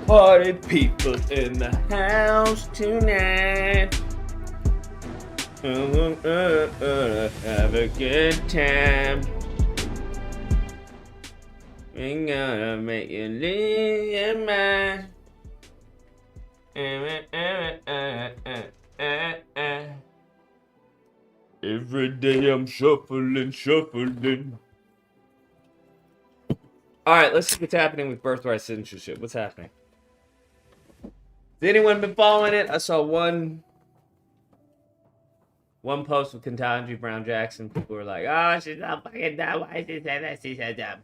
Party people in the house tonight. Have a good time. We gonna make you lose your mind. Every day I'm shuffling. All right, let's see what's happening with Birthright Citizenship. What's happening? Has anyone been following it? I saw one post with Ketanji Brown Jackson. People were like, "Oh, she's not fucking dumb. Why is she saying that? She's so dumb."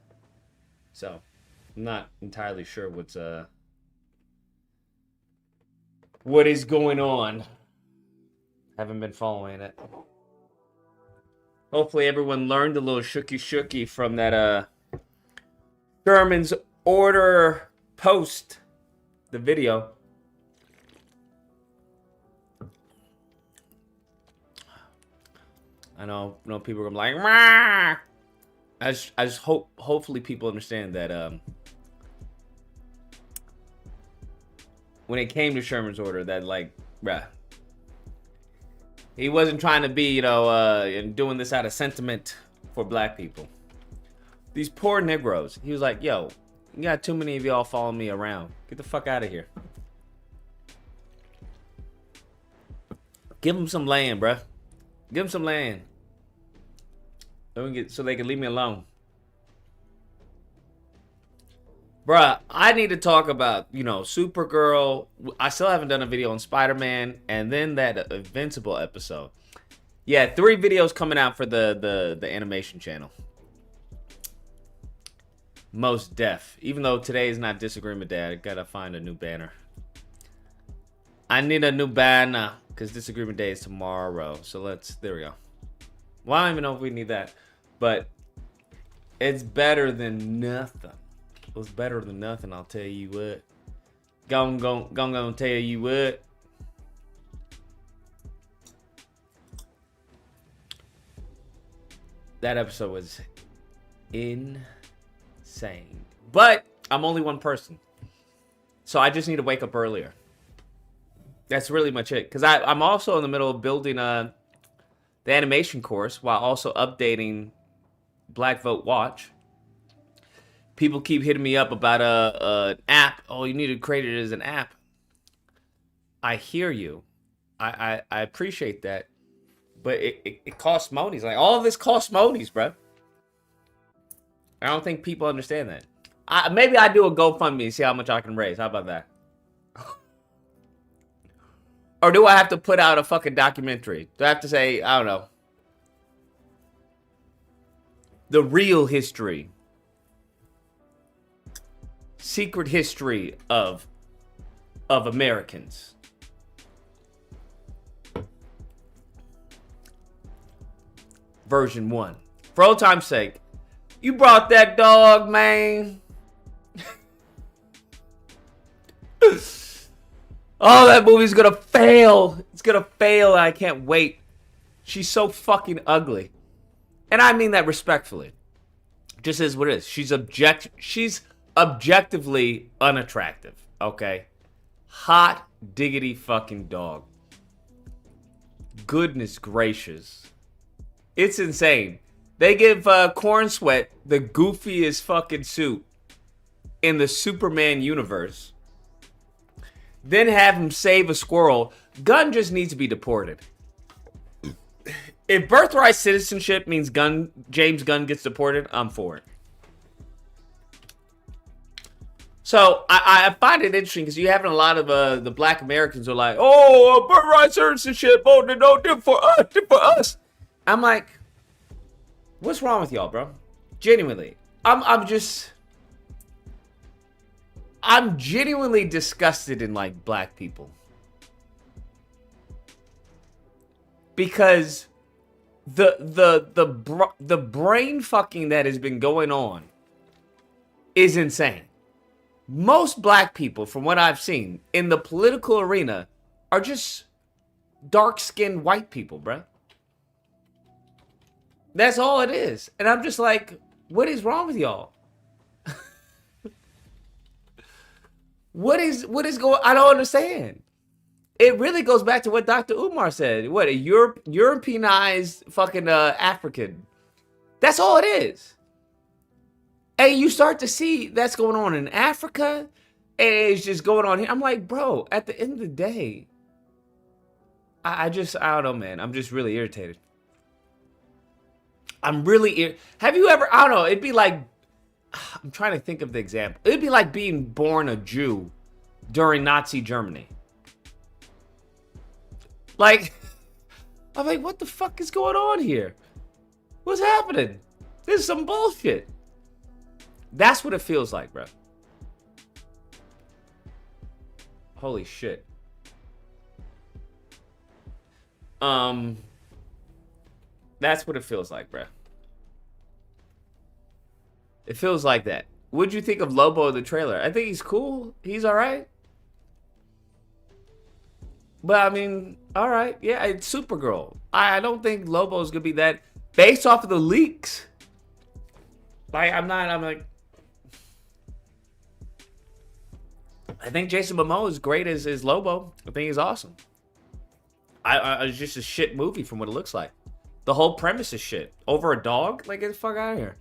So, I'm not entirely sure what is going on. Haven't been following it. Hopefully, everyone learned a little shooky from that Sherman's order post, the video. I know people are like, "Mah!" I just hopefully people understand that when it came to Sherman's order, that like, bruh, he wasn't trying to be, doing this out of sentiment for black people. These poor Negroes. He was like, "Yo, you got too many of y'all following me around. Get the fuck out of here. Give them some land, bruh. Give them some land. So they can leave me alone." Bruh, I need to talk about, Supergirl. I still haven't done a video on Spider-Man, and then that Invincible episode. Yeah, 3 videos coming out for the animation channel. Most def. Even though today is not Disagreement Day, I gotta find a new banner. I need a new banner, because Disagreement Day is tomorrow. So there we go. Well, I don't even know if we need that. But it's better than nothing. It's better than nothing, I'll tell you what. Gonna tell you what. That episode was insane. But I'm only one person. So I just need to wake up earlier. That's really much it. Because I'm also in the middle of building the animation course while also updating Black Vote Watch. People keep hitting me up about an app. Oh, you need to create it as an app. I hear you. I appreciate that. But it costs monies. Like, all of this costs monies, bro. I don't think people understand that. Maybe I do a GoFundMe and see how much I can raise. How about that? Or do I have to put out a fucking documentary? Do I have to say, I don't know, the real history, secret history of Americans? Version 1. For old time's sake, you brought that dog, man. Oh, that movie's gonna fail. It's gonna fail. I can't wait. She's so fucking ugly. And I mean that respectfully. Just is what it is. She's objectively unattractive. Okay? Hot diggity fucking dog. Goodness gracious. It's insane. They give Corn Sweat the goofiest fucking suit in the Superman universe. Then have him save a squirrel. Gunn just needs to be deported. If Birthright Citizenship means James Gunn gets deported, I'm for it. So I find it interesting because you have a lot of the black Americans who are like, "Oh, Birthright Citizenship, oh, no, did for us. I'm like, what's wrong with y'all, bro? Genuinely, I'm genuinely disgusted in like black people because the brain fucking that has been going on is insane. Most black people, from what I've seen in the political arena, are just dark-skinned white people, bruh. That's all it is. And I'm just like, what is wrong with y'all? What is going? I don't understand. It really goes back to what Dr. Umar said. What, a Europeanized fucking African. That's all it is. And you start to see that's going on in Africa. And it's just going on here. I'm like, bro, at the end of the day, I don't know, man. I'm just really irritated. Have you ever, I don't know, it'd be like, I'm trying to think of the example. It'd be like being born a Jew during Nazi Germany. Like, I'm like, what the fuck is going on here? What's happening? This is some bullshit. That's what it feels like, bro. Holy shit. That's what it feels like, bro. It feels like that. What'd you think of Lobo in the trailer? I think he's cool. He's all right. But I mean, all right. Yeah, it's Supergirl. I don't think Lobo's gonna be that. Based off of the leaks. Like, I'm like. I think Jason Momoa is great as Lobo. I think he's awesome. It's just a shit movie from what it looks like. The whole premise is shit. Over a dog? Like, get the fuck out of here.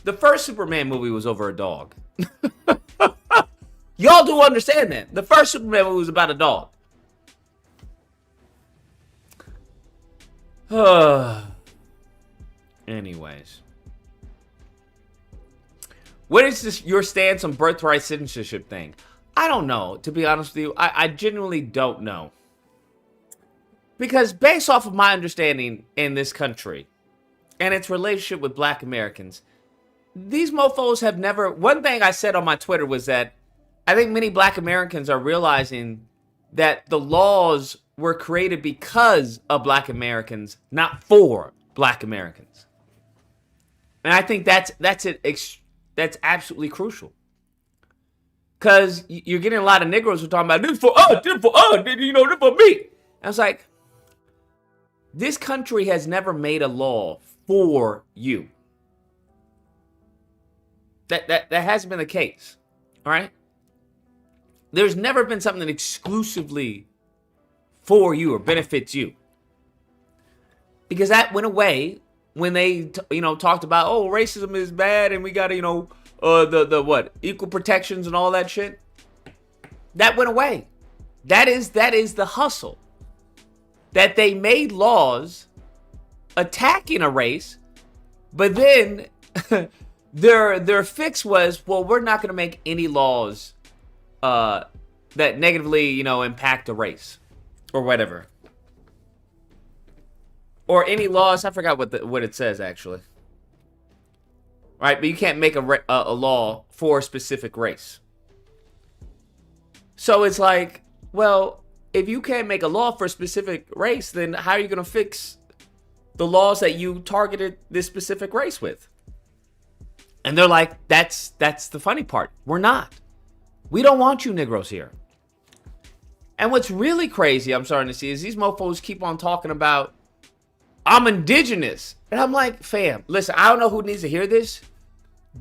The first Superman movie was over a dog. Y'all do understand that. The first Superman movie was about a dog. Anyways. What is your stance on birthright citizenship thing? I don't know, to be honest with you. I genuinely don't know. Because based off of my understanding in this country and its relationship with black Americans, these mofos have never... One thing I said on my Twitter was that I think many black Americans are realizing that the laws were created because of black Americans, not for black Americans. And I think that's absolutely crucial. Because you're getting a lot of Negroes who are talking about, this for us, this for us, this for me. I was like, this country has never made a law for you. That hasn't been the case. All right? There's never been something exclusively for you or benefits you. Because that went away when they, talked about, oh, racism is bad and we got to, equal protections and all that shit. That went away. That is the hustle. That they made laws attacking a race, but then their fix was, well, we're not going to make any laws that negatively, impact a race or whatever. Or any laws, I forgot what it says actually. Right, but you can't make a law for a specific race. So it's like, well, if you can't make a law for a specific race, then how are you going to fix the laws that you targeted this specific race with? And they're like, that's the funny part. We're not. We don't want you Negroes here. And what's really crazy, I'm starting to see, is these mofos keep on talking about, I'm indigenous. And I'm like, fam, listen, I don't know who needs to hear this.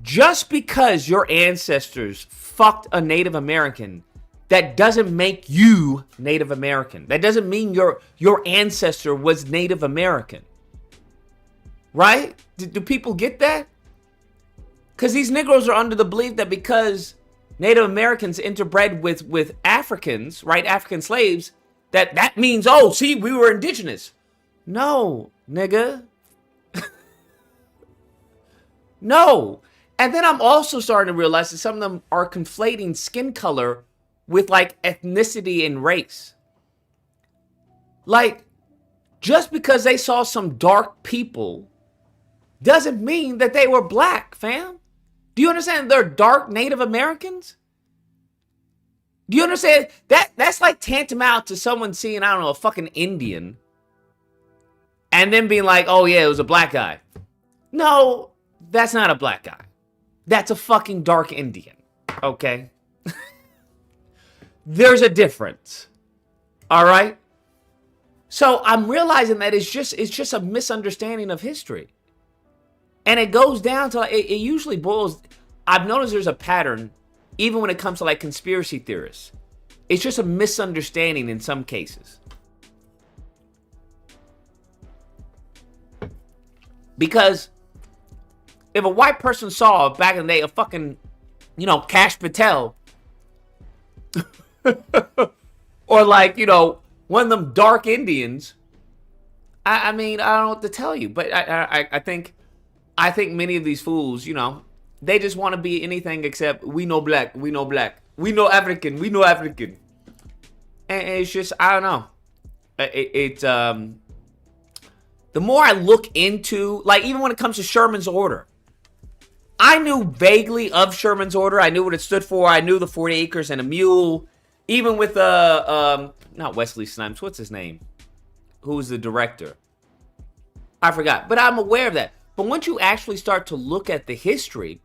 Just because your ancestors fucked a Native American, that doesn't make you Native American. That doesn't mean your ancestor was Native American. Right? Do people get that? Because these Negroes are under the belief that because Native Americans interbred with Africans, right, African slaves, that means, oh, see, we were indigenous. No, nigga. No. And then I'm also starting to realize that some of them are conflating skin color with like ethnicity and race. Like, just because they saw some dark people doesn't mean that they were black, fam. Do you understand? They're dark Native Americans. Do you understand? That's like tantamount to someone seeing, I don't know, a fucking Indian and then being like, oh yeah, it was a black guy. No, that's not a black guy. That's a fucking dark Indian. Okay? There's a difference. All right? So I'm realizing that it's just a misunderstanding of history. And it goes down to, it usually boils, I've noticed there's a pattern, even when it comes to like conspiracy theorists. It's just a misunderstanding in some cases. Because if a white person saw back in the day a fucking, Cash Patel, or like, one of them dark Indians, I mean, I don't know what to tell you, but I think many of these fools, they just want to be anything except we know black, we know black, we know African, we know African. And it's just, I don't know. The more I look into, like, even when it comes to Sherman's Order, I knew vaguely of Sherman's Order. I knew what it stood for. I knew the 40 acres and a mule. Even with, not Wesley Snipes, what's his name? Who's the director? I forgot, but I'm aware of that. But once you actually start to look at the history,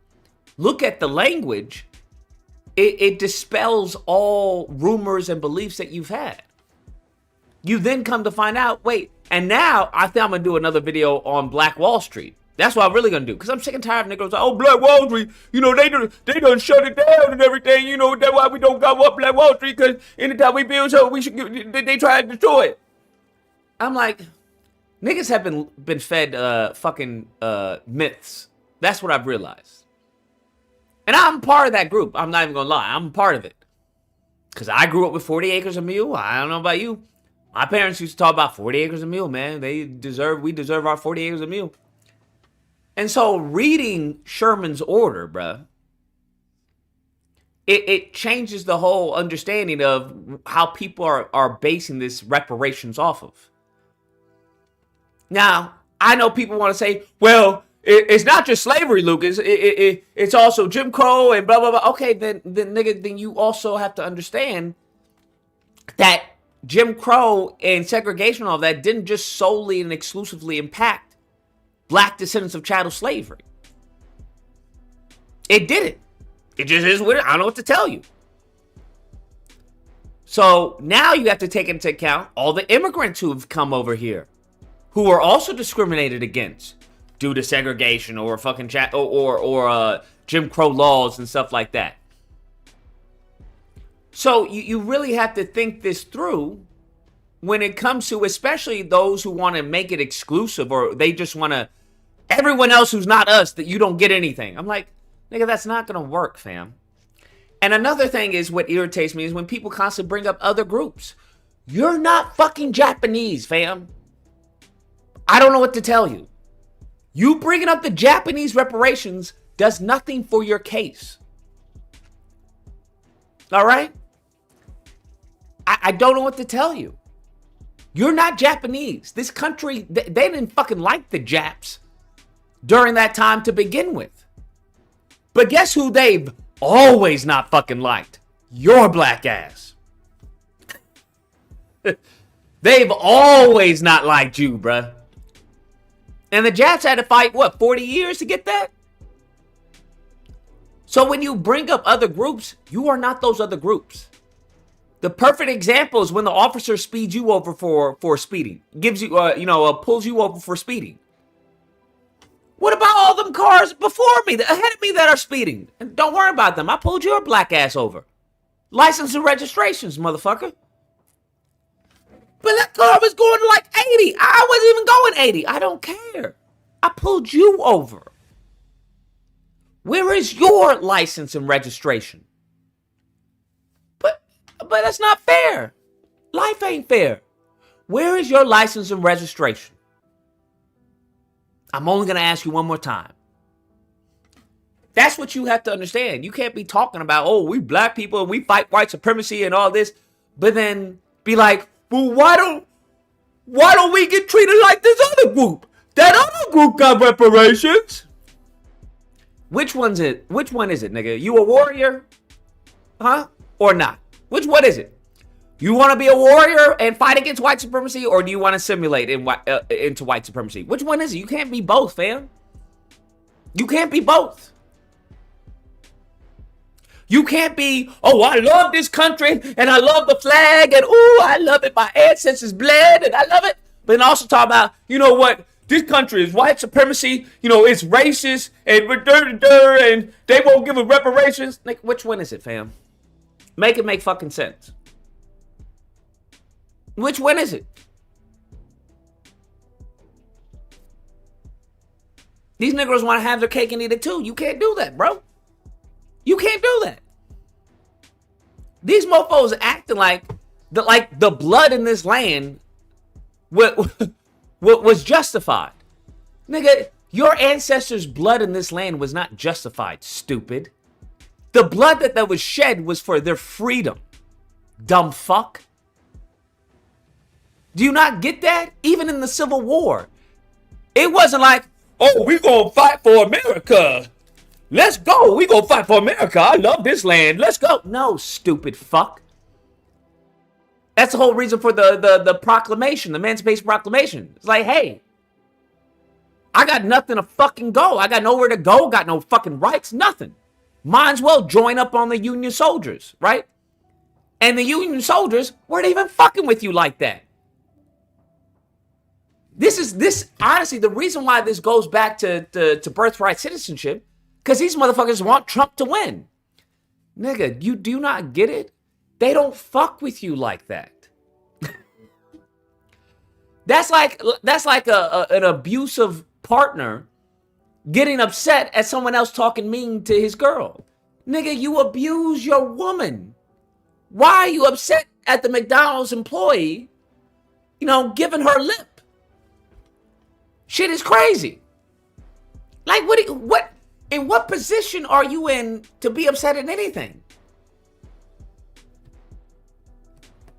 look at the language, it dispels all rumors and beliefs that you've had. You then come to find out, wait, and now I think I'm going to do another video on Black Wall Street. That's what I'm really going to do, because I'm sick and tired of niggas like, oh, Black Wall Street, they done shut it down and everything, that's why we don't got up Black Wall Street, because anytime we build something, they try to destroy it. I'm like, niggas have been fed fucking myths. That's what I've realized. And I'm part of that group. I'm not even going to lie. I'm part of it. Because I grew up with 40 acres a mule. I don't know about you. My parents used to talk about 40 acres a mule, man. We deserve our 40 acres a mule. And so reading Sherman's Order, bruh, it changes the whole understanding of how people are basing this reparations off of. Now, I know people want to say, well, it's not just slavery, Lucas. It's also Jim Crow and blah, blah, blah. Okay, then nigga, then you also have to understand that Jim Crow and segregation and all that didn't just solely and exclusively impact black descendants of chattel slavery. It didn't. It just is what I don't know what to tell you. So now you have to take into account all the immigrants who have come over here, who are also discriminated against due to segregation or fucking Jim Crow laws and stuff like that. So you really have to think this through when it comes to, especially those who want to make it exclusive, or they just want to, everyone else who's not us, that you don't get anything. I'm like, nigga, that's not going to work, fam. And another thing is, what irritates me is when people constantly bring up other groups. You're not fucking Japanese, fam. I don't know what to tell you. You bringing up the Japanese reparations does nothing for your case. All right? I don't know what to tell you. You're not Japanese. This country, they didn't fucking like the Japs during that time to begin with. But guess who they've always not fucking liked? Your black ass. They've always not liked you, bruh. And the Japs had to fight, 40 years to get that? So when you bring up other groups, you are not those other groups. The perfect example is when the officer speeds you over for speeding. Gives you, pulls you over for speeding. What about all them cars before me, ahead of me that are speeding? And don't worry about them. I pulled your black ass over. License and registrations, motherfucker. But that car was going like 80. I wasn't even going 80. I don't care. I pulled you over. Where is your license and registration? But that's not fair. Life ain't fair. Where is your license and registration? I'm only going to ask you one more time. That's what you have to understand. You can't be talking about, oh, we black people and we fight white supremacy and all this, but then be like, well, why don't we get treated like this other group? That other group got reparations. Which one is it, nigga? You a warrior? Huh? Or not? Which one is it? You want to be a warrior and fight against white supremacy, or do you want to simulate into white supremacy? Which one is it? You can't be both, fam. You can't be both. You can't be, oh, I love this country and I love the flag and, oh, I love it. My ancestors bled and I love it. But then also talk about, you know what? this country is white supremacy. You know, it's racist and they won't give us reparations. Like, which one is it, fam? Make it make fucking sense. Which one is it? These Negroes want to have their cake and eat it too. You can't do that, bro. You can't do that. These mofos acting like the blood in this land was justified. Nigga, your ancestors' blood in this land was not justified, stupid. The blood that was shed was for their freedom. Dumb fuck. Do you not get that? Even in the Civil War, it wasn't like, oh, we gonna fight for America. Let's go. We gonna fight for America. I love this land. Let's go. No, stupid fuck. That's the whole reason for the proclamation, the Emancipation Proclamation. It's like, hey, I got nothing to fucking go. I got nowhere to go. Got no fucking rights. Nothing. Might as well join up on the Union soldiers, right? And the Union soldiers weren't even fucking with you like that. This honestly, the reason why this goes back to birthright citizenship, because these motherfuckers want Trump to win. Nigga, you do not get it? They don't fuck with you like that. That's like an abusive partner getting upset at someone else talking mean to his girl. Nigga, you abuse your woman. Why are you upset at the McDonald's employee, giving her lip? Shit is crazy. Like, in what position are you in to be upset at anything?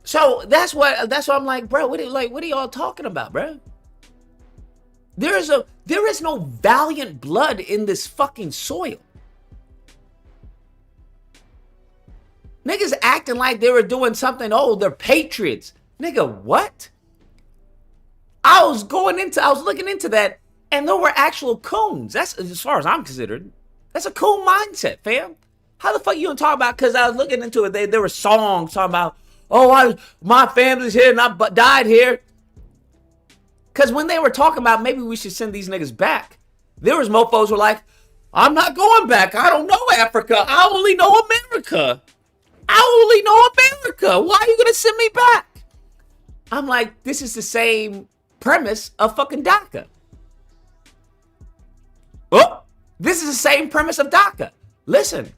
So that's what I'm like, bro. What are y'all talking about, bro? There is no valiant blood in this fucking soil. Niggas acting like they were doing something. Oh, they're patriots. Nigga, what? I was looking into that, and there were actual coons. That's, as far as I'm considered, that's a coon mindset, fam. How the fuck you gonna talk about? Because I was looking into it. There were songs talking about, oh, my family's here and I died here. Because when they were talking about maybe we should send these niggas back, there was mofos who were like, I'm not going back. I don't know Africa. I only know America. Why are you gonna send me back? I'm like, this is the same premise of fucking DACA. Oh, this is the same premise of DACA. Listen,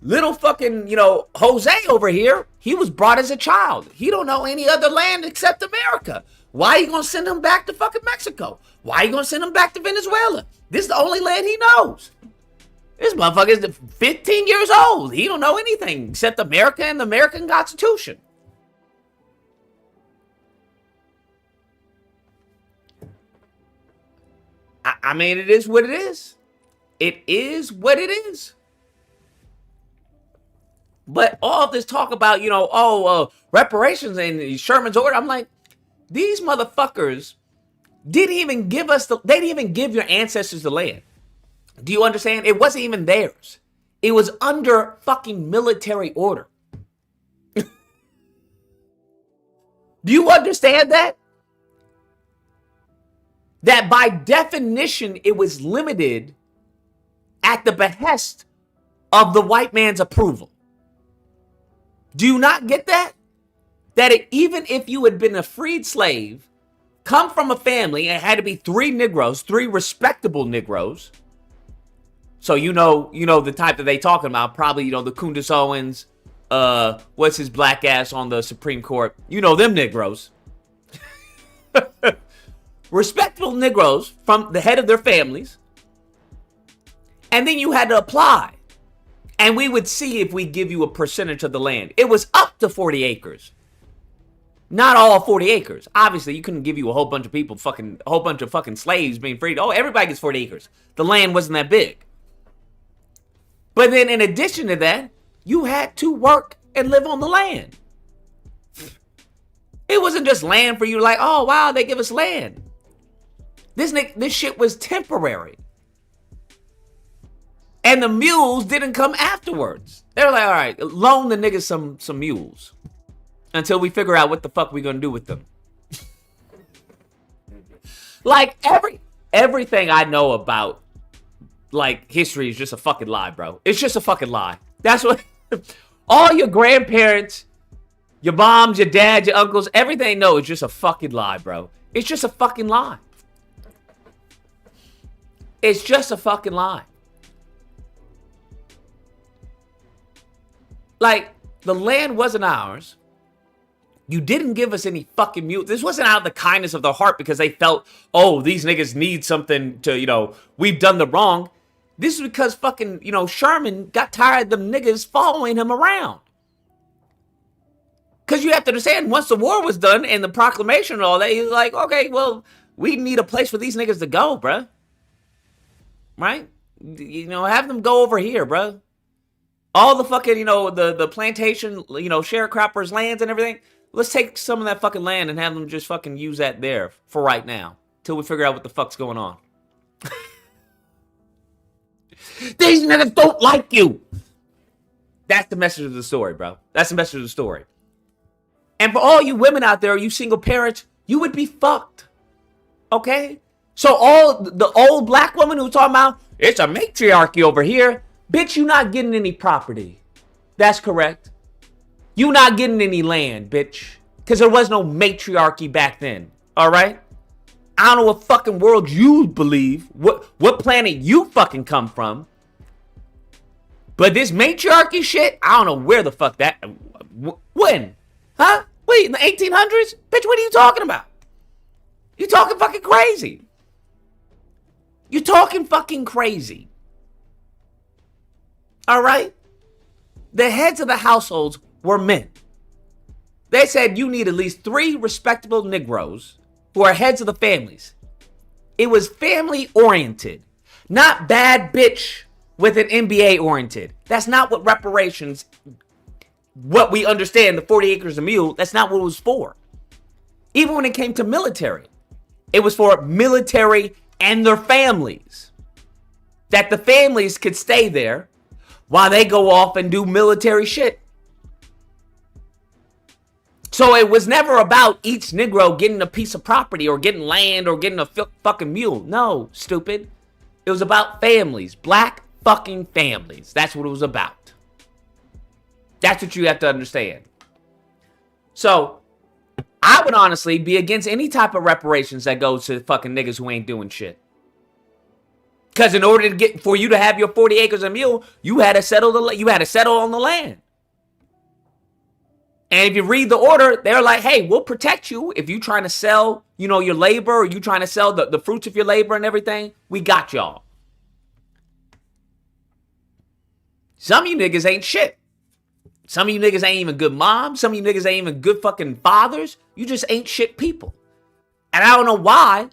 little fucking, Jose over here, he was brought as a child. He don't know any other land except America. Why are you going to send him back to fucking Mexico? Why are you going to send him back to Venezuela? This is the only land he knows. This motherfucker is 15 years old. He don't know anything except America and the American Constitution. I mean, it is what it is. It is what it is. But all this talk about, reparations and Sherman's order, I'm like, these motherfuckers didn't even give they didn't even give your ancestors the land. Do you understand? It wasn't even theirs. It was under fucking military order. Do you understand that? That by definition, it was limited at the behest of the white man's approval. Do you not get that? That even if you had been a freed slave, come from a family, and it had to be three respectable Negroes. So you know the type that they talking about, probably, the Candace Owens, what's his black ass on the Supreme Court? Them Negroes. Respectable Negroes from the head of their families. And then you had to apply. And we would see if we give you a percentage of the land. It was up to 40 acres. Not all 40 acres. Obviously, you couldn't give you a whole bunch of people, a whole bunch of fucking slaves being freed. Oh, everybody gets 40 acres. The land wasn't that big. But then in addition to that, you had to work and live on the land. It wasn't just land for you like, oh, wow, they give us land. This shit was temporary. And the mules didn't come afterwards. They were like, all right, loan the niggas some mules until we figure out what the fuck we gonna do with them. Like everything I know about, like, history is just a fucking lie, bro. It's just a fucking lie. That's what all your grandparents, your moms, your dads, your uncles, everything they know is just a fucking lie, bro. It's just a fucking lie. It's just a fucking lie. Like, the land wasn't ours. You didn't give us any fucking mule. This wasn't out of the kindness of their heart because they felt, oh, these niggas need something to, we've done the wrong. This is because fucking, Sherman got tired of them niggas following him around. Because you have to understand, once the war was done and the proclamation and all that, he was like, okay, well, we need a place for these niggas to go, bruh. Right? Have them go over here, bruh. All the fucking, the plantation, sharecroppers' lands and everything. Let's take some of that fucking land and have them just fucking use that there for right now. Till we figure out what the fuck's going on. These niggas don't like you. That's the message of the story, bro. That's the message of the story. And for all you women out there, you single parents, you would be fucked. Okay? So all the old black woman who's talking about, it's a matriarchy over here. Bitch, you not getting any property. That's correct. You not getting any land, bitch. Because there was no matriarchy back then. All right? I don't know what fucking world you believe. What planet you fucking come from. But this matriarchy shit, I don't know where the fuck that... When? Huh? Wait, in the 1800s? Bitch, what are you talking about? You talking fucking crazy. You talking fucking crazy. All right? The heads of the households were men. They said you need at least 3 respectable Negroes who are heads of the families. It was family oriented, not bad bitch with an MBA oriented. That's not what reparations, what we understand, the 40 acres a mule, that's not what it was for. Even when it came to military, it was for military and their families. That the families could stay there while they go off and do military shit. So it was never about each Negro getting a piece of property or getting land or getting a fucking mule. No, stupid. It was about families. Black fucking families. That's what it was about. That's what you have to understand. So I would honestly be against any type of reparations that goes to fucking niggas who ain't doing shit. Because in order for you to have your 40 acres of mule, you had to settle on the land. And if you read the order, they're like, hey, we'll protect you if you're trying to sell, your labor, or you trying to sell the fruits of your labor and everything. We got y'all. Some of you niggas ain't shit. Some of you niggas ain't even good moms. Some of you niggas ain't even good fucking fathers. You just ain't shit people. And I don't know why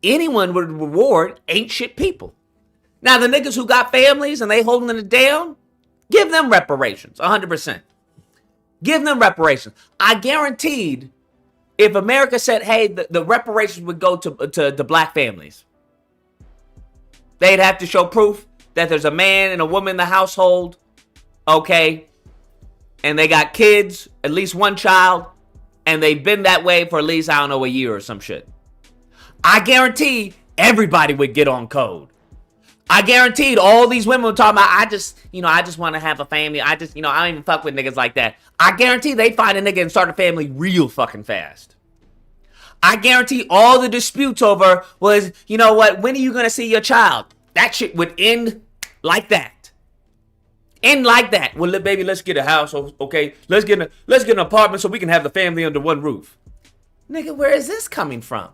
anyone would reward ain't shit people. Now, the niggas who got families and they holding it down, give them reparations, 100%. Give them reparations. I guaranteed if America said, hey, the reparations would go to black families, they'd have to show proof that there's a man and a woman in the household, okay, and they got kids, at least one child, and they've been that way for at least, I don't know, a year or some shit. I guarantee everybody would get on code. I guaranteed all these women were talking about, I just want to have a family. I don't even fuck with niggas like that. I guarantee they find a nigga and start a family real fucking fast. I guarantee all the disputes over was, when are you going to see your child? That shit would end like that. End like that. Well, baby, let's get a house, okay? Let's get an apartment so we can have the family under one roof. Nigga, where is this coming from?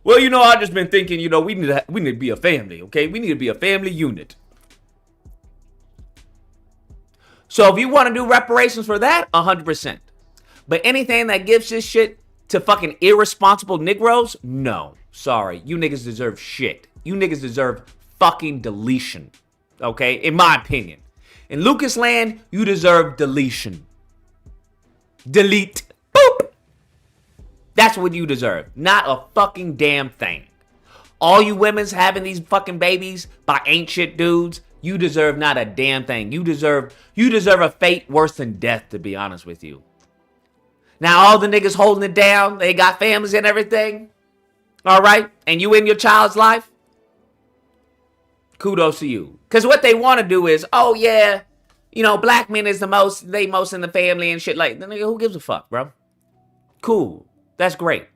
Well, I've just been thinking, we need to be a family, okay? We need to be a family unit. So if you want to do reparations for that, 100%. But anything that gives this shit to fucking irresponsible Negroes, no. Sorry. You niggas deserve shit. You niggas deserve fucking deletion, okay? In my opinion. In Lucas land, you deserve deletion. Delete. Boop. That's what you deserve. Not a fucking damn thing. All you women's having these fucking babies by ain't shit dudes, you deserve not a damn thing. You deserve a fate worse than death, to be honest with you. Now, all the niggas holding it down, they got families and everything. all right, and you in your child's life, kudos to you. Because what they want to do is, oh, yeah, you know, black men is most in the family and shit. Like, who gives a fuck, bro? Cool. That's great.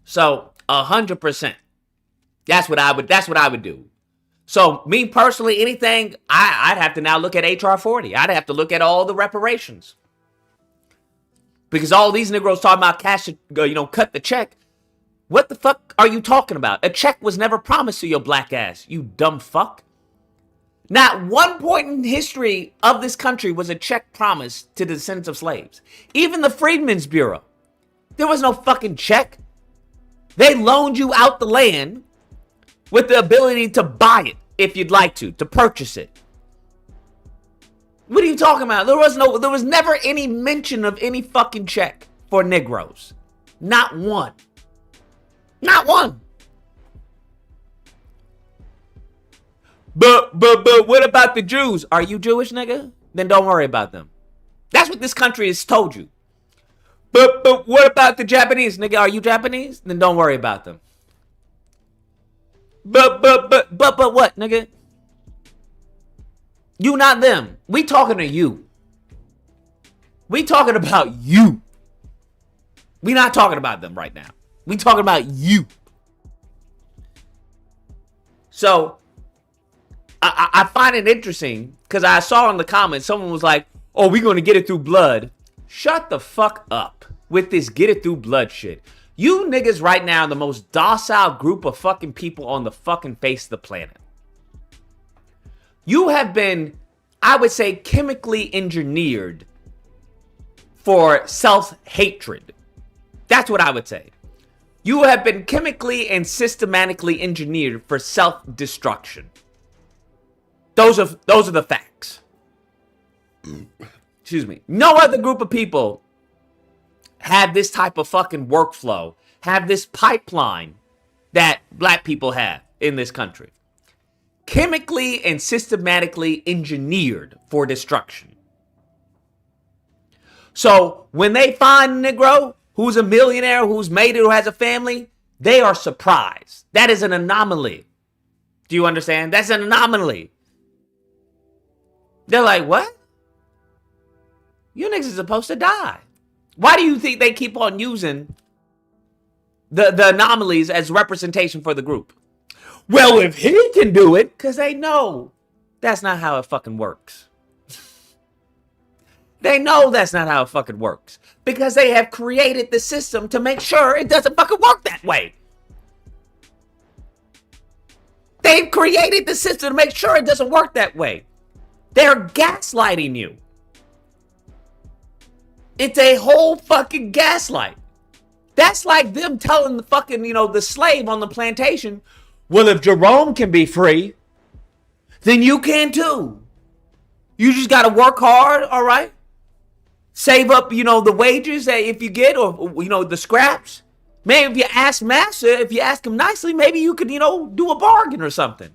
So 100%. That's what I would do. So me personally, anything, I'd have to now look at HR 40. I'd have to look at all the reparations. Because all these Negroes talking about cash, cut the check. What the fuck are you talking about? A check was never promised to your black ass, you dumb fuck. Not one point in history of this country was a check promised to the descendants of slaves. Even the Freedmen's Bureau. There was no fucking check. They loaned you out the land with the ability to buy it if you'd like to purchase it. What are you talking about? There was never any mention of any fucking check for Negroes. Not one. Not one. But what about the Jews? Are you Jewish, nigga? Then don't worry about them. That's what this country has told you. But what about the Japanese, nigga? Are you Japanese? Then don't worry about them. But what, nigga? You not them. We talking to you. We talking about you. We not talking about them right now. We talking about you. So I find it interesting because I saw in the comments someone was like, "Oh, we gonna get it through blood." Shut the fuck up with this get it through blood shit. You niggas right now are the most docile group of fucking people on the fucking face of the planet. You have been, I would say, chemically engineered for self-hatred. That's what I would say. You have been chemically and systematically engineered for self-destruction. Those are the facts. Excuse me. No other group of people have this type of fucking workflow, have this pipeline that black people have in this country. Chemically and systematically engineered for destruction. So when they find a Negro who's a millionaire, who's made it, who has a family, they are surprised. That is an anomaly. Do you understand? That's an anomaly. They're like, what? You niggas are supposed to die. Why do you think they keep on using the anomalies as representation for the group? Well, if he can do it, because they know that's not how it fucking works. They know that's not how it fucking works. Because they have created the system to make sure it doesn't fucking work that way. They've created the system to make sure it doesn't work that way. They're gaslighting you. It's a whole fucking gaslight. That's like them telling the fucking, the slave on the plantation, well, if Jerome can be free, then you can too. You just got to work hard, all right? Save up, the wages that if you get, or, the scraps. Maybe if you ask master, if you ask him nicely, maybe you could, do a bargain or something.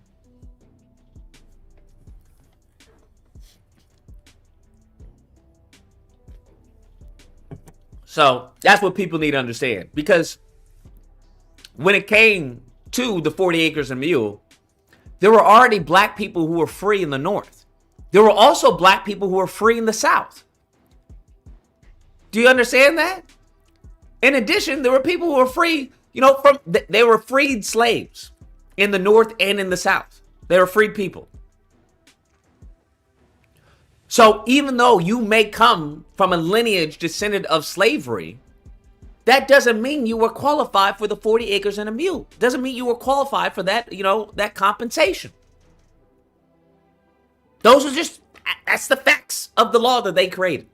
So that's what people need to understand. Because when it came to the 40 acres and a mule, there were already black people who were free in the North. There were also black people who were free in the South. Do you understand that? In addition, there were people who were free, they were freed slaves in the North and in the South. They were freed people. So even though you may come from a lineage descended of slavery, that doesn't mean you were qualified for the 40 acres and a mule. Doesn't mean you were qualified for that, that compensation. That's the facts of the law that they created.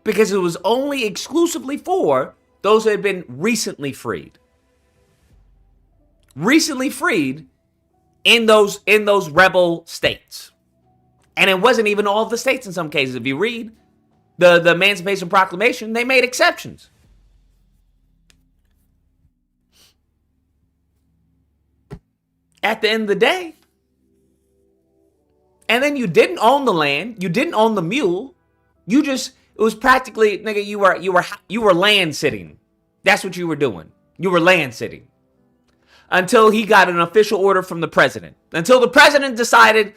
Because it was only exclusively for those who had been recently freed. Recently freed in those rebel states. And it wasn't even all of the states in some cases. If you read the Emancipation Proclamation, they made exceptions. At the end of the day. And then you didn't own the land. You didn't own the mule. It was practically, nigga, you were land sitting. That's what you were doing. You were land sitting. Until he got an official order from the president. Until the president decided,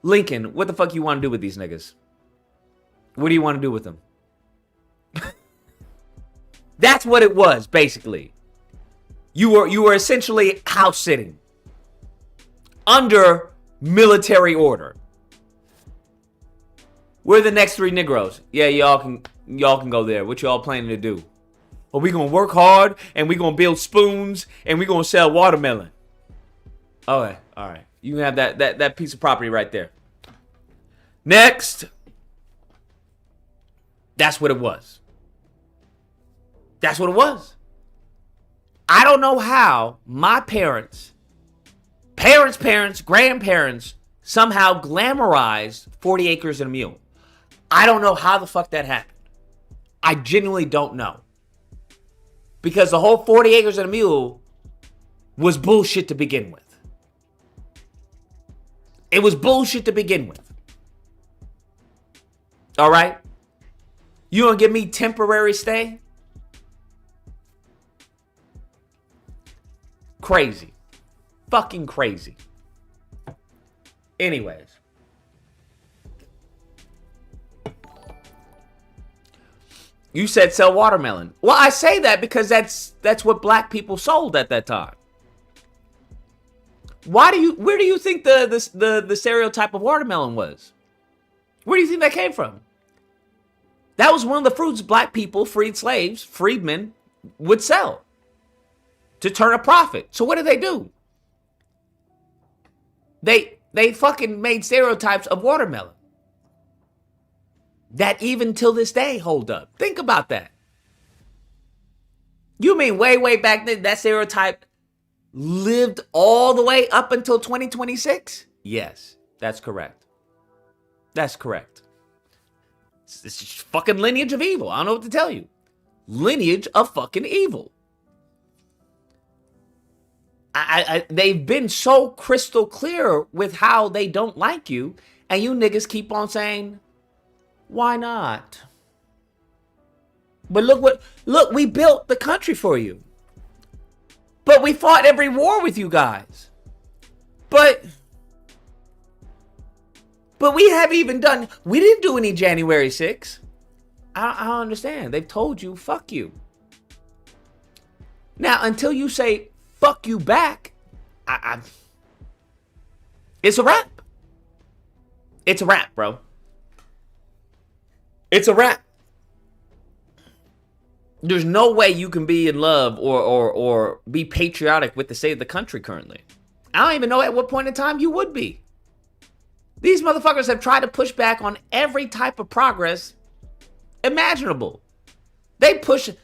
Lincoln, what the fuck you want to do with these niggas? What do you want to do with them? That's what it was, basically. You were essentially house sitting. Under military order. We're the next 3 Negroes. Yeah, y'all can go there. What y'all planning to do? Well, we gonna work hard and we gonna build spoons and we gonna sell watermelon. Okay, all right. You can have that piece of property right there. Next. That's what it was. That's what it was. I don't know how my parents, grandparents somehow glamorized 40 acres and a mule. I don't know how the fuck that happened. I genuinely don't know. Because the whole 40 acres and a mule was bullshit to begin with. It was bullshit to begin with. All right? You gonna give me temporary stay? Crazy. Fucking crazy. Anyways. You said sell watermelon. Well, I say that because that's what black people sold at that time. Where do you think the stereotype of watermelon was? Where do you think that came from? That was one of the fruits black people, freed slaves, freedmen, would sell to turn a profit. So what did they do? They fucking made stereotypes of watermelon that even till this day hold up. Think about that. You mean way back then that stereotype lived all the way up until 2026? Yes, that's correct. That's correct. It's just fucking lineage of evil. I don't know what to tell you. Lineage of fucking evil. They've been so crystal clear with how they don't like you, and you niggas keep on saying, why not? But look, we built the country for you. But we fought every war with you guys. But we haven't even we didn't do any January 6th. I don't understand. They've told you, fuck you. Now, until you say, fuck you back, it's a wrap. It's a wrap, bro. It's a wrap. There's no way you can be in love or be patriotic with the state of the country currently. I don't even know at what point in time you would be. These motherfuckers have tried to push back on every type of progress imaginable.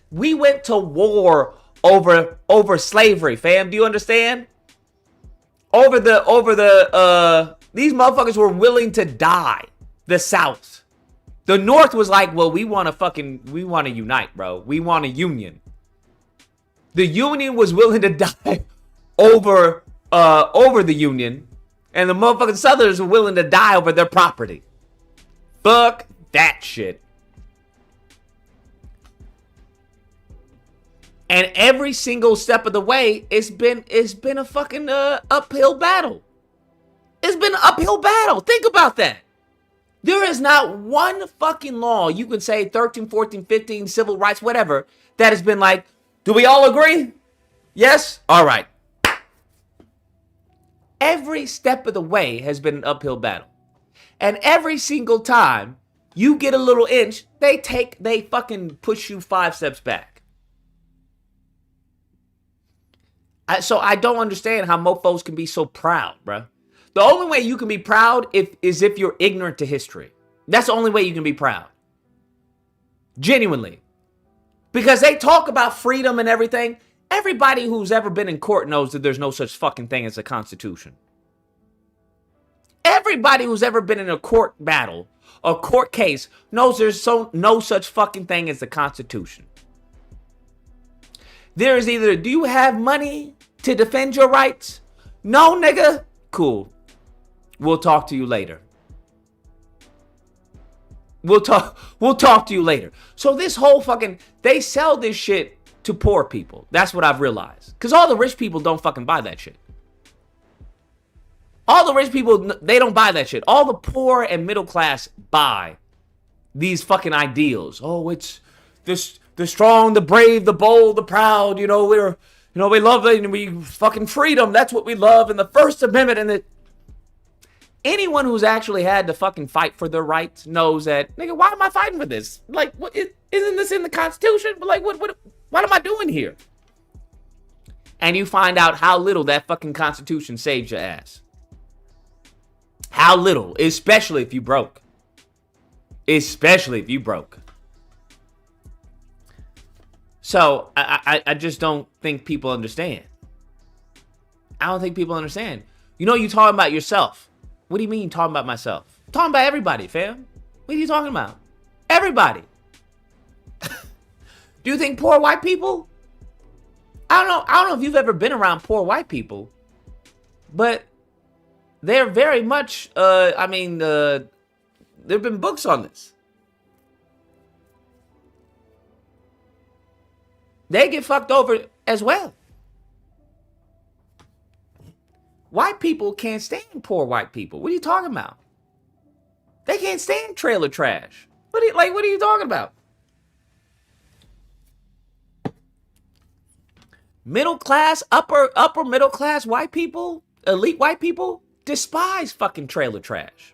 We went to war over slavery, fam. Do you understand? These motherfuckers were willing to die. The South. The North was like, well, we want to unite, bro. We want a union. The Union was willing to die over the Union. And the motherfucking Southerners were willing to die over their property. Fuck that shit. And every single step of the way, it's been a fucking uphill battle. It's been an uphill battle. Think about that. There is not one fucking law you can say 13, 14, 15, civil rights, whatever, that has been like, do we all agree? Yes? All right. Every step of the way has been an uphill battle. And every single time you get a little inch, they fucking push you 5 steps back. So I don't understand how mofos can be so proud, bro. The only way you can be proud is if you're ignorant to history. That's the only way you can be proud. Genuinely. Because they talk about freedom and everything. Everybody who's ever been in court knows that there's no such fucking thing as a constitution. Everybody who's ever been in a court battle, a court case, knows there's no such fucking thing as the Constitution. There is either, do you have money to defend your rights? No, nigga. Cool. We'll talk to you later. We'll talk to you later. So this whole fucking, they sell this shit to poor people. That's what I've realized. Because all the rich people don't fucking buy that shit. All the rich people, they don't buy that shit. All the poor and middle class buy these fucking ideals. Oh, it's this, the strong, the brave, the bold, the proud. You know, we love it. We fucking freedom. That's what we love. And the First Amendment. And anyone who's actually had to fucking fight for their rights knows that, nigga, why am I fighting for this? Like, what, isn't this in the Constitution? But like, what am I doing here? And you find out how little that fucking Constitution saves your ass. How little, especially if you broke. Especially if you broke. So, I just don't think people understand. I don't think people understand. You know, you talking about yourself. What do you mean talking about myself? I'm talking about everybody, fam. What are you talking about? Everybody. Do you think poor white people? I don't know if you've ever been around poor white people, but they're very much, there have been books on this. They get fucked over as well. White people can't stand poor white people. What are you talking about? They can't stand trailer trash. What are you talking about? Middle class, upper middle class white people, elite white people despise fucking trailer trash.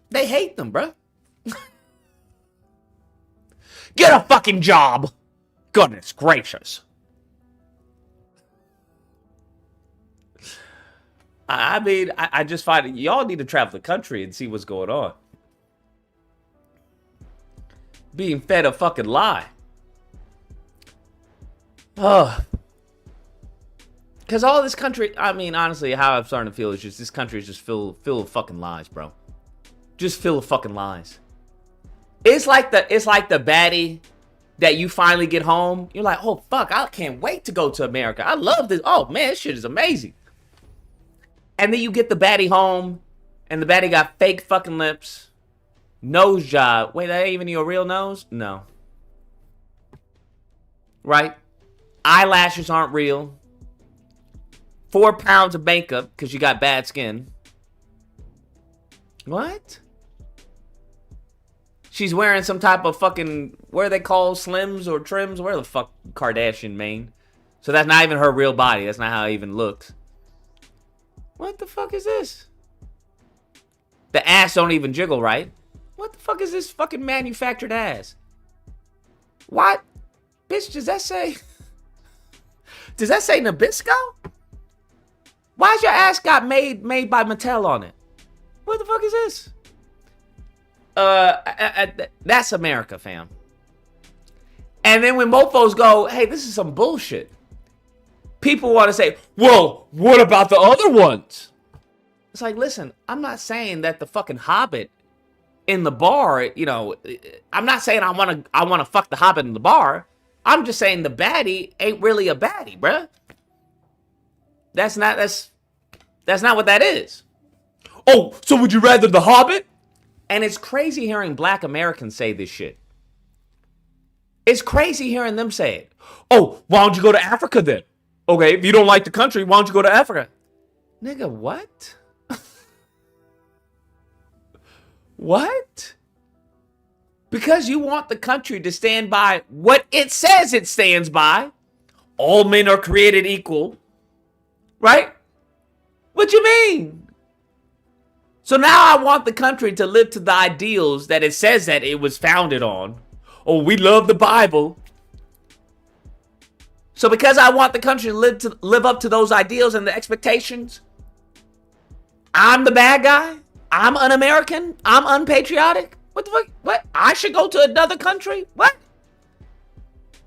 They hate them, bruh. Get a fucking job. Goodness gracious. I just find y'all need to travel the country and see what's going on. Being fed a fucking lie. Because all this country, honestly, how I'm starting to feel is just this country is just full of fucking lies, bro. Just full of fucking lies. It's like the baddie that you finally get home. You're like, oh fuck, I can't wait to go to America. I love this. Oh man, this shit is amazing. And then you get the baddie home, and the baddie got fake fucking lips, nose job. Wait, that ain't even your real nose? No. Right? Eyelashes aren't real. 4 pounds of makeup because you got bad skin. What? She's wearing some type of fucking, what are they called? Slims or trims? Where the fuck Kardashian mean? So that's not even her real body. That's not how it even looks. What the fuck is this? The ass don't even jiggle right. What the fuck is this fucking manufactured ass? What? Bitch, does that say... Does that say Nabisco? Why's your ass got made by Mattel on it? What the fuck is this? That's America, fam. And then when mofos go, hey, this is some bullshit. People want to say, well, what about the other ones? It's like, listen, I'm not saying that the fucking Hobbit in the bar, you know, I'm not saying I want to fuck the Hobbit in the bar. I'm just saying the baddie ain't really a baddie, bruh. That's not what that is. Oh, so would you rather the Hobbit? And it's crazy hearing black Americans say this shit. It's crazy hearing them say it. Oh, why don't you go to Africa then? Okay, if you don't like the country, why don't you go to Africa? Nigga, what? What? Because you want the country to stand by what it says it stands by. All men are created equal. Right? What you mean? So now I want the country to live to the ideals that it says that it was founded on. Oh, we love the Bible. So because I want the country to live up to those ideals and the expectations, I'm the bad guy? I'm un-American? I'm unpatriotic? What the fuck? What? I should go to another country? What?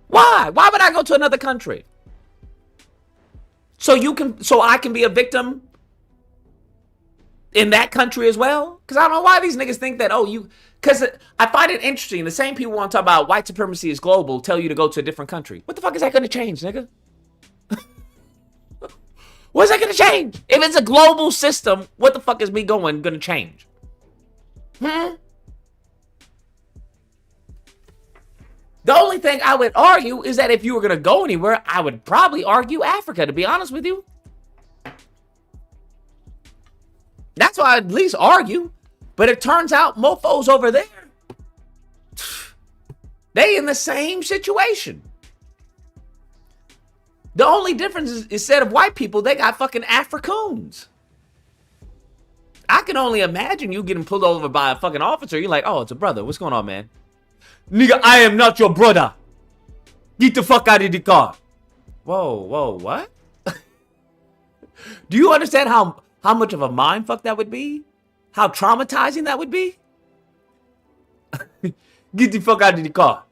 Why? Why would I go to another country? So I can be a victim in that country as well? Because I don't know why these niggas think that, because I find it interesting. The same people want to talk about white supremacy is global, tell you to go to a different country. What the fuck is that going to change, nigga? What's that going to change? If it's a global system, what the fuck is me going to change? The only thing I would argue is that if you were going to go anywhere, I would probably argue Africa, to be honest with you. That's why I'd at least argue. But it turns out mofos over there, they in the same situation. The only difference is instead of white people, they got fucking Africans. I can only imagine you getting pulled over by a fucking officer. You're like, oh, it's a brother. What's going on, man? Nigga, I am not your brother. Get the fuck out of the car. Whoa, what? Do you understand how much of a mind fuck that would be? How traumatizing that would be? Get the fuck out of the car.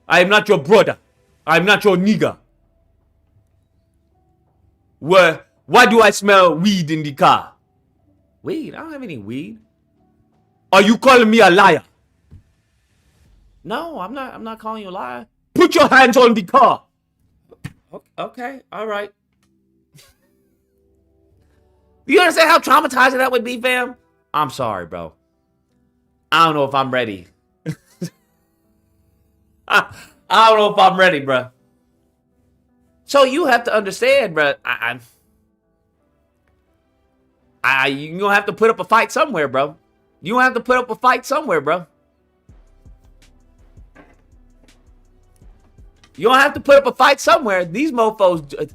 I am not your brother. I am not your nigga. Why do I smell weed in the car? Weed? I don't have any weed. Are you calling me a liar? No, I'm not calling you a liar. Put your hands on the car. Okay, all right. You understand how traumatizing that would be, fam? I'm sorry, bro. I don't know if I'm ready. I don't know if I'm ready, bro. So you have to understand, bro. You're gonna have to put up a fight somewhere, bro. You gonna have to put up a fight somewhere, bro. You don't have to put up a fight somewhere. These mofos,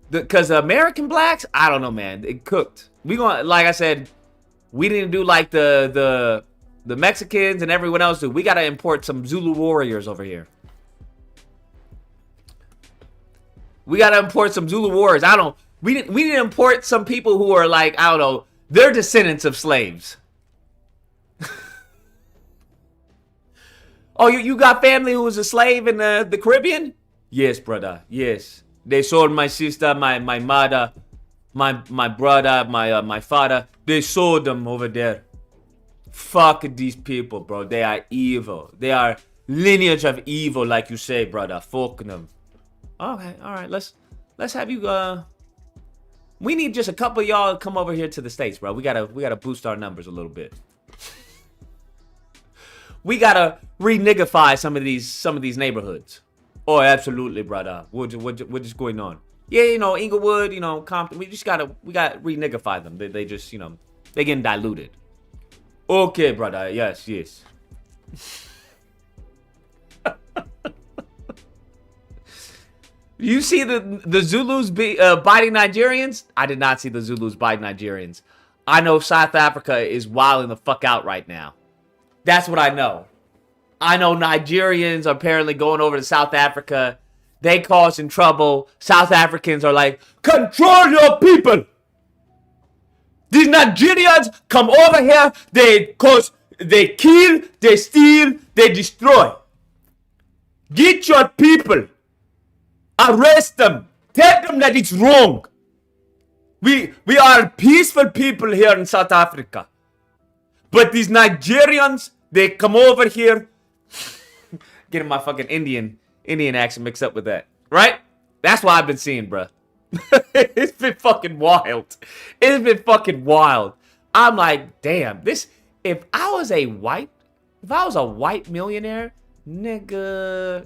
because American blacks, I don't know, man. It cooked. We gonna, like I said, we didn't do like the Mexicans and everyone else do. We gotta import some Zulu warriors over here. We gotta import some Zulu warriors. We didn't import some people who are like, I don't know, they're descendants of slaves. Oh, you got family who was a slave in the Caribbean? Yes, brother. Yes. They sold my sister, my mother, my brother, my father. They sold them over there. Fuck these people, bro. They are evil. They are lineage of evil, like you say, brother. Fuck them. Okay, all right. Let's have you. We need just a couple of y'all to come over here to the States, bro. We gotta boost our numbers a little bit. We gotta re-niggify some of these neighborhoods. Oh, absolutely, brother. What is going on? Yeah, you know, Inglewood, you know, Compton. We gotta re-niggify them. They just, you know, they getting diluted. Okay, brother. Yes. You see the Zulus biting Nigerians? I did not see the Zulus biting Nigerians. I know South Africa is wilding the fuck out right now. That's what I know. I know Nigerians are apparently going over to South Africa. They causing trouble. South Africans are like, control your people. These Nigerians come over here. They kill, they steal, they destroy. Get your people. Arrest them. Tell them that it's wrong. We are peaceful people here in South Africa. But these Nigerians, they come over here. Getting my fucking Indian accent mixed up with that. Right? That's what I've been seeing, bruh. It's been fucking wild. It's been fucking wild. I'm like, damn, if I was a white millionaire, nigga,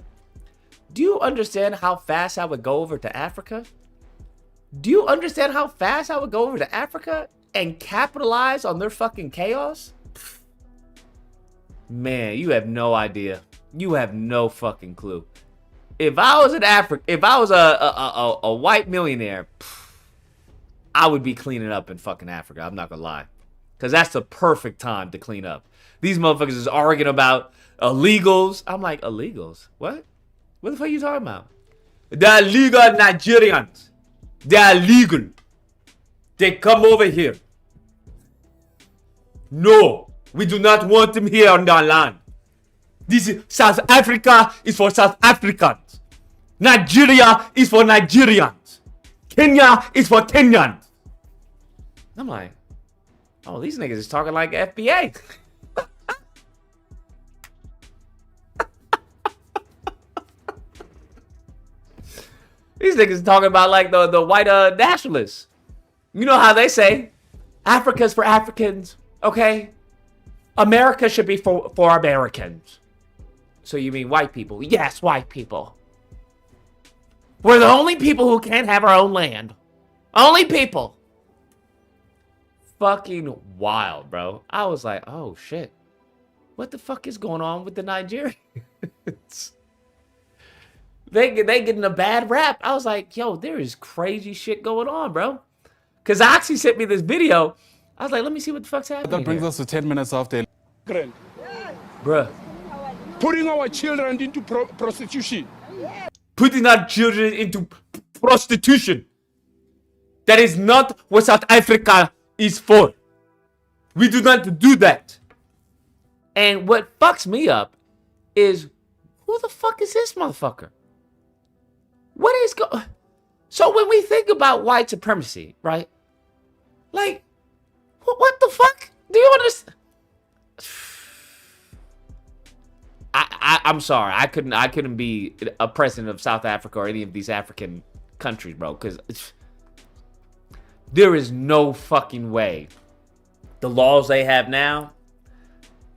do you understand how fast I would go over to Africa? Do you understand how fast I would go over to Africa and capitalize on their fucking chaos? Man, you have no idea. You have no fucking clue. If I was a white millionaire, I would be cleaning up in fucking Africa. I'm not gonna lie. Because that's the perfect time to clean up. These motherfuckers is arguing about illegals. I'm like, illegals? What? What the fuck are you talking about? They're legal Nigerians. They're legal. They come over here. No, we do not want them here on our land. South Africa is for South Africans. Nigeria is for Nigerians. Kenya is for Kenyans. I'm like, oh, these niggas is talking like FBA. These niggas talking about like the white nationalists. You know how they say, Africa's for Africans, okay? America should be for Americans. So you mean white people? Yes, white people. We're the only people who can't have our own land. Only people. Fucking wild, bro. I was like, oh shit. What the fuck is going on with the Nigerians? They getting a bad rap. I was like, yo, there is crazy shit going on, bro. Because Oxy sent me this video. I was like, let me see what the fuck's happening. That brings us to 10 minutes after. Bruh. Putting our children into prostitution. Putting our children into prostitution. That is not what South Africa is for. We do not do that. And what fucks me up is, who the fuck is this motherfucker? What is So when we think about white supremacy, right? Like, what the fuck? Do you understand? I'm sorry. I couldn't be a president of South Africa or any of these African countries, bro. Because there is no fucking way. The laws they have now,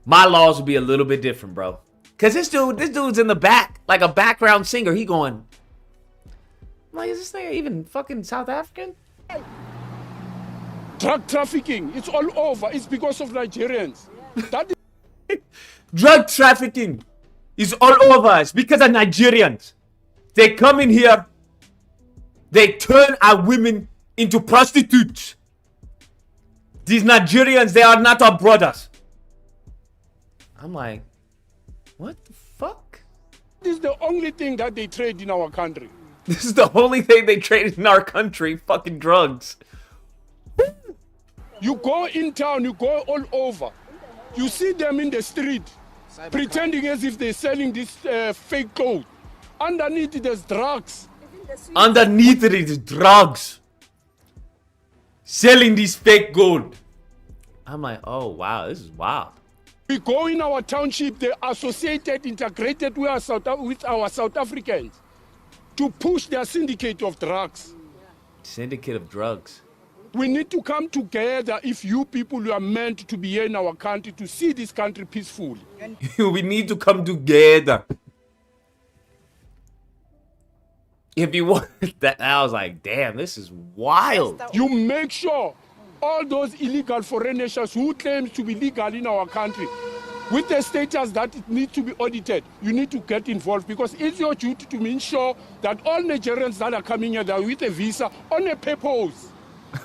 my laws would be a little bit different, bro. Because this dude's in the back, like a background singer. He going, I'm like, is this thing even fucking South African? Drug trafficking, it's all over. It's because of Nigerians. That is Drug trafficking is all over us because of Nigerians. They come in here, they turn our women into prostitutes. These Nigerians, they are not our brothers. I'm like, what the fuck? This is the only thing that they trade in our country. This is the only thing they trade in our country, fucking drugs. You go in town, you go all over. You see them in the street, pretending as if they're selling this fake gold. Underneath it, there's drugs. Underneath it is drugs. Selling this fake gold. I'm like, oh wow, this is wild. We go in our township, they're associated, integrated with our South Africans to push their syndicate of drugs. Syndicate of drugs. We need to come together if you people are meant to be here in our country to see this country peacefully. We need to come together. If you want that, I was like, damn, this is wild. You make sure all those illegal foreign nationals who claim to be legal in our country, with the status that it needs to be audited, you need to get involved because it's your duty to ensure that all Nigerians that are coming here, they're with a visa on a purpose.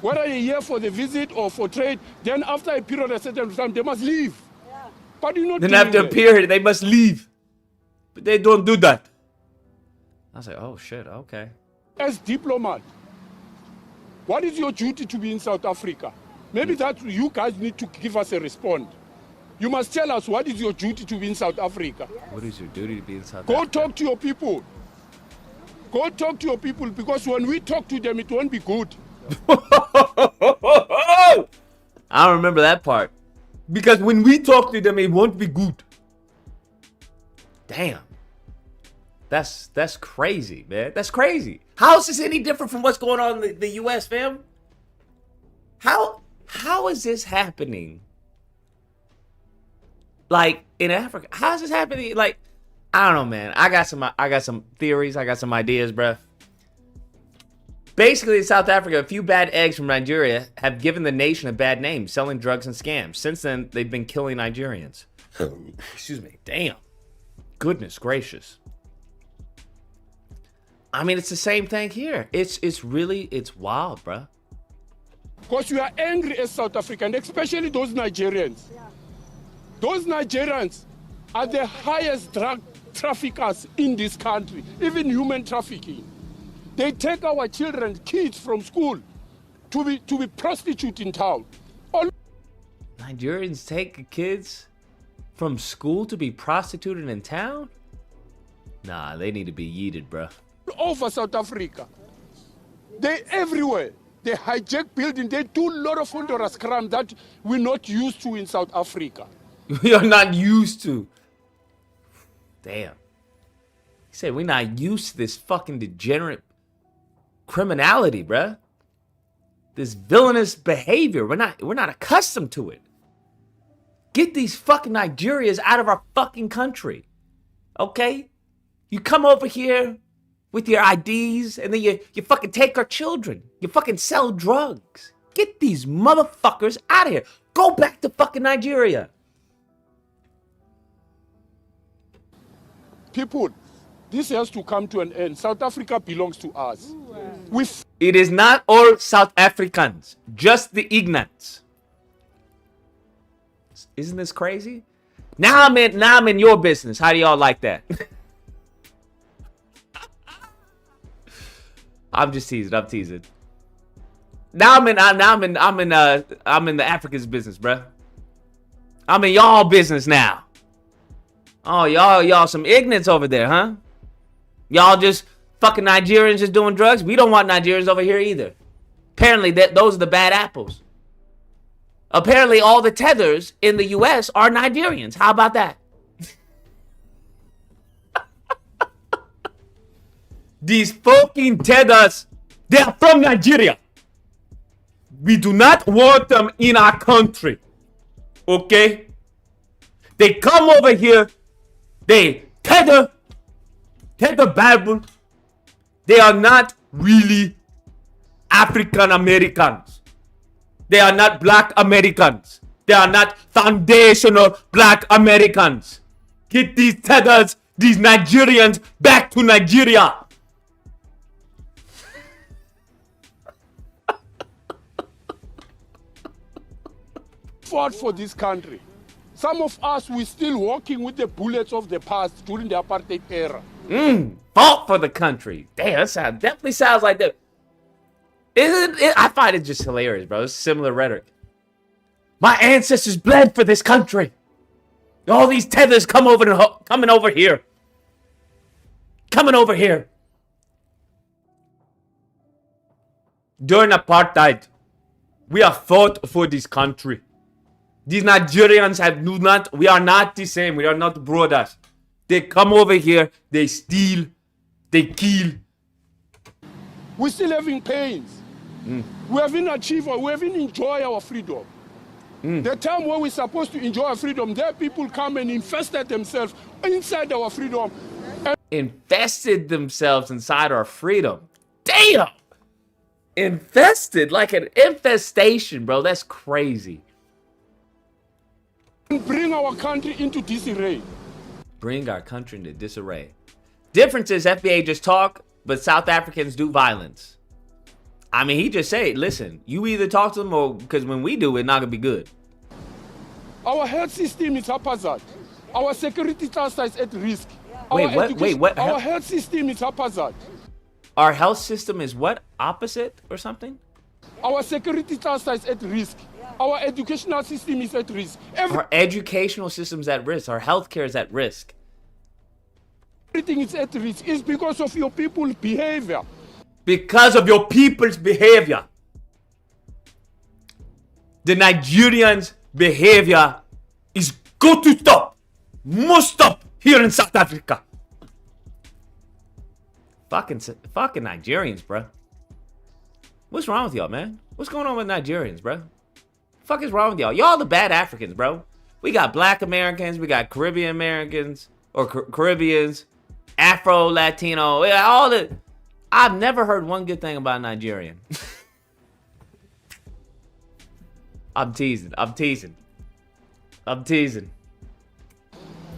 Whether they're here for the visit or for trade, then after a period of certain time, they must leave. Yeah. But you know, then after a period, they must leave. But they don't do that. I was like, oh shit, okay. As diplomat, what is your duty to be in South Africa? Maybe that you guys need to give us a response. You must tell us what is your duty to be in South Africa. What is your duty to be in South Africa? Go talk to your people. Go talk to your people because when we talk to them, it won't be good. I don't remember that part. Because when we talk to them, it won't be good. Damn. That's crazy, man. That's crazy. How is this any different from what's going on in the US, fam? How is this happening? Like in Africa? How is this happening? Like, I don't know, man. I got some theories. I got some ideas, bruh. Basically, in South Africa, a few bad eggs from Nigeria have given the nation a bad name, selling drugs and scams. Since then, they've been killing Nigerians. Excuse me. Damn. Goodness gracious. I mean, it's the same thing here. It's wild, bruh. Because we are angry as South Africans, especially those Nigerians. Yeah. Those Nigerians are the highest drug traffickers in this country, even human trafficking. They take our children, kids from school to be prostitute in town. Nigerians take kids from school to be prostituted in town? Nah, they need to be yeeted, bruh. Over South Africa. They everywhere. They hijack buildings. They do a lot of Honduras crime that we're not used to in South Africa. We are not used to. Damn. He said we're not used to this fucking degenerate criminality, bruh. This villainous behavior. We're not accustomed to it. Get these fucking Nigerians out of our fucking country. Okay? You come over here with your IDs and then you fucking take our children. You fucking sell drugs. Get these motherfuckers out of here. Go back to fucking Nigeria. People, this has to come to an end. South Africa belongs to us. It is not all South Africans, just the ignorant. Isn't this crazy? Now I'm in your business. How do y'all like that? I'm just teasing. I'm teasing. Now I'm in the Africans business, bruh. I'm in y'all business now. Oh, y'all some ignorance over there, huh? Y'all just fucking Nigerians just doing drugs? We don't want Nigerians over here either. Apparently those are the bad apples. Apparently all the tethers in the US are Nigerians. How about that? These fucking tethers, they are from Nigeria. We do not want them in our country. Okay? They come over here. They tether Bible. They are not really African Americans. They are not black Americans. They are not foundational black Americans. Get these tethers, these Nigerians back to Nigeria. Fought for this country. Some of us, we're still walking with the bullets of the past during the apartheid era. Fought for the country. Damn, that definitely sounds like that. Isn't it? I find it just hilarious, bro. It's similar rhetoric. My ancestors bled for this country. All these tethers coming over here. Coming over here. During apartheid, we have fought for this country. These Nigerians we are not the same. We are not brothers. They come over here, they steal, they kill. We're still having pains. We haven't achieved or we haven't enjoyed our freedom. The time where we're supposed to enjoy our freedom, there people come and infested themselves inside our freedom. Infested themselves inside our freedom. Damn! Infested, like an infestation, bro. That's crazy. Bring our country into disarray. Bring our country into disarray. Difference is FBA just talk, but South Africans do violence. I mean, he just said, listen, you either talk to them or, because when we do, it's not going to be good. Our health system is haphazard. Our security cluster is at risk. Wait, what? Our health system is haphazard. Our health system is what? Opposite or something? Our security cluster is at risk. Our educational system is at risk. Our educational system is at risk. Our healthcare is at risk. Everything is at risk. It's because of your people's behavior. Because of your people's behavior. The Nigerians' behavior is got to stop. Must stop here in South Africa. Fucking Nigerians, bro. What's wrong with y'all, man? What's going on with Nigerians, bro? Fuck is wrong with y'all? Y'all the bad Africans, bro. We got black Americans, we got Caribbean Americans, or Caribbeans, Afro, Latino, all the... I've never heard one good thing about Nigerian. I'm teasing.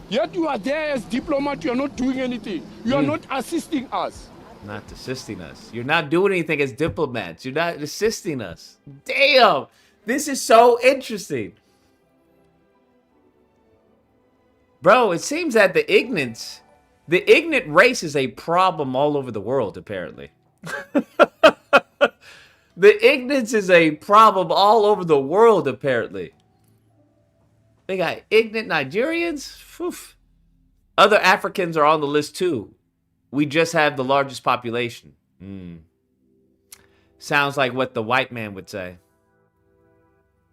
Yet you are there as diplomat, you are not doing anything. You are not assisting us. Not assisting us. You're not doing anything as diplomats. You're not assisting us. Damn. This is so interesting. Bro, it seems that the ignorant race is a problem all over the world, apparently. The ignorance is a problem all over the world, apparently. They got ignorant Nigerians. Oof. Other Africans are on the list too. We just have the largest population. Sounds like what the white man would say.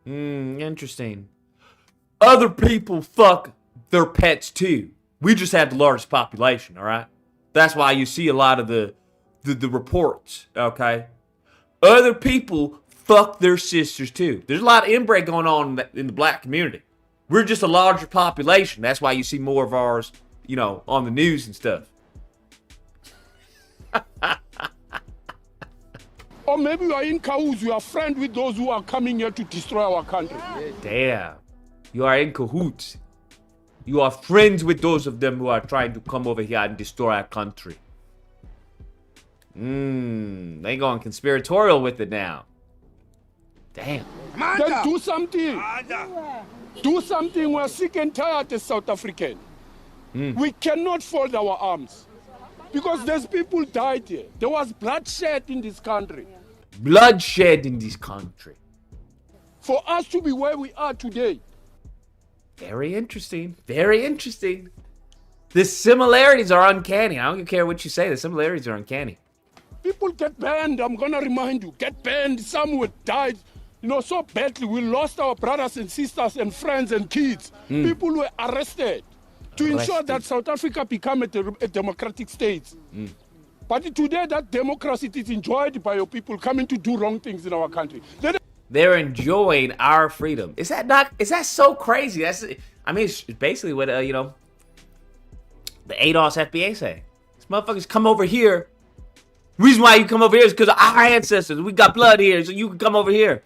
Interesting. Other people fuck their pets too. We just have the largest population, all right? That's why you see a lot of the reports, okay? Other people fuck their sisters too. There's a lot of inbreed going on in the black community. We're just a larger population. That's why you see more of ours, you know, on the news and stuff. Or maybe you are in cahoots, you are friends with those who are coming here to destroy our country. Damn. You are in cahoots. You are friends with those of them who are trying to come over here and destroy our country. They going conspiratorial with it now. Damn. Then do something. Do something. We're sick and tired as South African. We cannot fold our arms. Because there's people died here. There was bloodshed in this country. Bloodshed in this country. For us to be where we are today. Very interesting. Very interesting. The similarities are uncanny. I don't care what you say. The similarities are uncanny. People get banned. I'm going to remind you. Get banned. Some were died. You know, so badly. We lost our brothers and sisters and friends and kids. People were arrested to ensure that South Africa become a democratic state. But today, that democracy is enjoyed by your people coming to do wrong things in our country. They're enjoying our freedom. Is that not? Is that so crazy? That's. I mean, it's basically what you know. The ADOS FBA say. These motherfuckers come over here. The reason why you come over here is because of our ancestors. We got blood here, so you can come over here.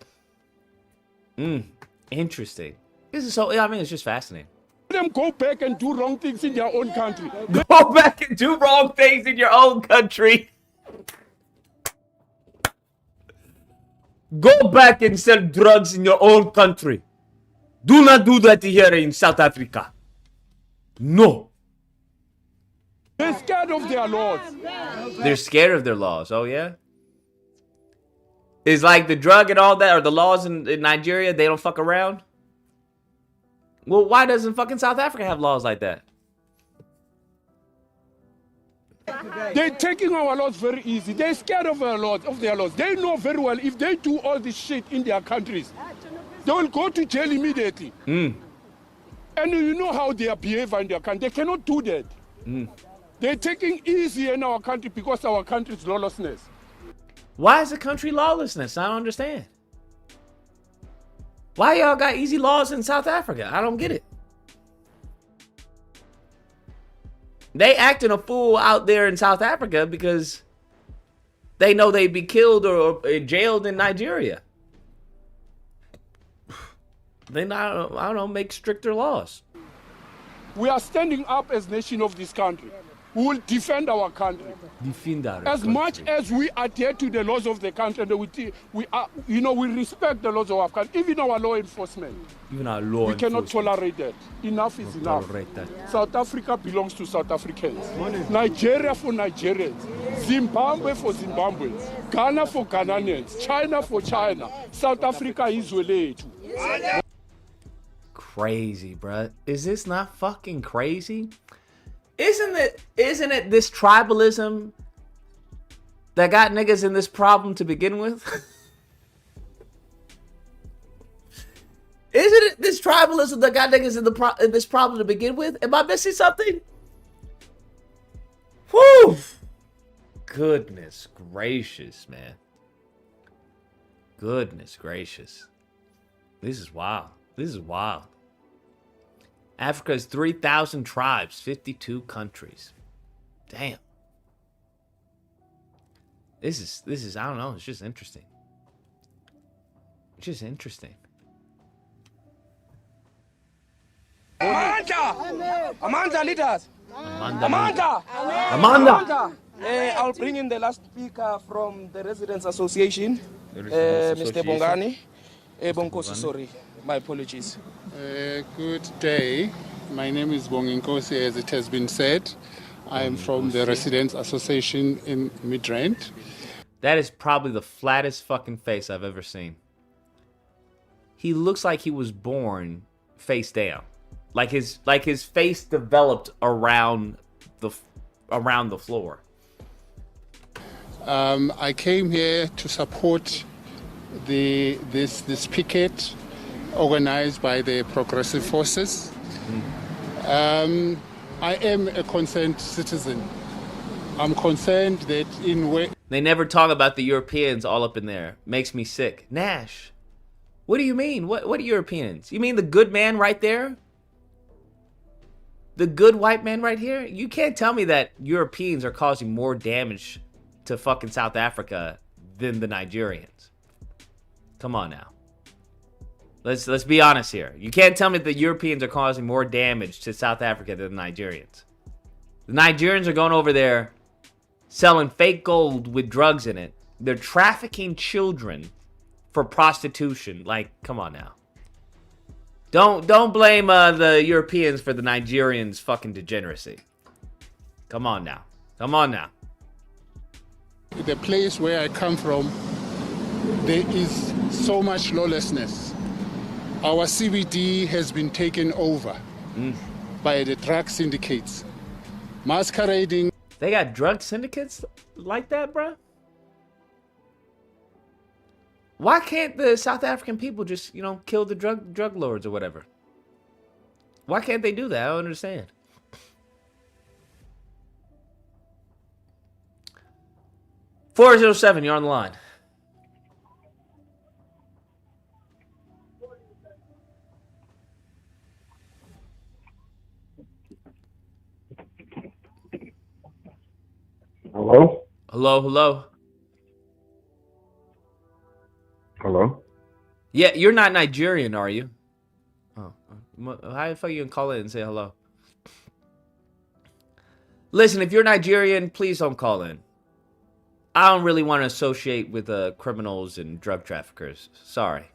Interesting. This is so. I mean, it's just fascinating. Let them go back and do wrong things in their own country. Go back and do wrong things in your own country. Go back and sell drugs in your own country. Do not do that here in South Africa. No. They're scared of their laws. They're scared of their laws. Oh, yeah? It's like the drug and all that, or the laws in Nigeria, they don't fuck around? Well, why doesn't fucking South Africa have laws like that? They're taking our laws very easy. They're scared of our laws, of their laws. They know very well if they do all this shit in their countries, they will go to jail immediately. And you know how they behave in their country. They cannot do that. They're taking easy in our country because our country's lawlessness. Why is the country lawlessness? I don't understand. Why y'all got easy laws in South Africa? I don't get it. They acting a fool out there in South Africa because they know they'd be killed or jailed in Nigeria. They not, I don't know, make stricter laws. We are standing up as nation of this country. We will defend our country. Defend our as country. much as we adhere to the laws of the country, and we respect the laws of our country, even our law enforcement. Even our law we cannot enforcement. tolerate that. Enough is enough. Tolerate that. South Africa belongs to South Africans. Nigeria for Nigerians. Zimbabwe for Zimbabweans. Ghana for Ghanaians. China for China. South Africa is related. Crazy, bruh. Is this not fucking crazy? Isn't it this tribalism that got niggas in this problem to begin with? Isn't it this tribalism that got niggas in this problem to begin with? Am I missing something? Whew! Goodness gracious, man. Goodness gracious. This is wild. This is wild. Africa has 3,000 tribes, 52 countries. Damn. This is, I don't know, it's just interesting. It's just interesting. Amanda, leaders. Amanda. I'll bring in the last speaker from the Residents Association, Mr. Bongani. Bonkosi, sorry. My apologies. Good day. My name is Bonginkosi, as it has been said. I am from the Residents Association in Midrand. That is probably the flattest fucking face I've ever seen. He looks like he was born face down. Like his face developed around the floor. I came here to support this picket organized by the Progressive Forces. I am a concerned citizen. I'm concerned that They never talk about the Europeans all up in there. Makes me sick. Nash, What do you mean? What Europeans? You mean the good man right there? The good white man right here? You can't tell me that Europeans are causing more damage to fucking South Africa than the Nigerians. Come on now. Let's be honest here. You can't tell me that the Europeans are causing more damage to South Africa than the Nigerians. The Nigerians are going over there selling fake gold with drugs in it. They're trafficking children for prostitution. Like, come on now. Don't blame the Europeans for the Nigerians' fucking degeneracy. Come on now. Come on now. The place where I come from, there is so much lawlessness. Our CBD has been taken over by the drug syndicates, masquerading. They got drug syndicates like that, bro? Why can't the South African people just, kill the drug lords or whatever? Why can't they do that? I don't understand. $407, you're on the line. Hello? Hello? Hello? Yeah, you're not Nigerian, are you? Oh, how the fuck you gonna call in and say hello? Listen, if you're Nigerian, please don't call in. I don't really want to associate with criminals and drug traffickers. Sorry.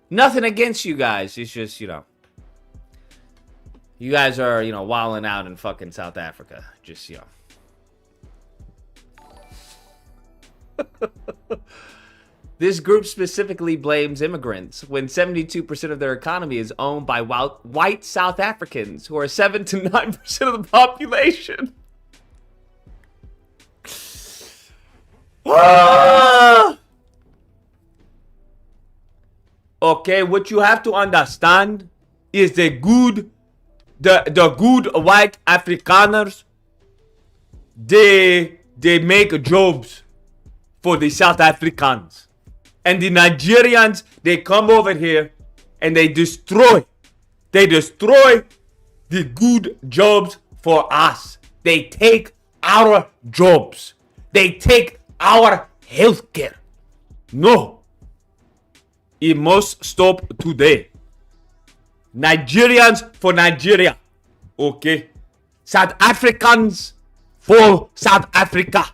Nothing against you guys. It's just, you guys are, wilding out in fucking South Africa. Just, This group specifically blames immigrants when 72% of their economy is owned by white South Africans, who are 7 to 9% of the population. Okay, what you have to understand is the good white Afrikaners, they make jobs for the South Africans. And the Nigerians, they come over here and they destroy the good jobs for us. They take our jobs. They take our healthcare. No. It must stop today. Nigerians for Nigeria. Okay. South Africans for South Africa.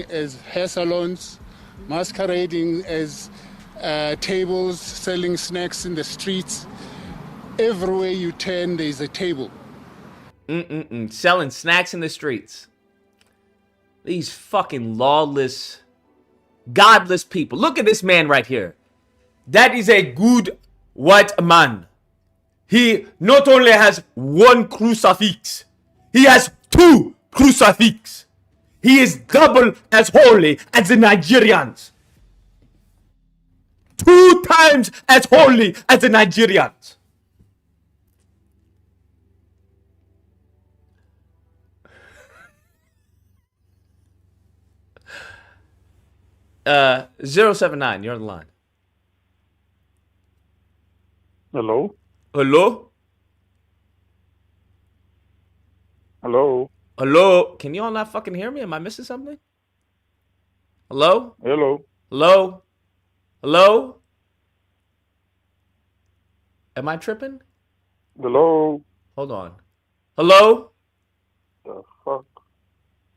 As hair salons, masquerading as tables, selling snacks in the streets. Everywhere you turn, there's a table. Selling snacks in the streets. These fucking lawless, godless people. Look at this man right here. That is a good white man. He not only has one crucifix, he has 2 crucifixes. He is double as holy as the Nigerians. 2 times as holy as the Nigerians. Uh, 079, you're on the line. Hello? Hello? Hello? Hello? Can you all not fucking hear me? Am I missing something? Hello? Hello? Hello? Hello? Am I tripping? Hello? Hold on. Hello? The fuck?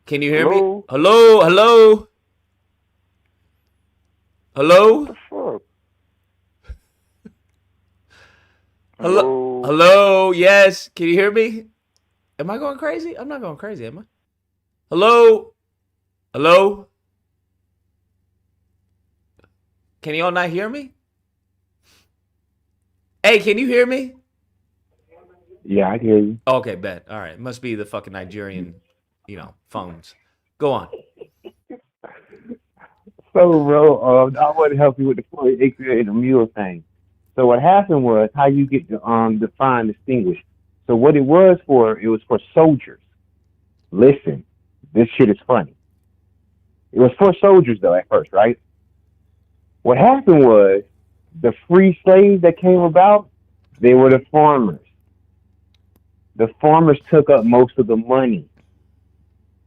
Can you hear Hello? me? Hello? Hello? Hello? The fuck? Hello? Hello? Yes. Can you hear me? Am I going crazy? I'm not going crazy, am I? Hello? Hello? Can y'all not hear me? Hey, can you hear me? Yeah, I hear you. Okay, bet. All right. Must be the fucking Nigerian, phones. Go on. So, bro, I want to help you with the 40 acre and the mule thing. So what happened was how you get to define distinguish. So what it was for soldiers. Listen, this shit is funny. It was for soldiers though at first, right? What happened was the free slaves that came about, they were the farmers. The farmers took up most of the money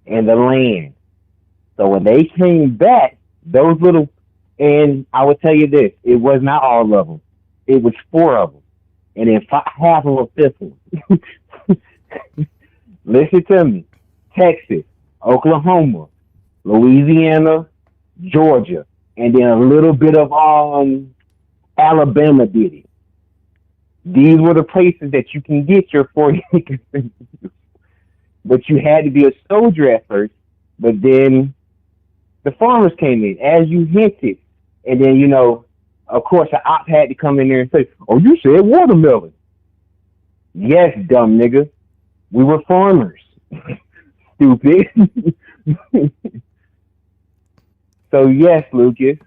and the land. So when they came back, those little, and I will tell you this, it was not all of them. It was 4 of them. And then half of a fifth one. Listen to me. Texas, Oklahoma, Louisiana, Georgia, and then a little bit of Alabama did it. These were the places that you can get your 40 acres. But you had to be a soldier at first, but then the farmers came in, as you hinted. And then, you know, of course, the op had to come in there and say, oh, you said watermelon. Yes, dumb nigga. We were farmers. Stupid. So, yes, Lucas.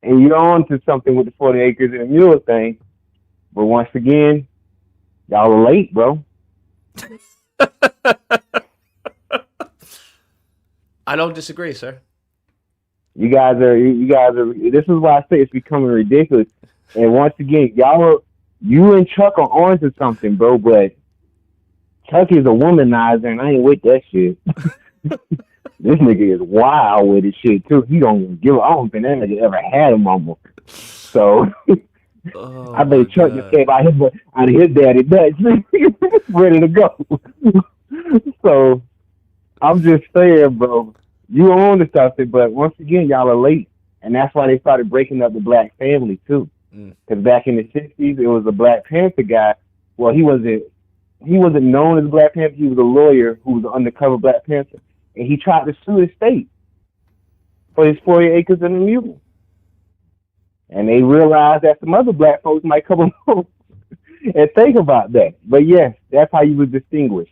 And you're on to something with the 40 acres and a mule thing. But once again, y'all are late, bro. I don't disagree, sir. You guys are. This is why I say it's becoming ridiculous. And once again, you and Chuck are on to something, bro. But Chuck is a womanizer, and I ain't with that shit. This nigga is wild with his shit too. He don't even give. I don't think that nigga ever had a mama. So I bet Chuck just came out of his daddy Dutch, ready to go. So I'm just saying, bro. You on to something, but once again, y'all are late, and that's why they started breaking up the black family too. Because back in the '60s, it was a Black Panther guy. Well, he wasn't known as a Black Panther. He was a lawyer who was an undercover Black Panther, and he tried to sue the state for his 40 acres and a mule. And they realized that some other black folks might come along and think about that. But yes, that's how you were distinguished.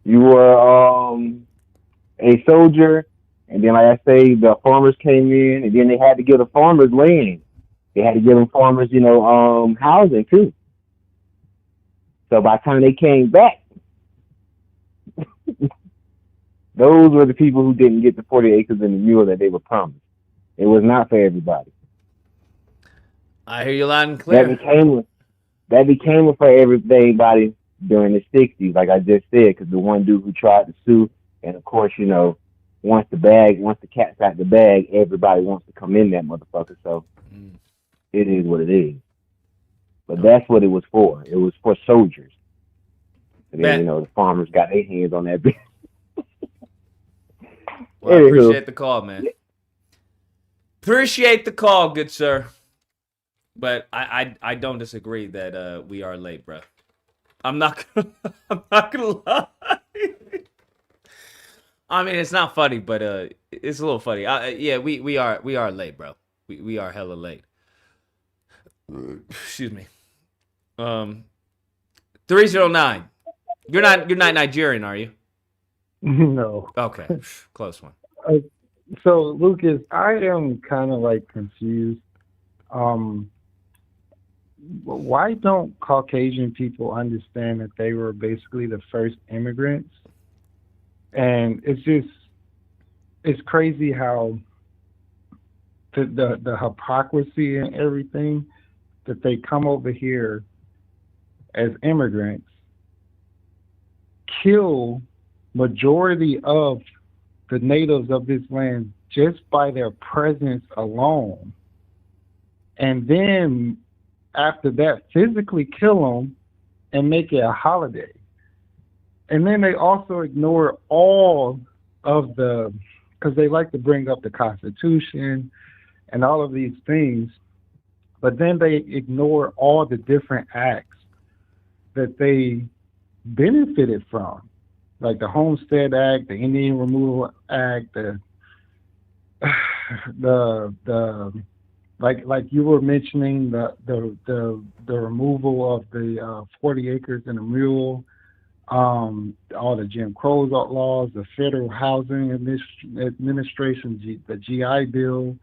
You were a soldier. And then, like I say, the farmers came in, and then they had to give the farmers land. They had to give them farmers, housing too. So by the time they came back, those were the people who didn't get the 40 acres and the mule that they were promised. It was not for everybody. I hear you loud and clear. That became for everybody during the 60s, like I just said, because the one dude who tried to sue, and of course, once the cat's out the bag, everybody wants to come in that motherfucker. So it is what it is. But that's what it was for. It was for soldiers. And then, the farmers got their hands on that bitch. Well, I appreciate the call, man. Appreciate the call, good sir. But I don't disagree that we are late, bro. I'm not gonna lie. I mean, it's not funny, but it's a little funny. Yeah, we are late, bro. We are hella late. Excuse me. 309. You're not Nigerian, are you? No. Okay, close one. So Lucas, I am kind of like confused. Why don't Caucasian people understand that they were basically the first immigrants? And it's crazy how the hypocrisy and everything that they come over here as immigrants, kill majority of the natives of this land just by their presence alone, and then after that physically kill them and make it a holiday. And then they also ignore all of because they like to bring up the Constitution and all of these things, but then they ignore all the different acts that they benefited from, like the Homestead Act, the Indian Removal Act, like you were mentioning, the removal of the 40 acres and a mule, all the Jim Crow laws, the Federal Housing Administration, the GI Bill,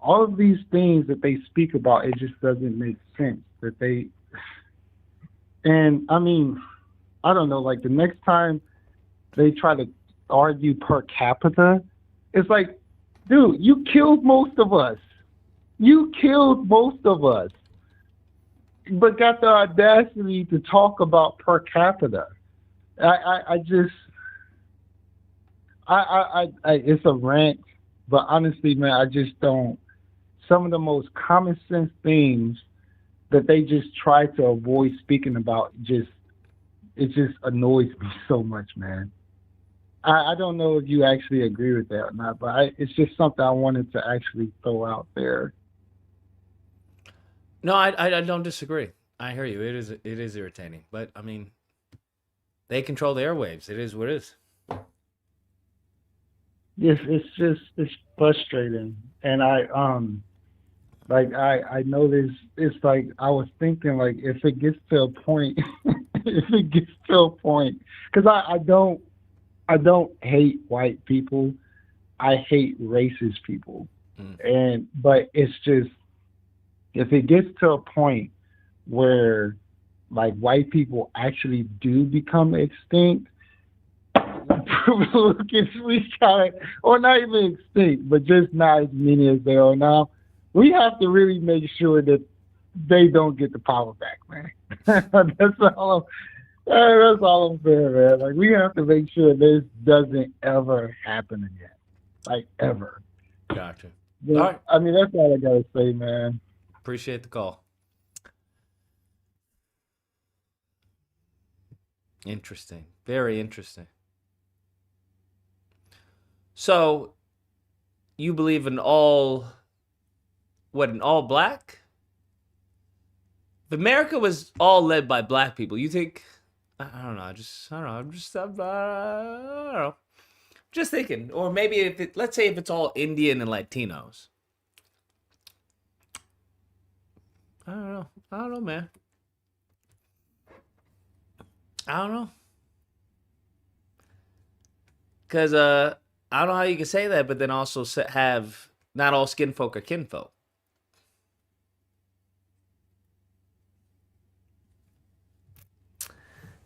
all of these things that they speak about, it just doesn't make sense that they. And I mean, I don't know, like the next time they try to argue per capita, it's like Dude, you killed most of us. You killed most of us. But got the audacity to talk about per capita. It's a rant, but honestly, man, I just don't. Some of the most common sense things that they just try to avoid speaking about, it just annoys me so much, man. I don't know if you actually agree with that or not, but it's just something I wanted to actually throw out there. No, I don't disagree. I hear you. It is irritating, but I mean, they control the airwaves. It is what it is. Yes, it's frustrating, and I know this. It's like I was thinking, like, if it gets to a point, because I don't hate white people, I hate racist people, but it's just if it gets to a point where like white people actually do become extinct. We kind of, or not even extinct, but just not as many as they are now. We have to really make sure that they don't get the power back, man. That's all I'm saying, man. Like, we have to make sure this doesn't ever happen again, like ever. Gotcha. But, all right. I mean, that's all I gotta say, man. Appreciate the call. Interesting. Very interesting. So, you believe in all black? If America was all led by black people, you think? I don't know. I don't know. Just thinking, or maybe let's say if it's all Indian and Latinos. I don't know, man. I don't know. Because I don't know how you can say that, but then also have not all skin folk are kinfolk.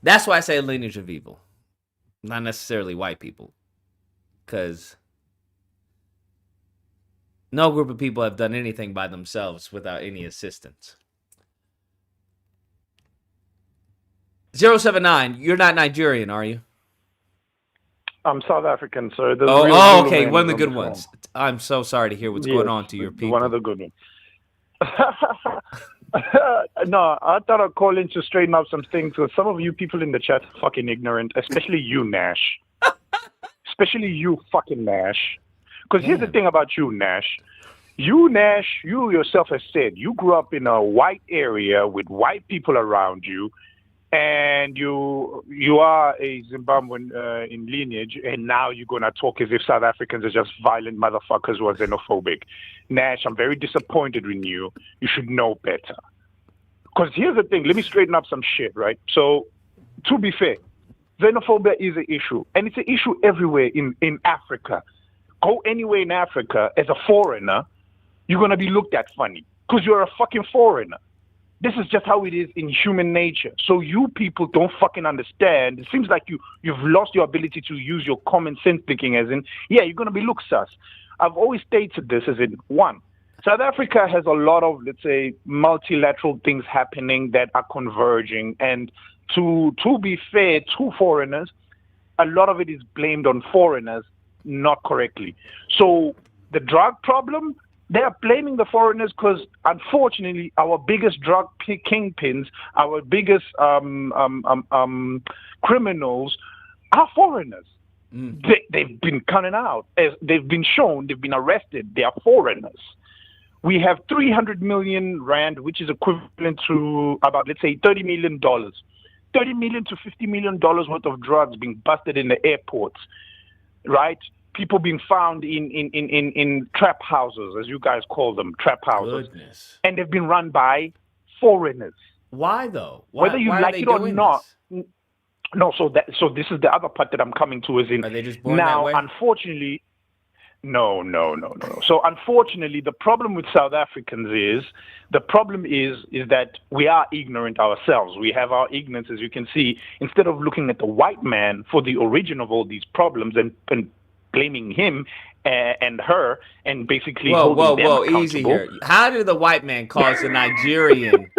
That's why I say lineage of evil. Not necessarily white people. Because no group of people have done anything by themselves without any assistance. 079, you're not Nigerian, are you? I'm South African, so okay, one of the good ones. I'm so sorry to hear what's going on to your people. One of the good ones. No, I thought I'd call in to straighten up some things because some of you people in the chat are fucking ignorant, especially you, Nash. Especially you, fucking Nash. Because here's the thing about you, Nash. You, Nash, you yourself have said you grew up in a white area with white people around you. And you are a Zimbabwean in lineage, and now you're going to talk as if South Africans are just violent motherfuckers who are xenophobic. Nash, I'm very disappointed in you. You should know better. Because here's the thing. Let me straighten up some shit, right? So, to be fair, xenophobia is an issue. And it's an issue everywhere in Africa. Go anywhere in Africa, as a foreigner, you're going to be looked at funny. Because you're a fucking foreigner. This is just how it is in human nature. So you people don't fucking understand. It seems like you've lost your ability to use your common sense thinking as in, yeah, you're going to be looked sus. I've always stated this as in, one, South Africa has a lot of, let's say, multilateral things happening that are converging. And to be fair to foreigners, a lot of it is blamed on foreigners, not correctly. So the drug problem, they are blaming the foreigners because, unfortunately, our biggest drug kingpins, our biggest criminals are foreigners. They've been coming out. As they've been shown, they've been arrested. They are foreigners. We have 300 million rand, which is equivalent to about, let's say, $30 million. $30 million to $50 million worth of drugs being busted in the airports, right? People being found in trap houses, as you guys call them, trap houses. Goodness. And they've been run by foreigners. Why though? Whether you like it or not. No, so this is the other part that I'm coming to is in. Are they just born now, that way? Unfortunately, no. So unfortunately, the problem with South Africans is that we are ignorant ourselves. We have our ignorance, as you can see. Instead of looking at the white man for the origin of all these problems and blaming him and her, and basically Whoa, holding them accountable. easy here. How did the white man cause the Nigerian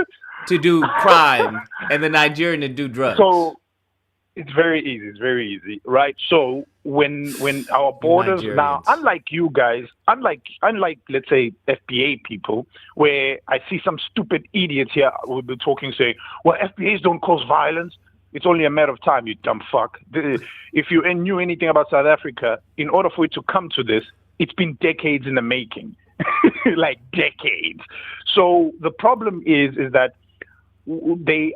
to do crime and the Nigerian to do drugs? So it's very easy, right? So when our borders now, unlike you guys, unlike let's say FBA people, where I see some stupid idiots here will be talking saying, well, FBAs don't cause violence. It's only a matter of time, you dumb fuck. If you knew anything about South Africa, in order for it to come to this, it's been decades in the making, like decades. So the problem is that the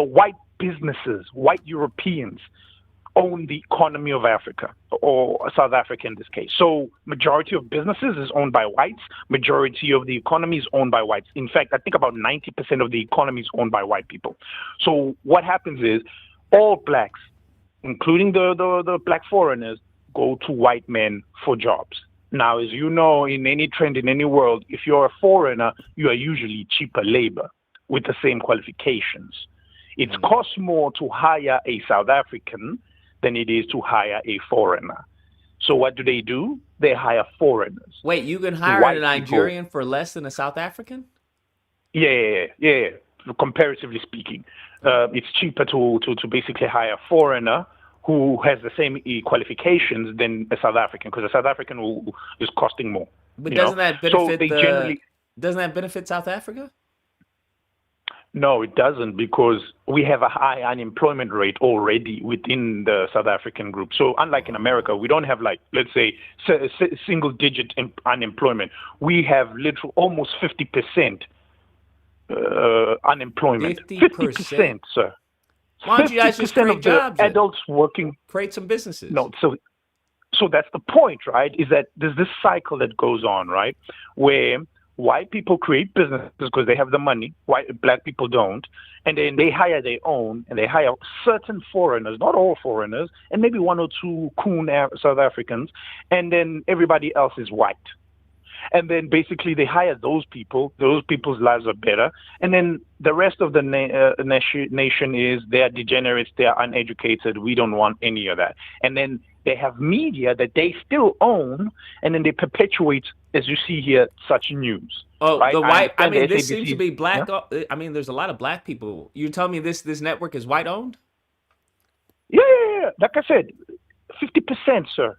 white businesses, white Europeans, own the economy of Africa, or South Africa in this case. So majority of businesses is owned by whites. Majority of the economy is owned by whites. In fact, I think about 90% of the economy is owned by white people. So what happens is all blacks, including the black foreigners, go to white men for jobs. Now, as you know, in any trend in any world, if you're a foreigner, you are usually cheaper labor with the same qualifications. It costs more to hire a South African than it is to hire a foreigner. So what do? They hire foreigners. Wait, you can hire a Nigerian for less than a South African? Yeah. Comparatively speaking, it's cheaper to basically hire a foreigner who has the same qualifications than a South African, because a South African is costing more. But doesn't that benefit South Africa? No, it doesn't, because we have a high unemployment rate already within the South African group. So unlike in America, we don't have, like, let's say, single-digit unemployment. We have literally almost 50% unemployment. 50%, sir. Why don't you guys just create jobs? Adults working. Create some businesses. No, so that's the point, right? Is that there's this cycle that goes on, right, where white people create businesses because they have the money. Black people don't. And then they hire their own, and they hire certain foreigners, not all foreigners, and maybe one or two coon South Africans, and then everybody else is white. And then basically they hire those people. Those people's lives are better. And then the rest of the nation is, they are degenerates, they are uneducated. We don't want any of that. And then they have media that they still own, and then they perpetuate, as you see here, such news. Oh, right? the white. I mean, this SABC, seems to be black. Yeah? I mean, there's a lot of black people. You're telling me this network is white owned? Yeah. Like I said, 50%, sir.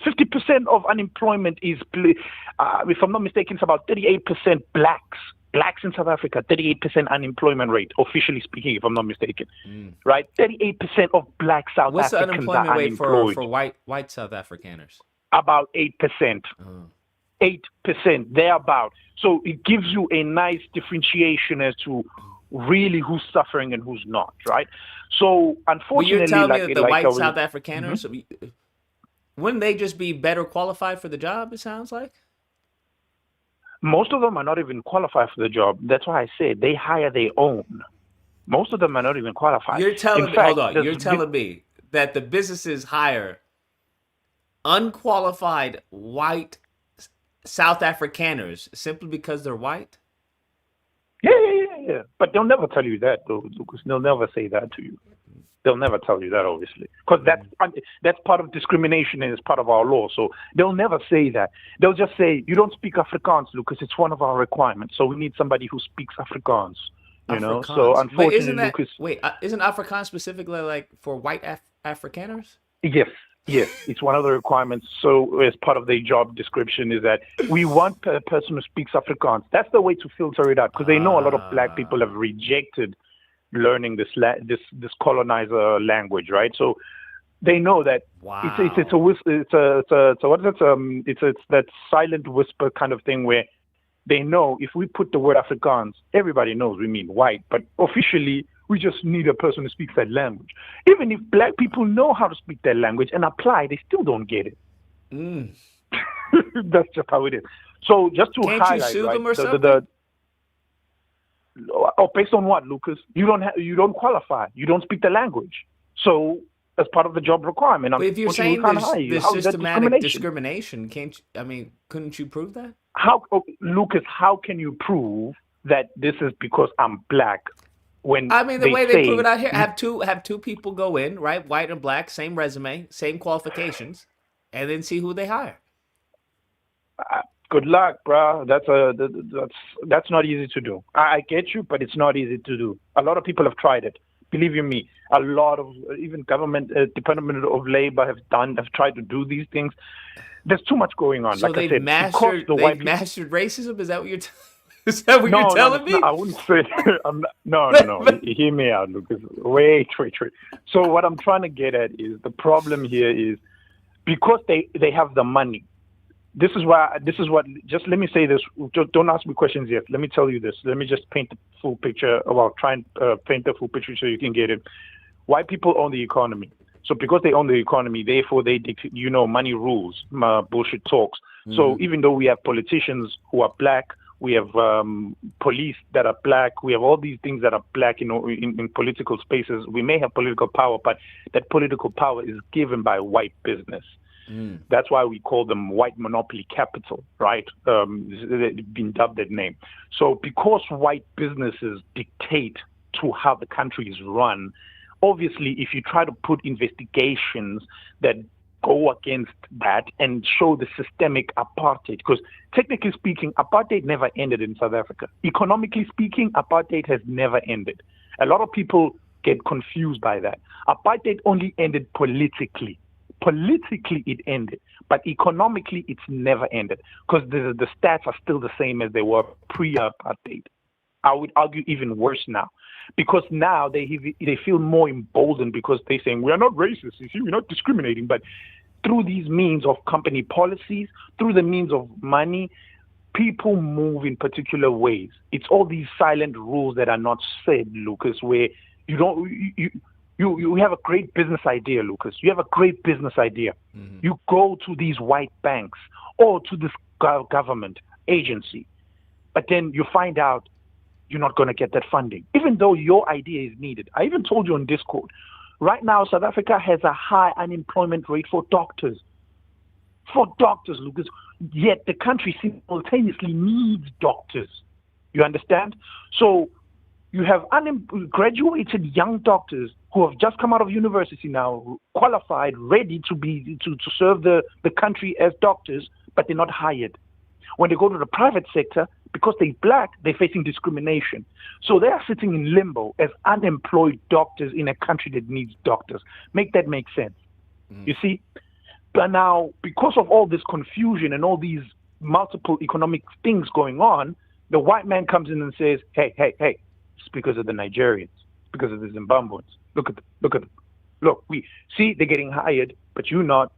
50% of unemployment is, if I'm not mistaken, it's about 38% blacks. Blacks in South Africa, 38% unemployment rate, officially speaking, if I'm not mistaken. Right? 38% of black South What's Africans the unemployment are rate unemployed. for white South Afrikaners? About 8%. 8%, thereabout. So it gives you a nice differentiation as to really who's suffering and who's not, right? So unfortunately, you're telling me that the white I South Afrikaners, wouldn't they just be better qualified for the job, it sounds like? Most of them are not even qualified for the job. That's why I said they hire their own. Most of them are not even qualified. You're telling me, hold on, you're telling me that the businesses hire unqualified white South Afrikaners simply because they're white? Yeah. But they'll never tell you that, though, Lucas. They'll never say that to you. They'll never tell you that, obviously, because that's part of discrimination and it's part of our law. So they'll never say that. They'll just say, you don't speak Afrikaans, Lucas. It's one of our requirements. So we need somebody who speaks Afrikaans. You know. So unfortunately, isn't Afrikaans specifically like for white Afrikaners? Yes. It's one of the requirements. So as part of the job description is that we want a person who speaks Afrikaans. That's the way to filter it out, because they know a lot of black people have rejected learning this colonizer language, right? So they know that it's that silent whisper kind of thing where they know if we put the word Afrikaans, everybody knows we mean white, but officially we just need a person who speaks that language. Even if black people know how to speak that language and apply, they still don't get it. That's just how it is. So just to Can't highlight, you sue them or something? Based on what, Lucas? You don't qualify. You don't speak the language. So as part of the job requirement, but if you're saying there's systematic discrimination, couldn't you prove that? Lucas, how can you prove that this is because I'm black? When the way they prove it out here, have two people go in, right? White and black, same resume, same qualifications. and then see who they hire. Good luck, bro. That's not easy to do. I get you, but it's not easy to do. A lot of people have tried it. Believe you me, a lot of even government, Department of Labor have tried to do these things. There's too much going on. So like they've I said, mastered racism. Is that what you're? Is that what you're telling me? No, I wouldn't say. No. Hear me out, Lucas. Wait. So what I'm trying to get at is the problem here is because they have the money. This is what. Just let me say this. Don't ask me questions yet. Let me tell you this. Let me just paint the full picture. Well, try and paint the full picture so you can get it. White people own the economy. So because they own the economy, therefore they money rules. Bullshit talks. Mm-hmm. So even though we have politicians who are black, we have police that are black, we have all these things that are black, in political spaces. We may have political power, but that political power is given by white business. Mm. That's why we call them white monopoly capital, right? They've been dubbed that name. So because white businesses dictate to how the country is run, obviously, if you try to put investigations that go against that and show the systemic apartheid, because technically speaking, apartheid never ended in South Africa. Economically speaking, apartheid has never ended. A lot of people get confused by that. Apartheid only ended politically. Politically, it ended, but economically, it's never ended because the stats are still the same as they were pre-apartheid. I would argue even worse now, because now they feel more emboldened because they're saying we are not racist, you see, we're not discriminating, but through these means of company policies, through the means of money, people move in particular ways. It's all these silent rules that are not said, Lucas, where you have a great business idea, Lucas. You have a great business idea. Mm-hmm. You go to these white banks or to this government agency, but then you find out you're not going to get that funding, even though your idea is needed. I even told you on Discord, right now, South Africa has a high unemployment rate for doctors. For doctors, Lucas. Yet the country simultaneously needs doctors. You understand? So you have graduated young doctors who have just come out of university now, qualified, ready to serve the country as doctors, but they're not hired. When they go to the private sector, because they're black, they're facing discrimination. So they are sitting in limbo as unemployed doctors in a country that needs doctors. Make that make sense? You see? But now, because of all this confusion and all these multiple economic things going on, the white man comes in and says, hey, it's because of the Nigerians, because of the Zimbabweans. Look at them. Look, we see they're getting hired, but you're not.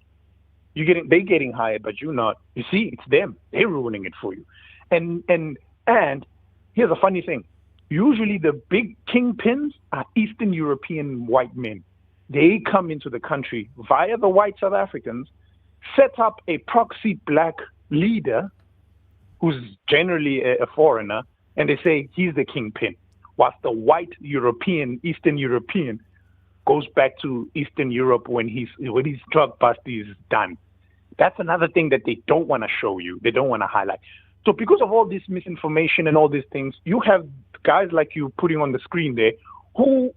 They're getting hired, but you're not. You see, it's them. They're ruining it for you. And here's a funny thing. Usually the big kingpins are Eastern European white men. They come into the country via the white South Africans, set up a proxy black leader who's generally a foreigner, and they say he's the kingpin, whilst the white European, Eastern European, goes back to Eastern Europe when his drug bust is done. That's another thing that they don't want to show you. They don't want to highlight. So because of all this misinformation and all these things, you have guys like you putting on the screen there who,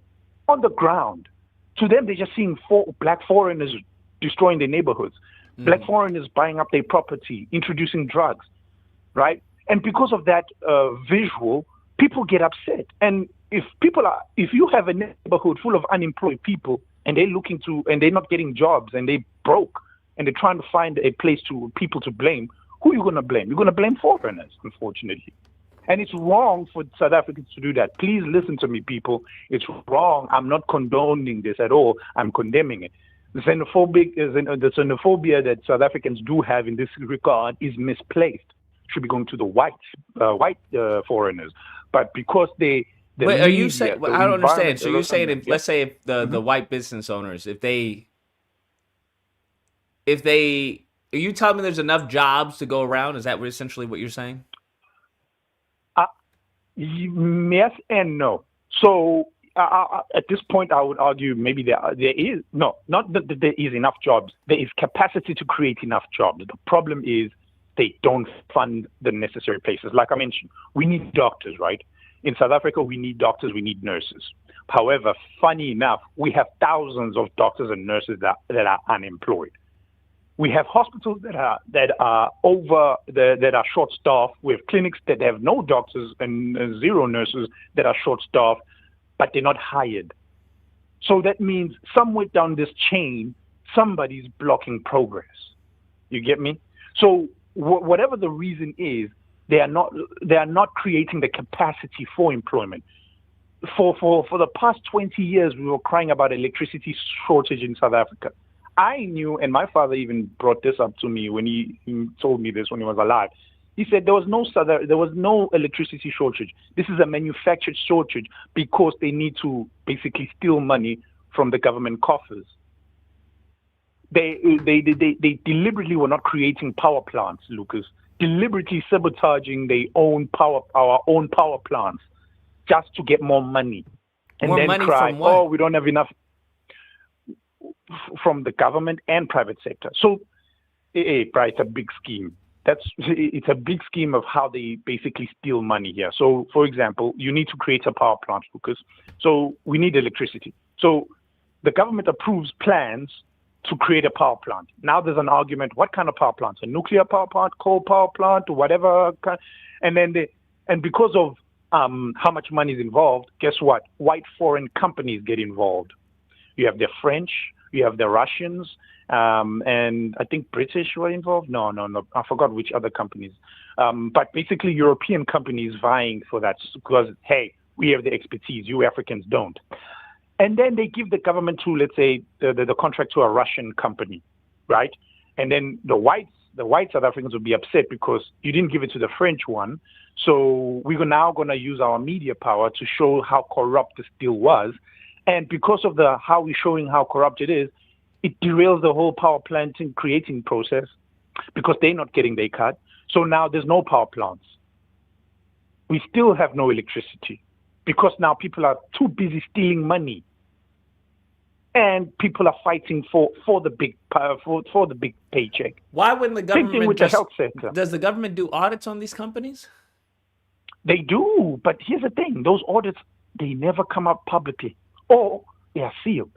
on the ground, to them, they're just seeing black foreigners destroying their neighborhoods, black foreigners buying up their property, introducing drugs, right? And because of that visual, people get upset. And if you have a neighborhood full of unemployed people and they're not getting jobs and they broke and they're trying to find a place people to blame, who are you going to blame? You're going to blame foreigners, unfortunately. And it's wrong for South Africans to do that. Please listen to me, people. It's wrong. I'm not condoning this at all. I'm condemning it. The xenophobia that South Africans do have in this regard is misplaced. Should be going to the white foreigners. But because wait, are you saying? I don't understand. So you're saying, let's say if the white business owners, if they, are you telling me there's enough jobs to go around? Is that essentially what you're saying? Yes and no. So at this point, I would argue maybe there is not that there is enough jobs. There is capacity to create enough jobs. The problem is they don't fund the necessary places. Like I mentioned, we need doctors, right? In South Africa, we need doctors, we need nurses. However, funny enough, we have thousands of doctors and nurses that are unemployed. We have hospitals that are short staffed. We have clinics that have no doctors and zero nurses that are short staffed, but they're not hired. So that means somewhere down this chain, somebody's blocking progress. You get me? So whatever the reason is, they are not creating the capacity for employment. For the past 20 years, we were crying about electricity shortage in South Africa. I knew, and my father even brought this up to me when he told me this when he was alive. He said there was no electricity shortage. This is a manufactured shortage because they need to basically steal money from the government coffers. They deliberately were not creating power plants, Lucas. Deliberately sabotaging our own power plants just to get more money, and more then money cry, from what? "Oh, we don't have enough." From the government and private sector. So, it's a big scheme. It's a big scheme of how they basically steal money here. So, for example, you need to create a power plant, Lucas. So we need electricity. So the government approves plans to create a power plant. Now there's an argument: what kind of power plant? A nuclear power plant, coal power plant, or whatever. And because of how much money is involved, guess what? White foreign companies get involved. You have the French, you have the Russians, and I think British were involved. No. I forgot which other companies. But basically European companies vying for that because, hey, we have the expertise. You Africans don't. And then they give the government to, let's say, the contract to a Russian company, right? And then the white South Africans will be upset because you didn't give it to the French one. So we're now going to use our media power to show how corrupt this deal was. And because of how we're showing how corrupt it is, it derails the whole power plant creating process because they're not getting their cut. So now there's no power plants. We still have no electricity because now people are too busy stealing money. And people are fighting for the big for the big paycheck. Why wouldn't the government? Same thing with the health sector. Does the government do audits on these companies? They do, but here's the thing: those audits, they never come up publicly, or they are sealed.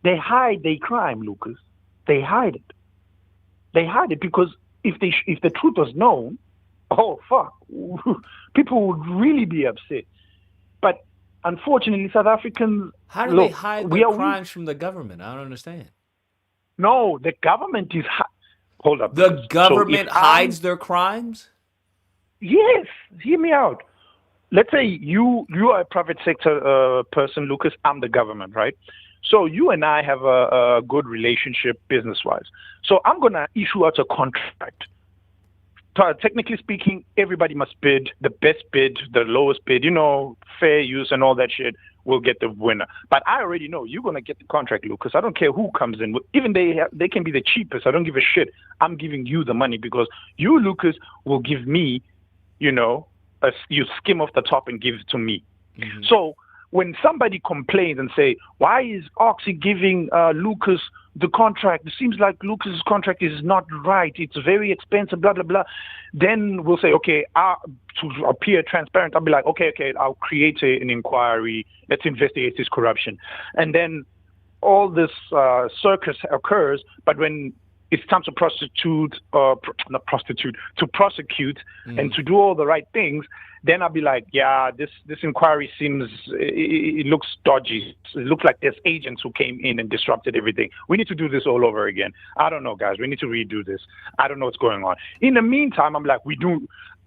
They hide their crime, Lucas. They hide it. They hide it because if the truth was known, oh fuck, people would really be upset. But unfortunately, South Africans. How do they hide their crimes from the government? I don't understand. No, the government is. Hold up. The government hides their crimes? Yes. Hear me out. Let's say you are a private sector person, Lucas. I'm the government, right? So you and I have a good relationship business-wise. So I'm going to issue out a contract. Technically speaking, everybody must bid. The best bid, the lowest bid, fair use and all that shit will get the winner. But I already know you're going to get the contract, Lucas. I don't care who comes in. Even they can be the cheapest. I don't give a shit. I'm giving you the money because you, Lucas, will give me, you skim off the top and give it to me. Mm-hmm. So when somebody complains and say, why is Oxy giving Lucas the contract? It seems like Lucas's contract is not right. It's very expensive, blah, blah, blah. Then we'll say, okay, to appear transparent, I'll be like, okay, I'll create an inquiry. Let's investigate this corruption. And then all this circus occurs, but when it's time to prosecute and to do all the right things, then I'll be like, yeah, this inquiry seems, it looks dodgy. It looks like there's agents who came in and disrupted everything. We need to do this all over again. I don't know, guys. We need to redo this. I don't know what's going on. In the meantime, I'm like,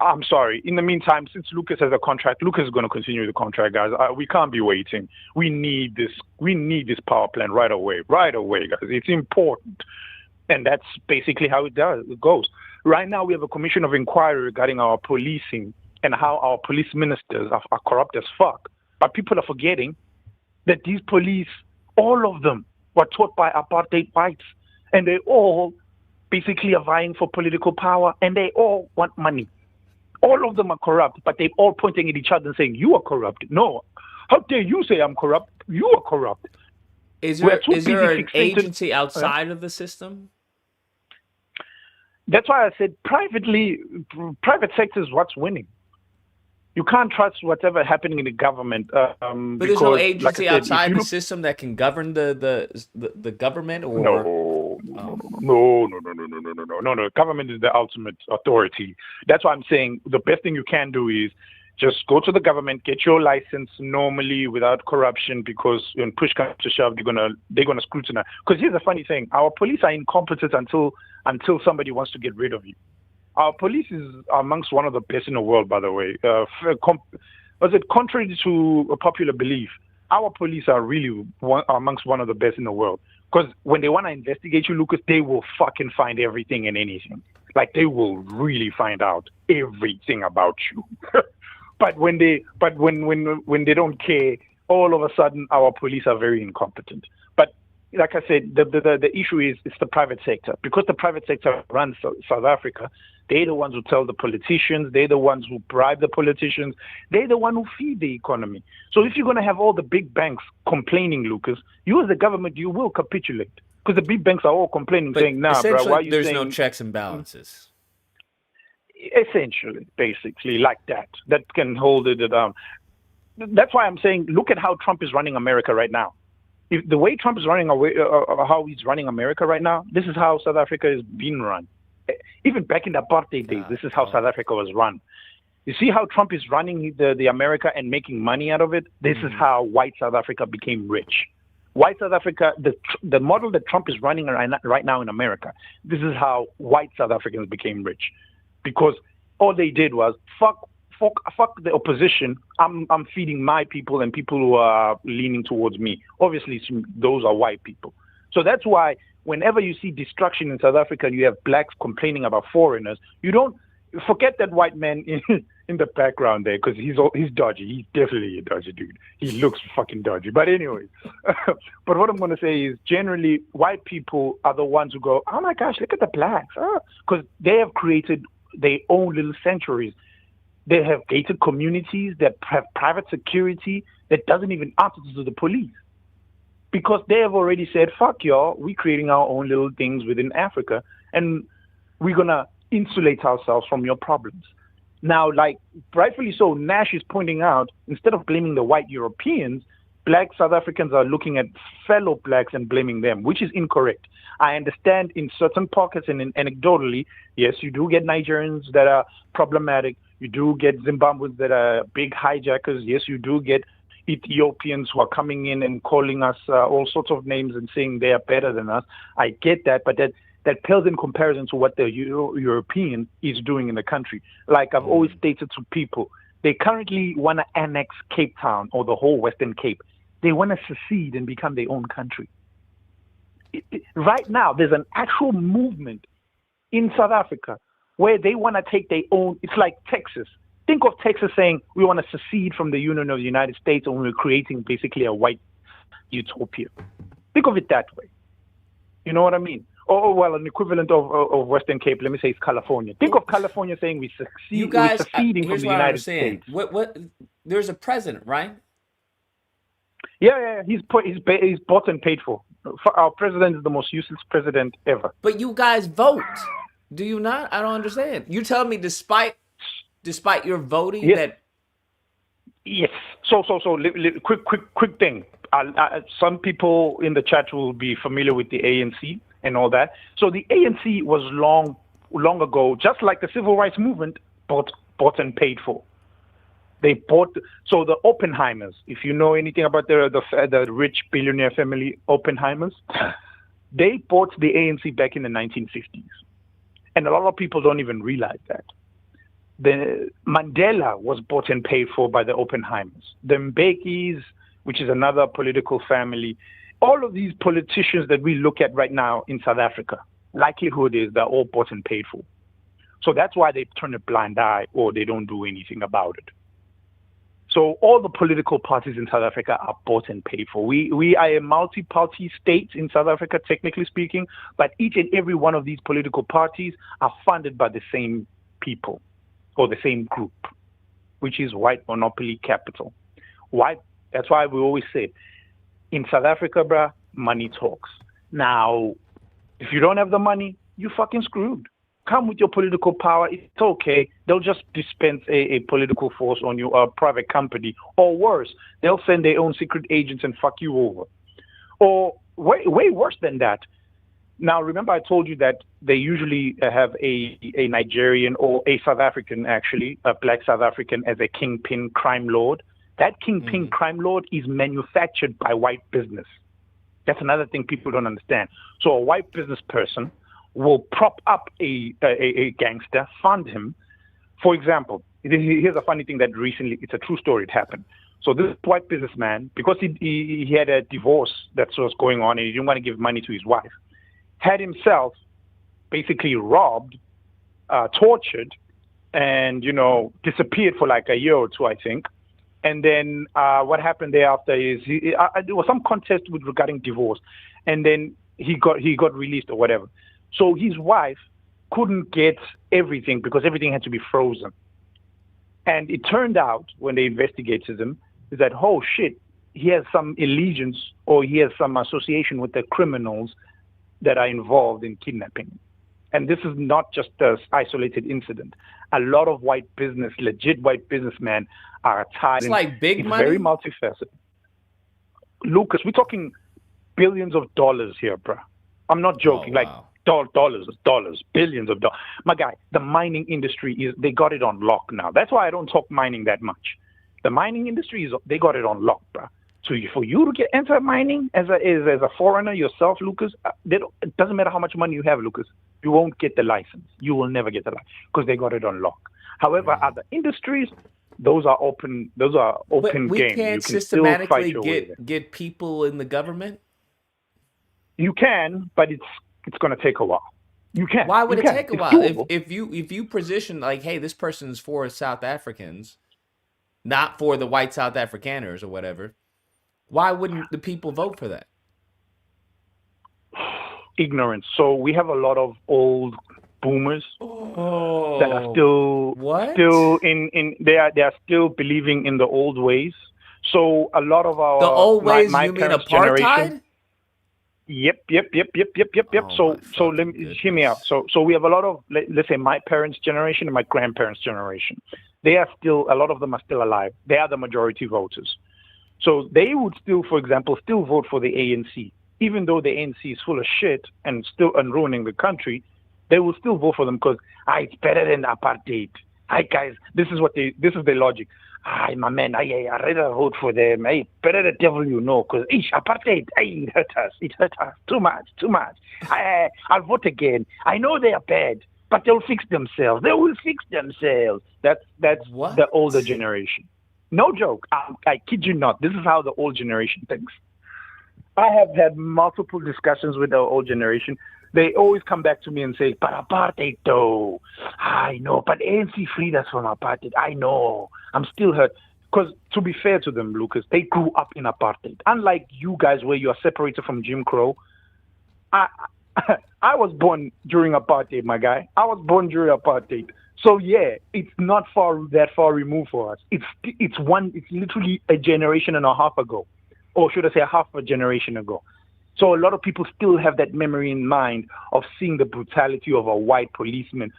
I'm sorry. In the meantime, since Lucas has a contract, Lucas is going to continue the contract, guys. We can't be waiting. We need this power plant right away, guys. It's important. And that's basically how it goes. Right now, we have a commission of inquiry regarding our policing and how our police ministers are corrupt as fuck. But people are forgetting that these police, all of them, were taught by apartheid whites. And they all basically are vying for political power. And they all want money. All of them are corrupt, but they're all pointing at each other and saying, you are corrupt. No. How dare you say I'm corrupt? You are corrupt. Is there an agency outside of the system? That's why I said private sector is what's winning. You can't trust whatever happening in the government. But there's no agency outside the system that can govern the government, or No. Government is the ultimate authority. That's why I'm saying the best thing you can do is just go to the government, get your license normally without corruption, because when push comes to shove, they're gonna scrutinize. Because here's the funny thing: our police are incompetent until somebody wants to get rid of you. Our police is amongst one of the best in the world, by the way. Contrary to a popular belief, our police are really amongst one of the best in the world. Because when they want to investigate you, Lucas, they will fucking find everything and anything. Like, they will really find out everything about you. But when they don't care, all of a sudden our police are very incompetent. But like I said, the issue is it's the private sector. Because the private sector runs South Africa, they're the ones who tell the politicians, they're the ones who bribe the politicians, they're the one who feed the economy. So if you're going to have all the big banks complaining, Lucas, you as the government, you will capitulate. Because the big banks are all complaining, saying, nah, bro, why are you there's saying... no checks and balances. Essentially, basically, like that can hold it down. That's why I'm saying, look at how Trump is running America right now. If the way Trump is running how he's running America right now, this is how South Africa is being run. Even back in the apartheid days, this is how South Africa was run. You see how Trump is running the America and making money out of it? This is how white South Africa became rich. White South Africa, the model that Trump is running right now in America, this is how white South Africans became rich. Because all they did was fuck the opposition. I'm feeding my people and people who are leaning towards me. Obviously, those are white people. So that's why whenever you see destruction in South Africa and you have blacks complaining about foreigners, you don't forget that white man in the background there, because he's dodgy. He's definitely a dodgy dude. He looks fucking dodgy. But anyway, but what I'm going to say is generally white people are the ones who go, oh my gosh, look at the blacks. Because they have created their own little sanctuaries. They have gated communities that have private security that doesn't even answer to the police. Because they have already said, fuck y'all, we're creating our own little things within Africa, and we're going to insulate ourselves from your problems. Now, like, rightfully so, Nash is pointing out, instead of blaming the white Europeans, black South Africans are looking at fellow blacks and blaming them, which is incorrect. I understand in certain pockets and anecdotally, yes, you do get Nigerians that are problematic. You do get Zimbabweans that are big hijackers. Yes, you do get Ethiopians who are coming in and calling us all sorts of names and saying they are better than us. I get that, but that pales in comparison to what the European is doing in the country. Like I've always stated to people, they currently want to annex Cape Town or the whole Western Cape. They want to secede and become their own country. Right now, there's an actual movement in South Africa where they want to take their own. It's like Texas. Think of Texas saying, we want to secede from the Union of the United States, and we're creating basically a white utopia. Think of it that way. You know what I mean? Or, well, an equivalent of Western Cape, let me say it's California. Think of California saying we're seceding from the United States. What? There's a president, right? Yeah. He's bought and paid for. Our president is the most useless president ever. But you guys vote, do you not? I don't understand. You tell me, despite your voting, that. Yes. So, quick thing. Some people in the chat will be familiar with the ANC and all that. So the ANC was long ago, just like the civil rights movement, bought and paid for. They bought. So the Oppenheimers, if you know anything about the rich billionaire family Oppenheimers, they bought the ANC back in the 1950s, and a lot of people don't even realize that. The Mandela was bought and paid for by the Oppenheimers. The Mbekis, which is another political family, all of these politicians that we look at right now in South Africa, likelihood is they're all bought and paid for. So that's why they turn a blind eye or they don't do anything about it. So all the political parties in South Africa are bought and paid for. We are a multi-party state in South Africa, technically speaking, but each and every one of these political parties are funded by the same people or the same group, which is white monopoly capital. That's why we always say, in South Africa, bruh, money talks. Now, if you don't have the money, you're fucking screwed. Come with your political power, it's okay. They'll just dispense a political force on you, a private company. Or worse, they'll send their own secret agents and fuck you over. Or way worse than that. Now, remember, I told you that they usually have a Nigerian or a South African, actually, a black South African as a kingpin crime lord. That kingpin crime lord is manufactured by white business. That's another thing people don't understand. So a white business person will prop up a gangster, fund him. For example, here's a funny thing that recently, it's a true story, it happened. So this white businessman, because he had a divorce that was going on and he didn't want to give money to his wife, had himself basically robbed, tortured, and, disappeared for like a year or two, I think. And then what happened thereafter is there was some contest regarding divorce, and then he got released or whatever. So his wife couldn't get everything because everything had to be frozen. And it turned out when they investigated him is that, oh shit, he has some allegiance or he has some association with the criminals that are involved in kidnapping. And this is not just an isolated incident. A lot of legit white businessmen are tied. It's like big money? It's very multifaceted. Lucas, we're talking billions of dollars here, bro. I'm not joking. Oh, wow. Dollars, billions of dollars. My guy, the mining industry they got it on lock now. That's why I don't talk mining that much. The mining industry they got it on lock, bro. So for you to enter mining as a foreigner yourself, Lucas, it doesn't matter how much money you have, Lucas. You won't get the license. You will never get the license because they got it on lock. However, other industries, those are open. Those are open we games. Can't you can systematically still fight your way get people in the government. You can, but it's going to take a while. You can. Why would it take a It's while? doable. If you position like, hey, this person's for South Africans, not for the white South Afrikaners or whatever, why wouldn't the people vote for that? Ignorance. So we have a lot of old boomers that are still in they are still believing in the old ways. So a lot of our The old ways, my you mean parents' apartheid? generation. Yep. Oh, So let me hear me out. So we have a lot of let's say my parents' generation and my grandparents' generation. They are still, a lot of them are still alive. They are the majority voters. So they would still, for example, vote for the ANC, even though the ANC is full of shit and ruining the country. They will still vote for them because it's better than apartheid. Hi guys, this is their logic. My man, I rather vote for them. Better the devil you know, because apartheid, it hurt us too much. I'll vote again. I know they are bad, but they'll fix themselves. They will fix themselves. That's what? The older generation. No joke. I kid you not. This is how the old generation thinks. I have had multiple discussions with the old generation. They always come back to me and say, but apartheid though. I know, but ANC freed us from apartheid. I know. I'm still hurt. Because to be fair to them, Lucas, they grew up in apartheid. Unlike you guys where you are separated from Jim Crow, I was born during apartheid, my guy. I was born during apartheid. So yeah, it's not that far removed for us. It's literally a generation and a half ago. Or should I say half a generation ago. So a lot of people still have that memory in mind of seeing the brutality of a white policeman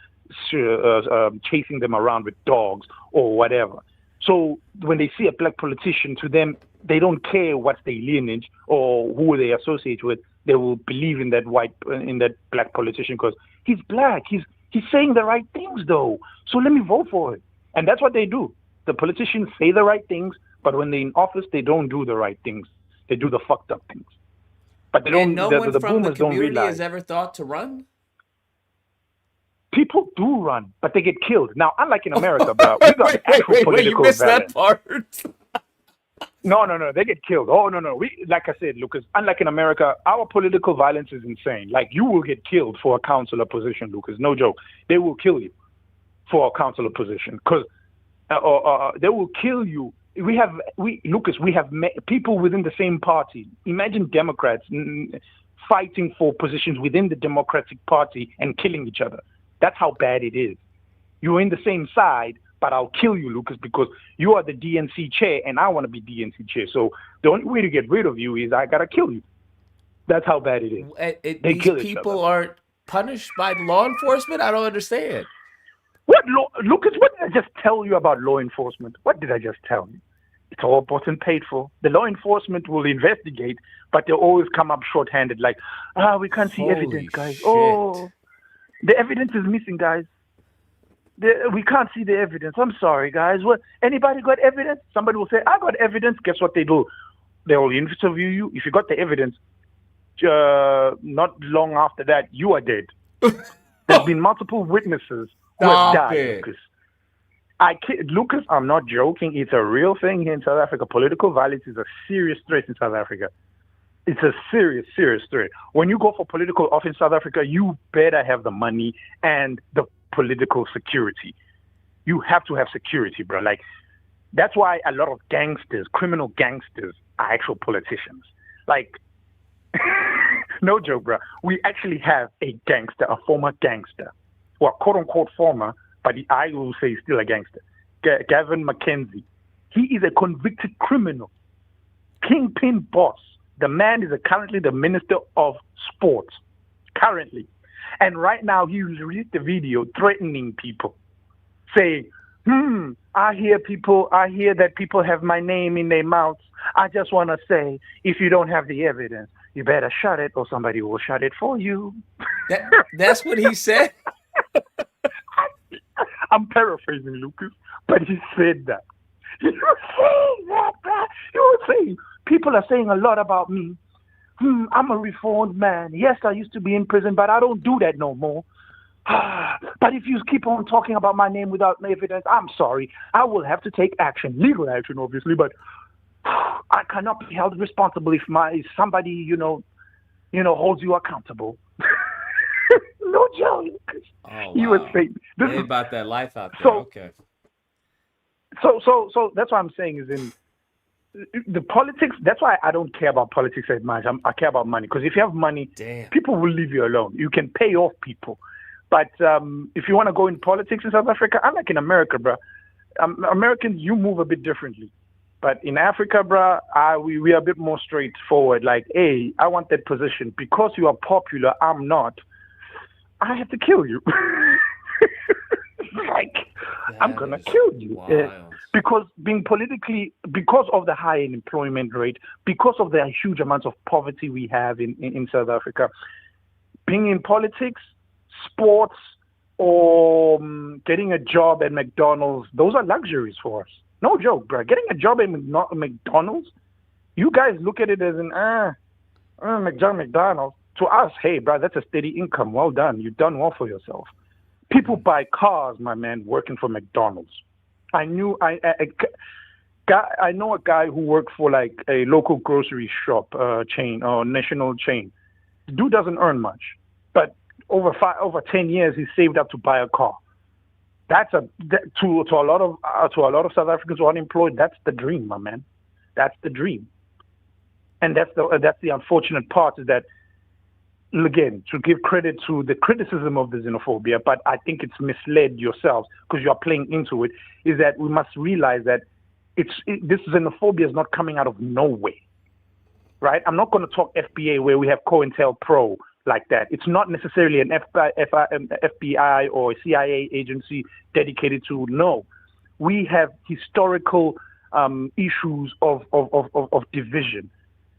chasing them around with dogs or whatever. So when they see a black politician, to them, they don't care what's their lineage or who they associate with. They will believe in that black politician because he's black. He's saying the right things though. So let me vote for it. And that's what they do. The politicians say the right things, but when they're in office, they don't do the right things. They do the fucked up things. But they don't. And no one the from the boomers don't community realize. has ever thought to run? People do run, but they get killed. Now, unlike in America, bro, we got actual you political missed violence. that part. No, they get killed. Oh, no. Like I said, Lucas, unlike in America, our political violence is insane. Like, you will get killed for a councillor position, Lucas. No joke. They will kill you for a councillor position because they will kill you. Lucas, we have people within the same party. Imagine Democrats fighting for positions within the Democratic Party and killing each other. That's how bad it is. You're in the same side, but I'll kill you, Lucas, because you are the DNC chair and I want to be DNC chair. So the only way to get rid of you is I got to kill you. That's how bad it is. These people aren't punished by law enforcement? I don't understand. Lucas, what did I just tell you about law enforcement? What did I just tell you? It's all bought and paid for. The law enforcement will investigate, but they'll always come up short-handed, like, we can't see Holy evidence, guys. shit. Oh, the evidence is missing, guys. We can't see the evidence. I'm sorry, guys. What? Anybody got evidence? Somebody will say, I got evidence. Guess what they do? They will interview you. If you got the evidence, not long after that, you are dead. There's been multiple witnesses who have Stop died, it. Lucas. Lucas, I'm not joking. It's a real thing here in South Africa. Political violence is a serious threat in South Africa. It's a serious, serious threat. When you go for political office in South Africa, you better have the money and the political security. You have to have security, bro. Like, that's why a lot of gangsters, criminal gangsters, are actual politicians. Like, no joke, bro. We actually have a gangster, a former gangster. Well, quote unquote former, but I will say he's still a gangster. Gavin McKenzie. He is a convicted criminal. Kingpin boss. The man is currently the Minister of Sports. Currently. And right now he released a video threatening people. Saying, I hear that people have my name in their mouths. I just want to say, if you don't have the evidence, you better shut it or somebody will shut it for you. That's what he said? I'm paraphrasing, Lucas, but he said that. He was saying that, bro. He was saying, people are saying a lot about me. I'm a reformed man. Yes, I used to be in prison, but I don't do that no more. But if you keep on talking about my name without evidence, I'm sorry. I will have to take action, legal action, obviously, but I cannot be held responsible if somebody, holds you accountable. No joke. Oh, He wow. was saying this They is, about that life out there. Okay. so that's what I'm saying is in the politics. That's why I don't care about politics as much. I care about money, because if you have money, Damn. people will leave you alone. You can pay off people. But if you want to go in politics in South Africa, unlike in America, bro, Americans, you move a bit differently. But in Africa, bro, we are a bit more straightforward. Like, hey, I want that position. Because you are popular, I'm not. I have to kill you. Like, I'm going to kill you. Because because of the high unemployment rate, because of the huge amounts of poverty we have in South Africa, being in politics, sports, or getting a job at McDonald's, those are luxuries for us. No joke, bro. Getting a job at McDonald's, you guys look at it as McDonald's. To us, hey, bro, that's a steady income. Well done. You've done well for yourself. People buy cars, my man, working for McDonald's. I know a guy who worked for like a local grocery shop chain or national chain. The dude doesn't earn much, but over 10 years, he saved up to buy a car. To a lot of South Africans who are unemployed, that's the dream, my man. That's the dream. And that's the unfortunate part, is that, again, to give credit to the criticism of the xenophobia, but I think it's misled yourselves because you're playing into it, is that we must realize that this xenophobia is not coming out of nowhere, right? I'm not going to talk FBA where we have COINTELPRO like that. It's not necessarily an FBI or CIA agency dedicated to, no. We have historical issues of division.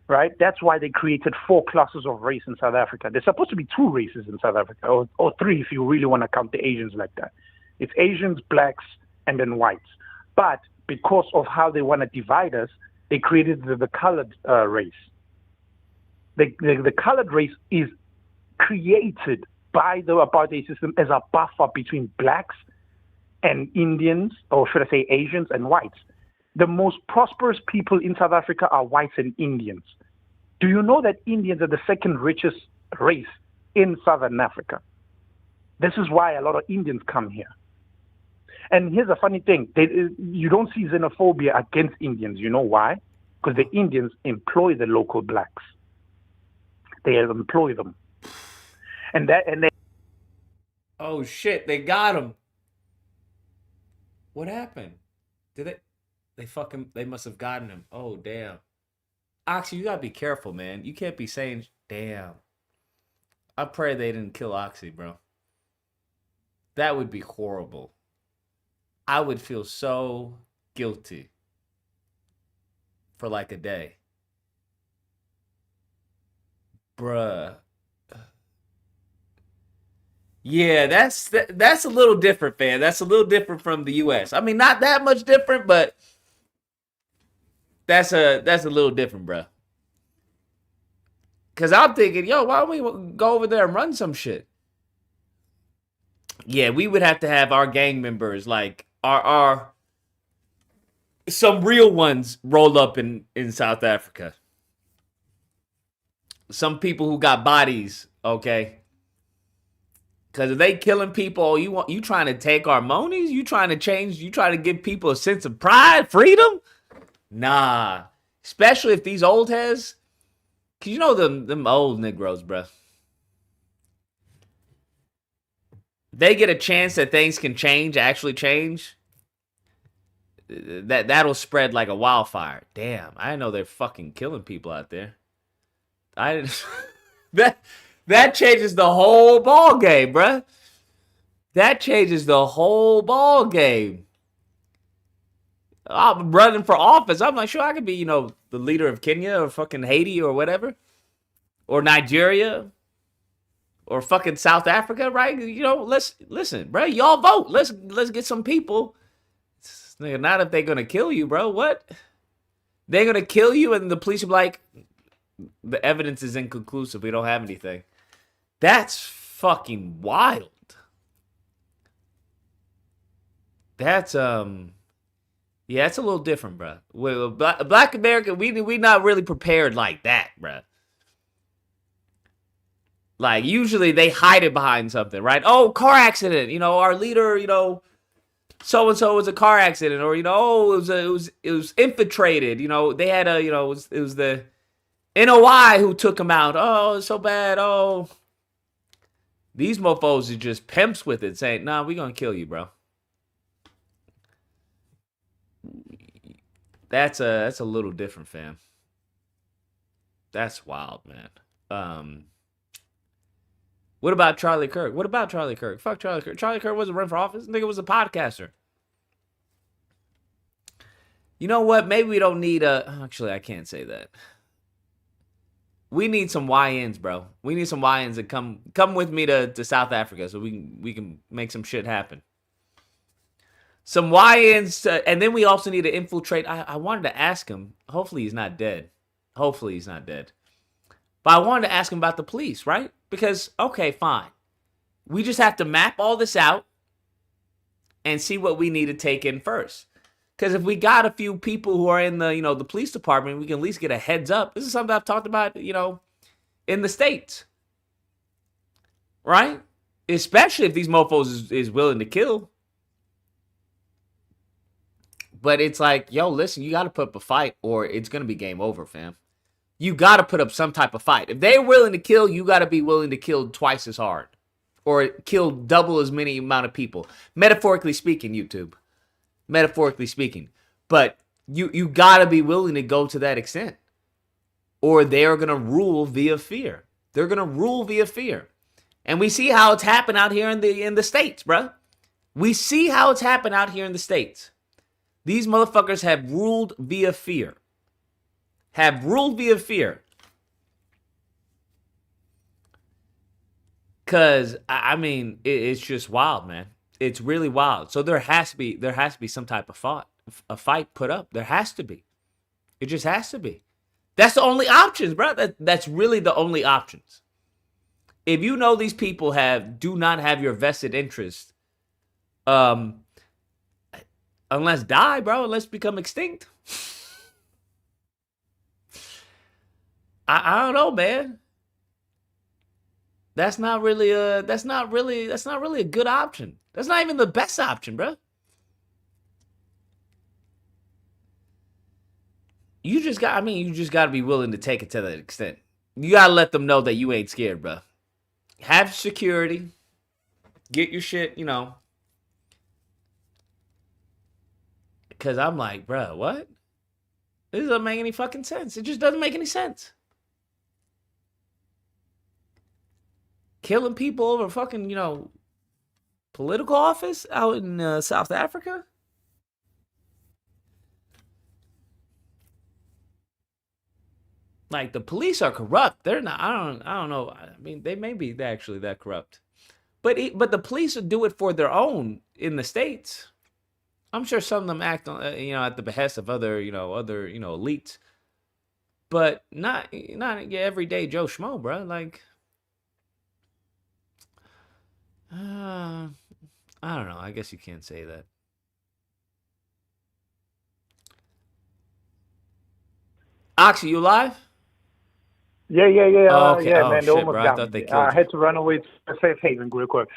Right? That's why they created 4 classes of race in South Africa. There's supposed to be 2 races in South Africa, or 3 if you really want to count the Asians like that. It's Asians, blacks, and then whites. But because of how they want to divide us, they created the colored race. The colored race is created by the apartheid system as a buffer between blacks and Indians, or should I say Asians and whites. The most prosperous people in South Africa are whites and Indians. Do you know that Indians are the second richest race in Southern Africa? This is why a lot of Indians come here. And here's a funny thing. You don't see xenophobia against Indians. You know why? Because the Indians employ the local blacks. They employ them. And they. Oh, shit. They got him. What happened? Did they... They must have gotten him. Oh, damn. Oxy, you gotta be careful, man. You can't be saying, damn. I pray they didn't kill Oxy, bro. That would be horrible. I would feel so guilty. for like a day. Bruh. Yeah, that's a little different, man. That's a little different from the US. I mean, not that much different, but that's a little different, bruh. Cause I'm thinking, yo, why don't we go over there and run some shit? Yeah, we would have to have our gang members, like our some real ones, roll up in South Africa. Some people who got bodies, okay? Because if they killing people, you trying to take our monies? You trying to change? You trying to give people a sense of pride, freedom? Nah. Especially if these old heads, because you know them old Negroes, bruh. They get a chance that things can change, actually change. That'll spread like a wildfire. Damn, I didn't know they're fucking killing people out there. I didn't. That changes the whole ball game, bruh. That changes the whole ball game. I'm running for office. I'm like, sure, I could be, the leader of Kenya or fucking Haiti or whatever. Or Nigeria. Or fucking South Africa, right? Let's listen, bro. Y'all vote. Let's get some people. Not if they're gonna kill you, bro. What? They're gonna kill you, and the police are like, the evidence is inconclusive. We don't have anything. That's fucking wild. That's yeah, it's a little different, bro. Black America, we not really prepared like that, bro. Like, usually they hide it behind something, right? Oh, car accident. Our leader, so-and-so was a car accident. Or, oh, it was infiltrated. They had it was the NOI who took him out. Oh, it's so bad. Oh. These mofos are just pimps with it, saying, nah, we're going to kill you, bro. That's a little different, fam. That's wild, man. What about Charlie Kirk? Fuck Charlie Kirk. Charlie Kirk wasn't running for office. Nigga was a podcaster. You know what? Maybe we don't need actually, I can't say that. We need some YNs, bro. We need some YNs that come with me to South Africa so we can make some shit happen. Some YNs, and then we also need to infiltrate. I wanted to ask him. Hopefully he's not dead. But I wanted to ask him about the police, right? Because, okay, fine. We just have to map all this out and see what we need to take in first. Because if we got a few people who are in the police department, we can at least get a heads up. This is something I've talked about, in the States. Right? Especially if these mofos is willing to kill. But it's like, yo, listen, you got to put up a fight or it's going to be game over, fam. You got to put up some type of fight. If they're willing to kill, you got to be willing to kill twice as hard. Or kill double as many amount of people. Metaphorically speaking, YouTube. Metaphorically speaking. But you got to be willing to go to that extent. Or they're going to rule via fear. They're going to rule via fear. And we see how it's happened out here in the States, bruh. We see how it's happened out here in the States. These motherfuckers have ruled via fear. Because, I mean, it's just wild, man. It's really wild. So there has to be some type of fight put up. There has to be. It just has to be. That's the only options, bro. That's really the only options. If you know these people do not have your vested interest, unless die, bro, unless become extinct. I don't know, man. That's not really a good option. That's not even the best option, bro. You just got to be willing to take it to that extent. You got to let them know that you ain't scared, bro. Have security. Get your shit, Because I'm like, bro, what? This doesn't make any fucking sense. It just doesn't make any sense. Killing people over fucking, political office out in South Africa? like the police are corrupt. They're not. I don't know. I mean, they may be actually that corrupt, but the police do it for their own in the States. I'm sure some of them act on at the behest of other elites, but not your everyday Joe Schmo, bro. Like, I don't know. I guess you can't say that. Oxy, you live? Yeah. Oh, okay. Yeah, Oh, man, shit, they almost bro. I got thought me. they killed I you. had to run away to a safe haven real quick.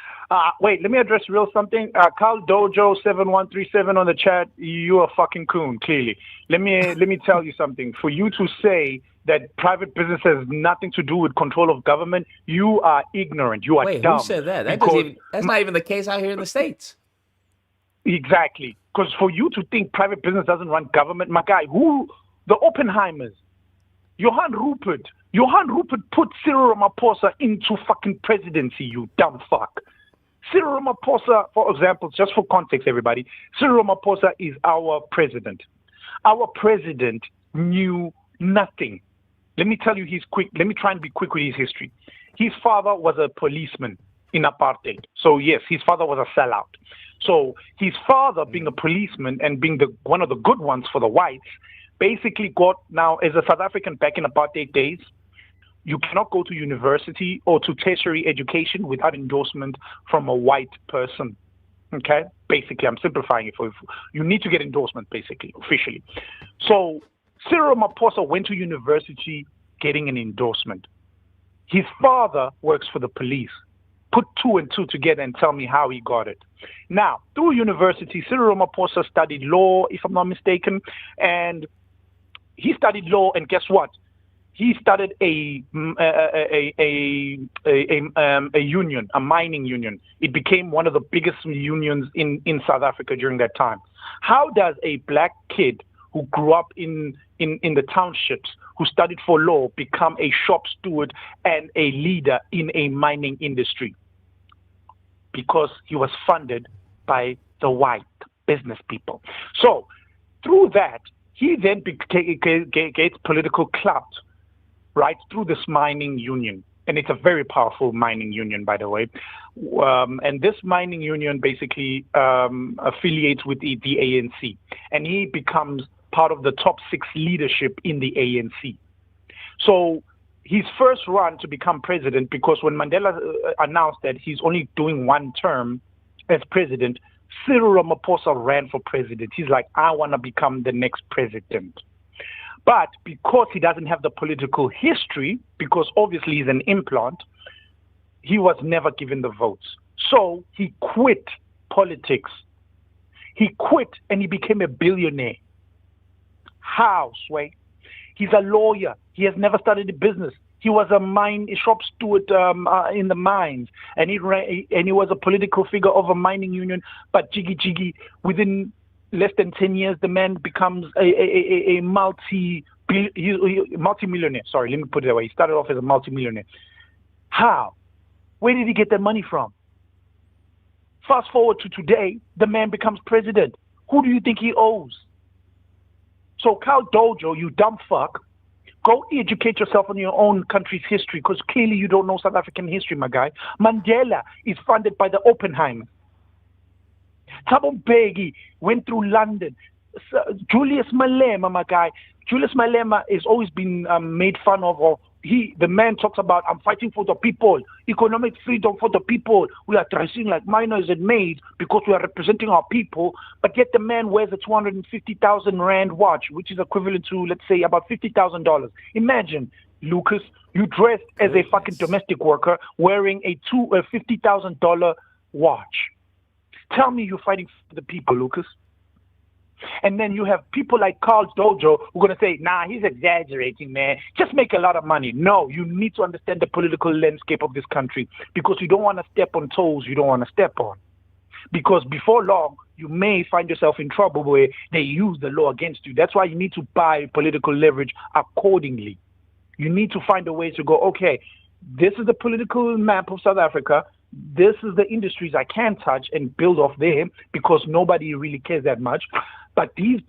Wait, let me address real something. Carl Dojo 7137 on the chat. You a fucking coon, clearly. Let me tell you something. For you to say that private business has nothing to do with control of government, you are ignorant. You are Wait, dumb. who said that? Because That's not even the case out here in the States. Exactly. Because for you to think private business doesn't run government, my guy, the Oppenheimers, Johann Rupert put Cyril Ramaphosa into fucking presidency, you dumb fuck. Cyril Ramaphosa, for example, just for context, everybody, Cyril Ramaphosa is our president. Our president knew nothing. Let me tell you let me try and be quick with his history. His father was a policeman in apartheid. So yes, his father was a sellout. So his father, being a policeman and being one of the good ones for the whites, basically got, now as a South African back in apartheid days, you cannot go to university or to tertiary education without endorsement from a white person. Okay? Basically, I'm simplifying it for you. You need to get endorsement, basically, officially. So Cyril Ramaphosa went to university getting an endorsement. His father works for the police. Put 2 and 2 together and tell me how he got it. Now, through university, Cyril Ramaphosa studied law, if I'm not mistaken, and he studied law, and guess what? He started a union, a mining union. It became one of the biggest unions in South Africa during that time. How does a black kid who grew up in the townships, who studied for law, become a shop steward and a leader in a mining industry? Because he was funded by the white business people. So through that, he then gets political clout, right, through this mining union. And it's a very powerful mining union, by the way. And this mining union basically affiliates with the ANC. And he becomes part of the top 6 leadership in the ANC. So his first run to become president, because when Mandela announced that he's only doing 1 term as president, Cyril Ramaphosa ran for president. He's like, I want to become the next president. But because he doesn't have the political history, because obviously he's an implant, he was never given the votes. So he quit politics. He quit and he became a billionaire. How, Sway? He's a lawyer. He has never started a business. He was a shop steward in the mines, and he was a political figure of a mining union. But jiggy, within less than 10 years, the man becomes a multi-millionaire. Sorry, let me put it that way. He started off as a multi-millionaire. How? Where did he get that money from? Fast forward to today, the man becomes president. Who do you think he owes? So Carl Dojo, you dumb fuck, go educate yourself on your own country's history, because clearly you don't know South African history, my guy. Mandela is funded by the Oppenheimers. Thabo Mbeki went through London. Julius Malema, my guy. Julius Malema has always been made fun of. Or the man talks about, I'm fighting for the people, economic freedom for the people. We are dressing like minors and maids because we are representing our people. But yet the man wears a 250,000 Rand watch, which is equivalent to, let's say, about $50,000. Imagine, Lucas, you dressed as a fucking domestic worker wearing a $50,000 watch. Tell me you're fighting for the people, Lucas. And then you have people like Carl Dojo who are going to say, nah, he's exaggerating, man. Just make a lot of money. No, you need to understand the political landscape of this country, because you don't want to step on toes you don't want to step on. Because before long, you may find yourself in trouble where they use the law against you. That's why you need to buy political leverage accordingly. You need to find a way to go, okay, this is the political map of South Africa. This is the industries I can touch and build off there, because nobody really cares that much. But these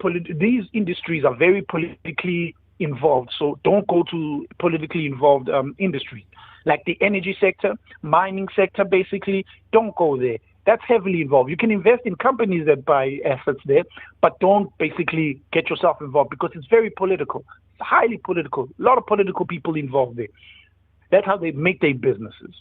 industries are very politically involved. So don't go to politically involved industries like the energy sector, mining sector. Basically, don't go there. That's heavily involved. You can invest in companies that buy assets there, but don't basically get yourself involved because it's very political. It's highly political. A lot of political people involved there. That's how they make their businesses.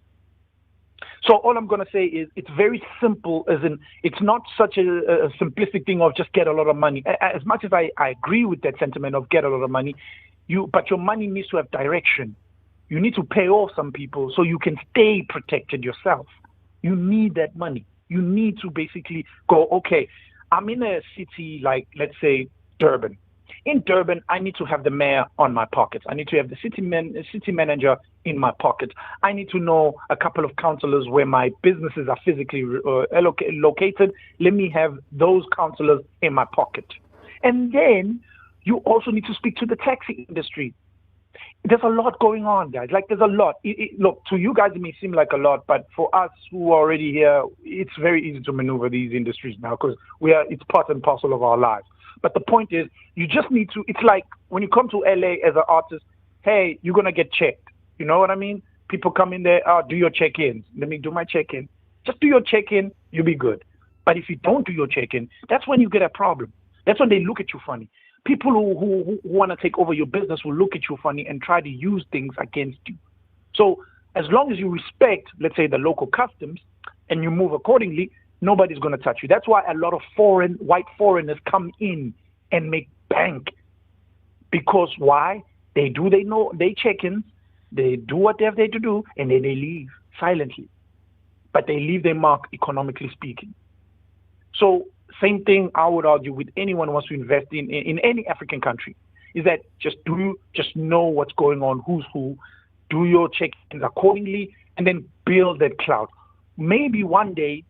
So all I'm going to say is it's very simple, as in it's not such a simplistic thing of just get a lot of money. As much as I agree with that sentiment of get a lot of money, but your money needs to have direction. You need to pay off some people so you can stay protected yourself. You need that money. You need to basically go, okay, I'm in a city like, let's say, Durban. In Durban, I need to have the mayor on my pockets. I need to have the city manager in my pocket. I need to know a couple of councillors where my businesses are physically located. Let me have those councillors in my pocket. And then you also need to speak to the taxi industry. There's a lot going on, guys. Like, there's a lot. Look, to you guys, it may seem like a lot, but for us who are already here, it's very easy to maneuver these industries now because it's part and parcel of our lives. But the point is, you just need to, it's like when you come to LA as an artist, hey, you're going to get checked. You know what I mean? People come in there, do your check-ins. Let me do my check-in. Just do your check-in, you'll be good. But if you don't do your check-in, that's when you get a problem. That's when they look at you funny. People who want to take over your business will look at you funny and try to use things against you. So as long as you respect, let's say, the local customs and you move accordingly, nobody's going to touch you. That's why a lot of white foreigners come in and make bank. Because why? They check-ins, they do what they have to do, and then they leave silently. But they leave their mark economically speaking. So same thing I would argue with anyone who wants to invest in any African country, is that just know what's going on, who's who, do your check-ins accordingly, and then build that cloud. Maybe one day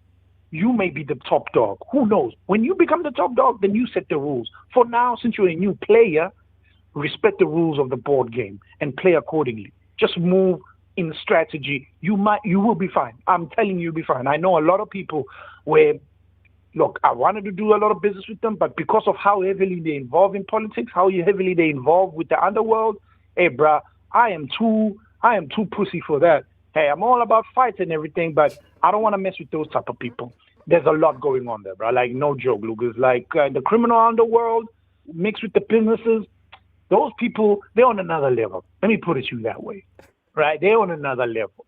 you may be the top dog. Who knows? When you become the top dog, then you set the rules. For now, since you're a new player, respect the rules of the board game and play accordingly. Just move in strategy. You will be fine. I'm telling you, you'll be fine. I know a lot of people where, look, I wanted to do a lot of business with them, but because of how heavily they involve in politics, how heavily they involve with the underworld, hey, bruh, I am too pussy for that. Hey, I'm all about fights and everything, but I don't want to mess with those type of people. There's a lot going on there, bro. Like, no joke, Lucas. Like, the criminal underworld mixed with the businesses, those people, they're on another level. Let me put it to you that way, right? They're on another level.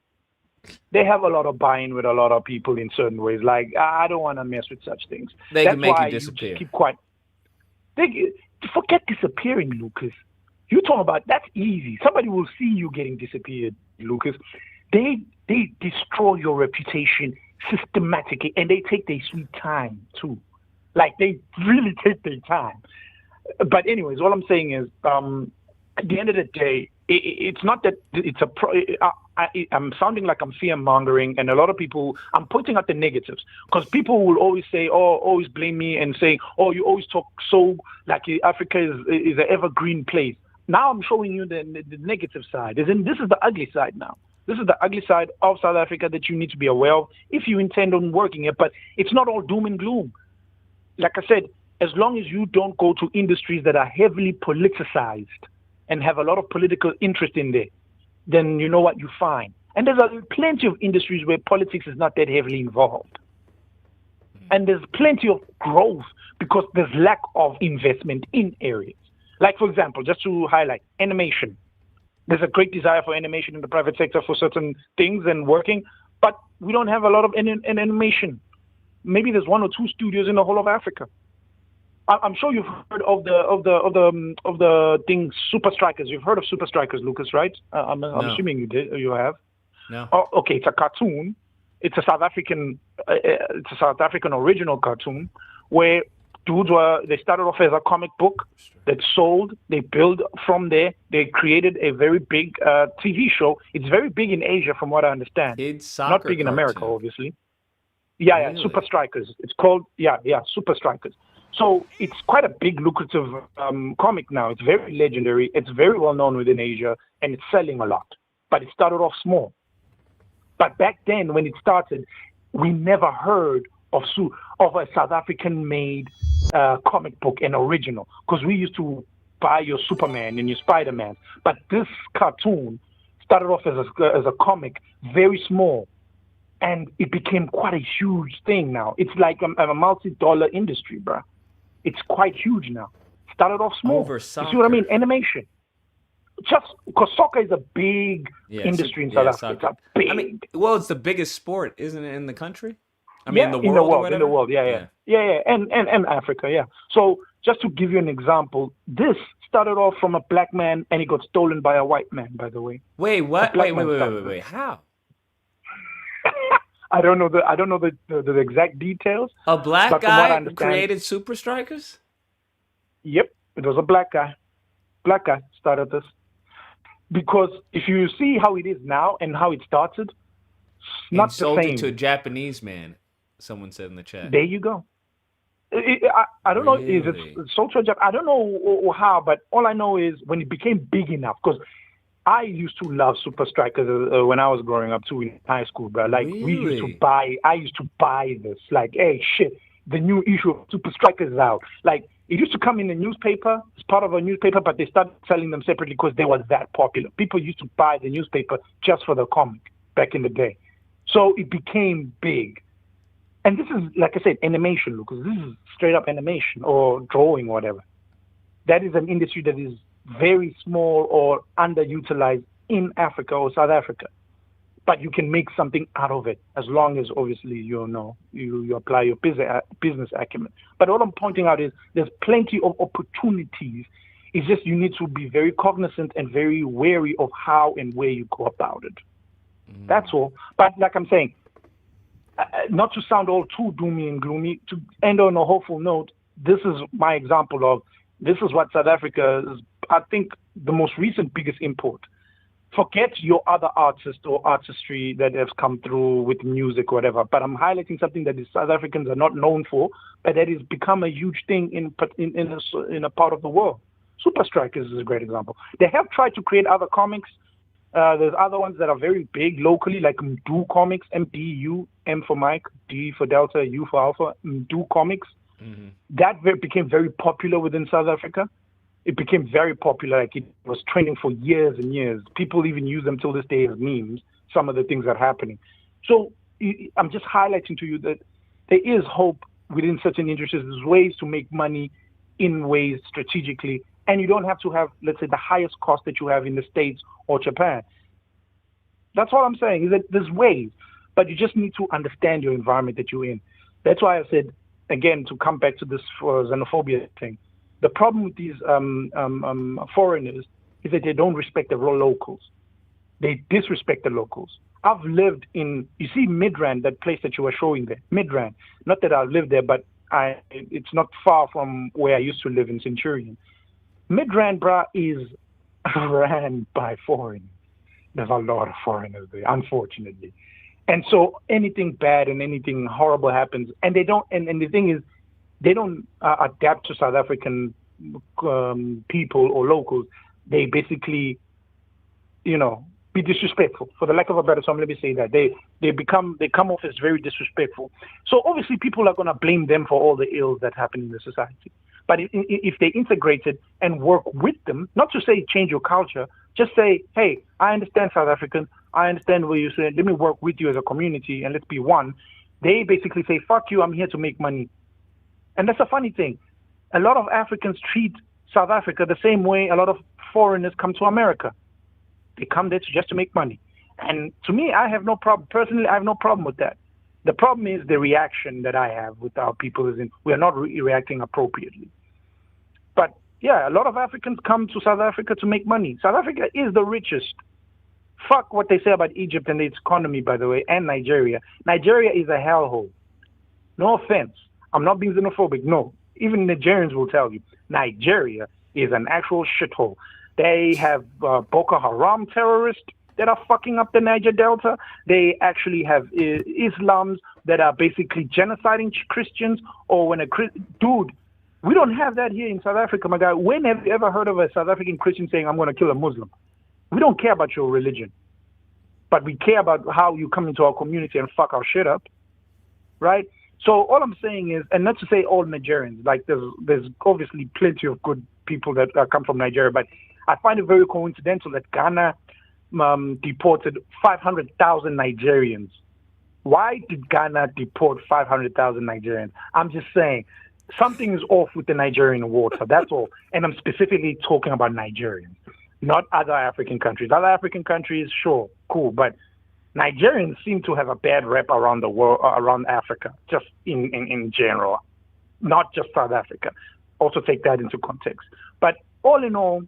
They have a lot of buy-in with a lot of people in certain ways. Like, I don't want to mess with such things. That's can make why you disappear. You keep quiet. Forget disappearing, Lucas. You talk about, that's easy. Somebody will see you getting disappeared, Lucas. They destroy your reputation systematically, and they take their sweet time too. Like, they really take their time. But anyways, all I'm saying is, at the end of the day, it's not that it's I'm sounding like I'm fear-mongering, and a lot of people, I'm pointing out the negatives, because people will always say, always blame me and say, you always talk so like Africa is an evergreen place. Now I'm showing you the negative side. This is the ugly side now. This is the ugly side of South Africa that you need to be aware of if you intend on working it. But it's not all doom and gloom. Like I said, as long as you don't go to industries that are heavily politicized and have a lot of political interest in there, then you know what you find. And there's plenty of industries where politics is not that heavily involved. And there's plenty of growth because there's lack of investment in areas. Like, for example, just to highlight, animation. There's a great desire for animation in the private sector for certain things and working, but we don't have a lot of animation. Maybe there's one or two studios in the whole of Africa. I'm sure you've heard of the thing Super Strikers. You've heard of Super Strikers, Lucas, right? I'm assuming you did. You have. No. Oh, okay. It's a cartoon. It's a South African original cartoon where dudes they started off as a comic book that sold. They built from there. They created a very big TV show. It's very big in Asia, from what I understand. Not big in America, obviously. Yeah, really? Super Strikers. It's called Super Strikers. So it's quite a big, lucrative comic now. It's very legendary. It's very well known within Asia, and it's selling a lot. But it started off small. But back then, when it started, we never heard of a South African-made comic book, an original, because we used to buy your Superman and your Spider-Man. But this cartoon started off as a comic, very small, and it became quite a huge thing now. It's like a multi-dollar industry, bruh. It's quite huge now. Started off small. Over You soccer. see what I mean? Animation. Just because soccer is a big industry in South Africa. Soccer. It's a big. I mean, well, it's the biggest sport, isn't it, in the country? I mean, in the world or whatever? In the world, yeah. And Africa, yeah. So just to give you an example, this started off from a black man and it got stolen by a white man, by the way. Wait, what? Wait. How? I don't know the exact details. A black but from what I guy understand- created Super Strikers? Yep, it was a black guy. Black guy started this. Because if you see how it is now and how it started, it's not And sold the same. it to a Japanese man, someone said in the chat. There you go. I don't know, is Really? it sold to a Japanese? I don't know or how, but all I know is when it became big enough, because I used to love Super Strikers when I was growing up too in high school, bro. Like Really? I used to buy this. Like, hey, shit, the new issue of Super Strikers is out. Like, it used to come in a newspaper, it's part of a newspaper, but they started selling them separately because they were that popular. People used to buy the newspaper just for the comic back in the day. So it became big. And this is, like I said, animation, Lucas. This is straight up animation or drawing, whatever. That is an industry that is very small or underutilized in Africa or South Africa. But you can make something out of it as long as, obviously, you apply your business acumen. But all I'm pointing out is there's plenty of opportunities. It's just you need to be very cognizant and very wary of how and where you go about it. That's all. But like I'm saying, not to sound all too doomy and gloomy, to end on a hopeful note, this is my example of this is what South Africa is, I think, the most recent biggest import. Forget your other artists or artistry that has come through with music or whatever, but I'm highlighting something that the South Africans are not known for, but that has become a huge thing in a part of the world. Super Strikers is a great example. They have tried to create other comics. There's other ones that are very big locally, like Mdu Comics, MDU, M for Mike, D for Delta, U for Alpha, Mdu Comics. Mm-hmm. That became very popular within South Africa. It became very popular. Like, it was trending for years and years. People even use them till this day as memes, some of the things that are happening. So I'm just highlighting to you that there is hope within certain industries. There's ways to make money in ways strategically, and you don't have to have, let's say, the highest cost that you have in the States or Japan. That's all I'm saying, is that there's ways, but you just need to understand your environment that you're in. That's why I said, again, to come back to this xenophobia thing, the problem with these foreigners is that they don't respect the raw locals. They disrespect the locals. I've lived in, you see Midrand, that place that you were showing there, Midrand. Not that I've lived there, but it's not far from where I used to live in Centurion. Midrand, bruh, is ran by foreigners. There's a lot of foreigners there, unfortunately. And so anything bad and anything horrible happens, and they don't, and the thing is, they don't adapt to South African people or locals. They basically, be disrespectful. For the lack of a better term, let me say that they come off as very disrespectful. So obviously, people are going to blame them for all the ills that happen in the society. But if they integrated and work with them, not to say change your culture, just say, hey, I understand South African. I understand what you're saying. Let me work with you as a community and let's be one. They basically say, fuck you, I'm here to make money. And that's a funny thing. A lot of Africans treat South Africa the same way a lot of foreigners come to America. They come there just to make money. And to me, I have no problem. Personally, I have no problem with that. The problem is the reaction that I have with our people is we are not reacting appropriately. But yeah, a lot of Africans come to South Africa to make money. South Africa is the richest. Fuck what they say about Egypt and its economy, by the way, and Nigeria. Nigeria is a hellhole. No offense. I'm not being xenophobic. No. Even Nigerians will tell you. Nigeria is an actual shithole. They have Boko Haram terrorists that are fucking up the Niger Delta. They actually have Islams that are basically genociding Christians. Or when dude, we don't have that here in South Africa, my guy. When have you ever heard of a South African Christian saying, I'm going to kill a Muslim? We don't care about your religion. But we care about how you come into our community and fuck our shit up. Right? So all I'm saying is, and not to say all Nigerians, like there's obviously plenty of good people that come from Nigeria, but I find it very coincidental that Ghana deported 500,000 Nigerians. Why did Ghana deport 500,000 Nigerians? I'm just saying, something is off with the Nigerian water, that's all. And I'm specifically talking about Nigerians, not other African countries. Other African countries, sure, cool, but Nigerians seem to have a bad rep around the world, around Africa, just in general, not just South Africa. Also take that into context. But all in all,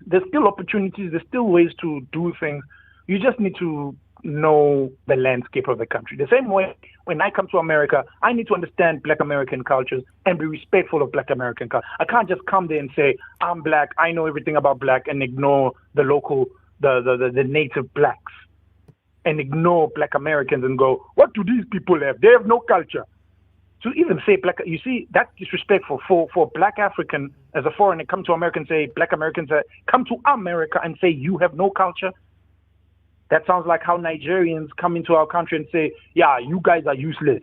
there's still opportunities, there's still ways to do things. You just need to know the landscape of the country. The same way, when I come to America, I need to understand Black American cultures and be respectful of Black American culture. I can't just come there and say, I'm Black, I know everything about Black, and ignore the local, the native Blacks, and ignore Black Americans and go, what do these people have? They have no culture. To even say Black, you see, that's disrespectful for Black African as a foreigner, come to America and say, Black Americans come to America and say, you have no culture. That sounds like how Nigerians come into our country and say, yeah, you guys are useless.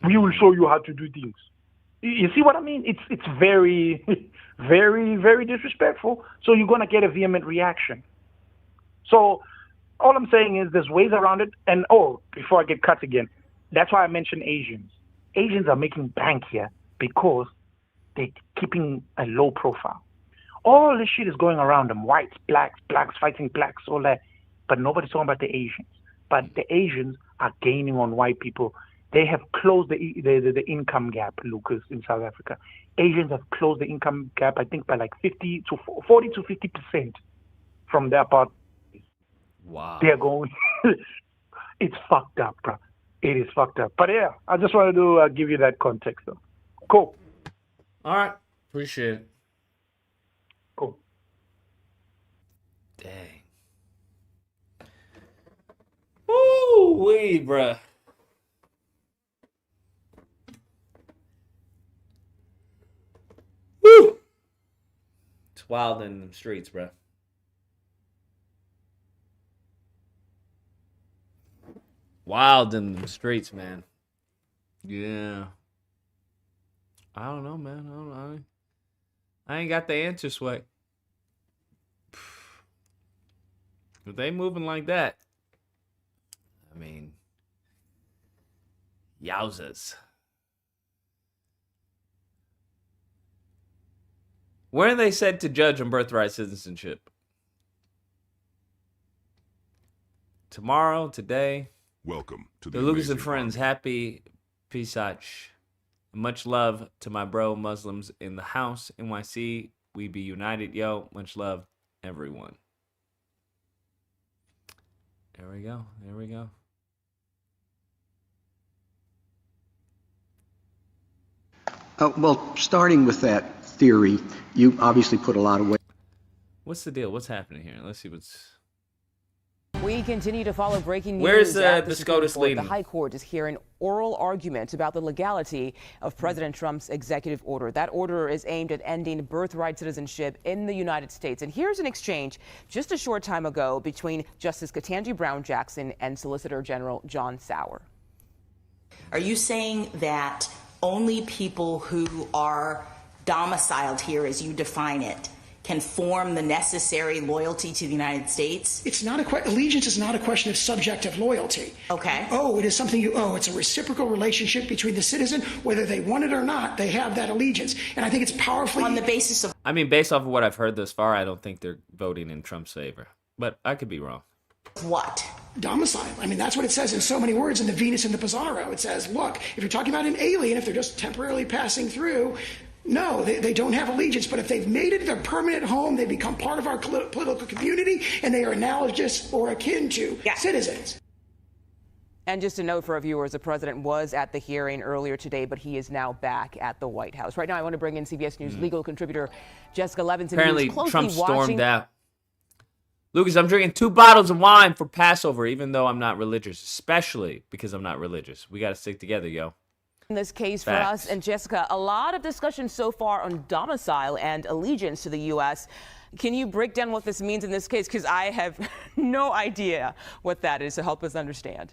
We will show you how to do things. You see what I mean? It's very, very, very disrespectful. So you're going to get a vehement reaction. So all I'm saying is there's ways around it. And, before I get cut again, that's why I mentioned Asians. Asians are making bank here because they're keeping a low profile. All this shit is going around them. Whites, blacks fighting blacks, all that. But nobody's talking about the Asians. But the Asians are gaining on white people. They have closed the income gap, Lucas, in South Africa. Asians have closed the income gap, I think, by like 40 to 50% from their part. Wow. They're going. It's fucked up, bro. It is fucked up. But yeah, I just wanted to give you that context, though. Cool. All right. Appreciate it. Cool. Dang. Woo-wee, bruh. Woo! It's wild in the streets, bruh. Wild in the streets, man. Yeah. I don't know, man. I don't know. I ain't got the answer, Sway. If they moving like that, I mean, yowzas. Where are they said to judge on birthright citizenship? Tomorrow, today. Welcome to the Lucas and Friends. Happy Pesach. Much love to my bro Muslims in the house. NYC, we be united. Yo, much love, everyone. There we go. There we go. Well, starting with that theory, you obviously put a lot of weight. What's the deal? What's happening here? Let's see what's... We continue to follow breaking news. Where's the SCOTUS leading? The High Court is hearing oral arguments about the legality of President Trump's executive order. That order is aimed at ending birthright citizenship in the United States. And here's an exchange just a short time ago between Justice Ketanji Brown Jackson and Solicitor General John Sauer. Are you saying that only people who are domiciled here, as you define it, can form the necessary loyalty to the United States? It's not allegiance is not a question of subjective loyalty. Okay. It is something you owe. It's a reciprocal relationship between the citizen, whether they want it or not. They have that allegiance, and I think it's powerfully on the basis of. I mean, based off of what I've heard thus far, I don't think they're voting in Trump's favor, but I could be wrong. What? Domicile. I mean, that's what it says in so many words in the Venus and the Pizarro. It says, look, if you're talking about an alien, if they're just temporarily passing through, no, they don't have allegiance. But if they've made it their permanent home, they become part of our political community, and they are analogous or akin to citizens. And just a note for our viewers, the president was at the hearing earlier today, but he is now back at the White House. Right now, I want to bring in CBS News legal contributor Jessica Levinson. Apparently, Trump stormed out. Lucas, I'm drinking 2 bottles of wine for Passover, even though I'm not religious, especially because I'm not religious. We got to stick together, yo. In this case for us, and Jessica, a lot of discussion so far on domicile and allegiance to the U.S. Can you break down what this means in this case? Because I have no idea what that is, to help us understand.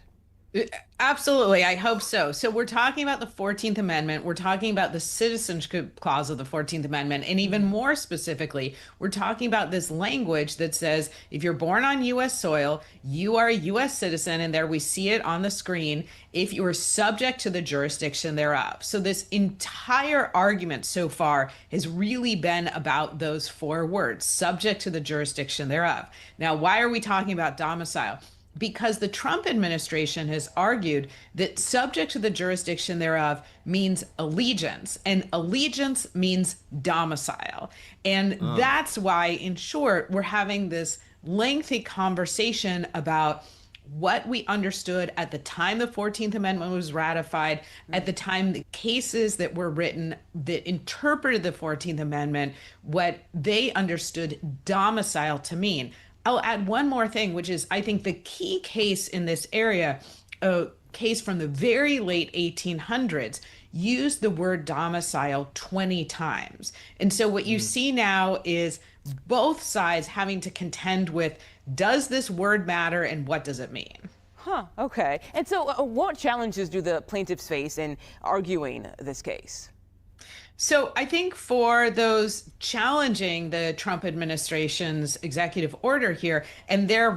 Absolutely. I hope so. So we're talking about the 14th Amendment. We're talking about the citizenship clause of the 14th Amendment. And even more specifically, we're talking about this language that says if you're born on U.S. soil, you are a U.S. citizen. And there we see it on the screen if you are subject to the jurisdiction thereof. So this entire argument so far has really been about those four words, subject to the jurisdiction thereof. Now, why are we talking about domicile? Because the Trump administration has argued that subject to the jurisdiction thereof means allegiance, and allegiance means domicile. And that's why, in short, we're having this lengthy conversation about what we understood at the time the 14th Amendment was ratified, at the time the cases that were written that interpreted the 14th Amendment, what they understood domicile to mean. I'll add one more thing, which is I think the key case in this area, a case from the very late 1800s, used the word domicile 20 times. And so what you see now is both sides having to contend with, does this word matter and what does it mean? Huh, okay. And so what challenges do the plaintiffs face in arguing this case? So I think for those challenging the Trump administration's executive order here, and they're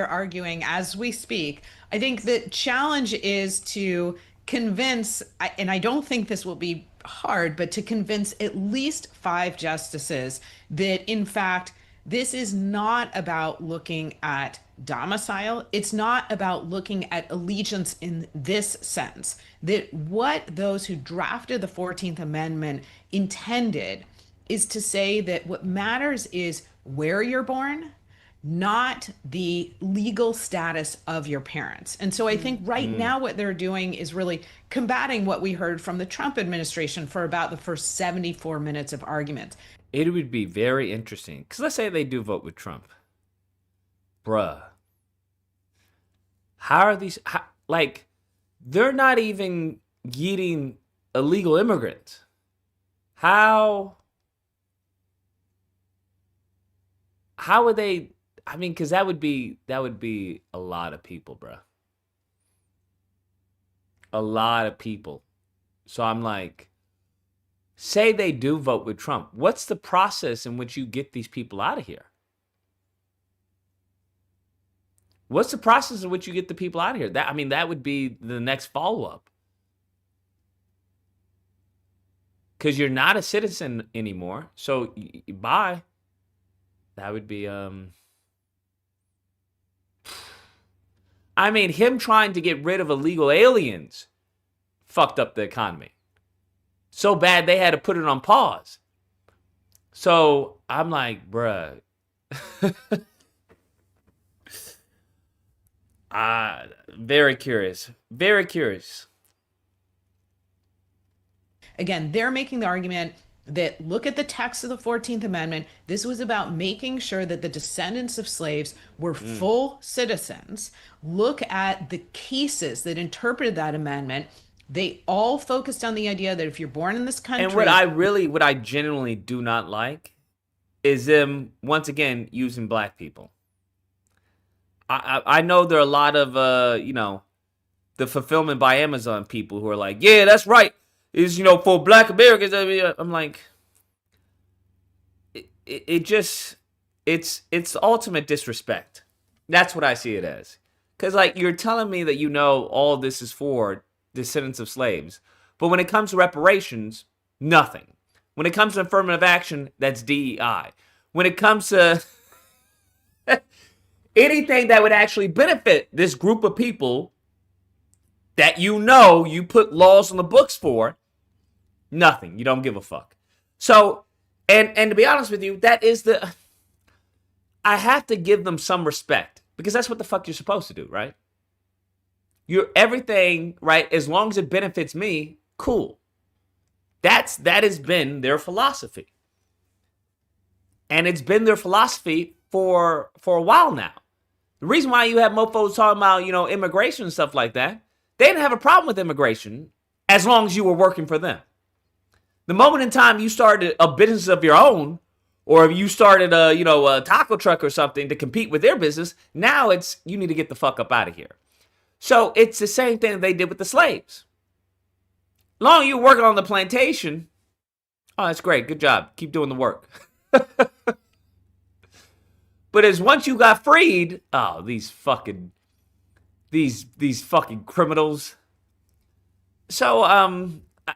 arguing as we speak, I think the challenge is to convince, and I don't think this will be hard, but to convince at least 5 justices that in fact, this is not about looking at domicile. It's not about looking at allegiance in this sense, that what those who drafted the 14th Amendment intended is to say that what matters is where you're born, not the legal status of your parents. And so I think right now what they're doing is really combating what we heard from the Trump administration for about the first 74 minutes of argument. It would be very interesting, because let's say they do vote with Trump. Bruh. How are these, they're not even getting illegal immigrants. How would they, because that would be a lot of people, bruh. A lot of people. So I'm like, say they do vote with Trump. What's the process in which you get these people out of here? What's the process in which you get the people out of here? That would be the next follow-up. Because you're not a citizen anymore. So, bye. That would be, him trying to get rid of illegal aliens fucked up the economy. So bad they had to put it on pause. So I'm like, bruh. Very curious. Very curious. Again, they're making the argument that look at the text of the 14th Amendment. This was about making sure that the descendants of slaves were full citizens. Look at the cases that interpreted that amendment. They all focused on the idea that if you're born in this country... And what I genuinely do not like is them, once again, using black people. I know there are a lot of, the fulfillment by Amazon people who are like, yeah, that's right. Is, for black Americans. I'm like, it's ultimate disrespect. That's what I see it as. Because, you're telling me that all this is for descendants of slaves. But when it comes to reparations, nothing. When it comes to affirmative action, that's DEI. When it comes to anything that would actually benefit this group of people that you put laws on the books for, nothing. You don't give a fuck. So, and to be honest with you, that is I have to give them some respect because that's what the fuck you're supposed to do, right? You're everything, right? As long as it benefits me, cool. That has been their philosophy. And it's been their philosophy for a while now. The reason why you have mofos talking about, immigration and stuff like that, they didn't have a problem with immigration as long as you were working for them. The moment in time you started a business of your own, or if you started a taco truck or something to compete with their business, now it's you need to get the fuck up out of here. So it's the same thing they did with the slaves. Long you working on the plantation, oh, that's great. Good job. Keep doing the work. But as once you got freed, oh, these fucking criminals. So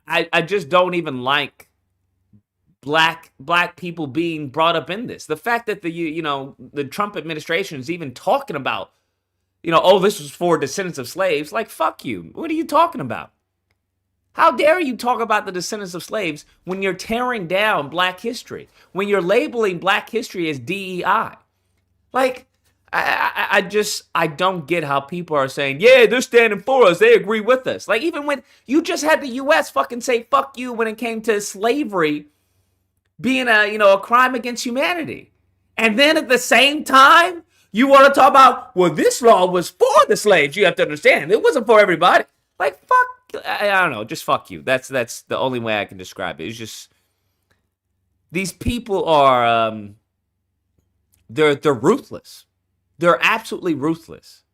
I just don't even like black people being brought up in this. The fact that the Trump administration is even talking about, oh, this was for descendants of slaves. Like, fuck you. What are you talking about? How dare you talk about the descendants of slaves when you're tearing down black history, when you're labeling black history as DEI? Like, I don't get how people are saying, yeah, they're standing for us. They agree with us. Like, even when you just had the U.S. fucking say fuck you when it came to slavery being a crime against humanity. And then at the same time, you want to talk about, well, this law was for the slaves. You have to understand, it wasn't for everybody. Like, fuck. I don't know, just fuck you. That's the only way I can describe it. It's just these people are they're ruthless. They're absolutely ruthless.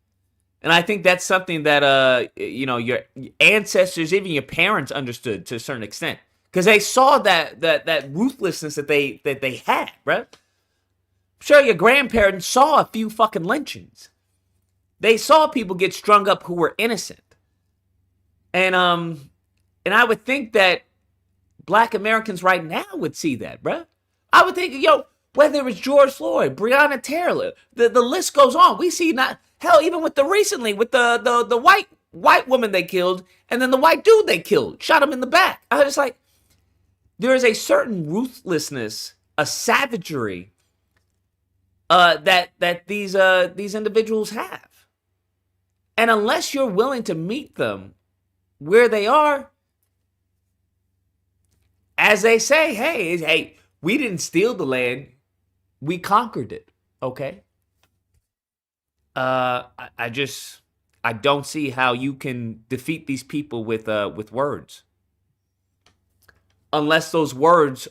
And I think that's something that your ancestors, even your parents, understood to a certain extent, because they saw that ruthlessness that they had, right? I'm sure your grandparents saw a few fucking lynchings. They saw people get strung up who were innocent. And I would think that black Americans right now would see that, bruh. I would think, whether it was George Floyd, Breonna Taylor, the list goes on. We see even with the white woman they killed, and then the white dude they killed, shot him in the back. I was just like, there is a certain ruthlessness, a savagery that these individuals have. And unless you're willing to meet them where they are, as they say, hey, we didn't steal the land, we conquered it. Okay. I don't see how you can defeat these people with words, unless those words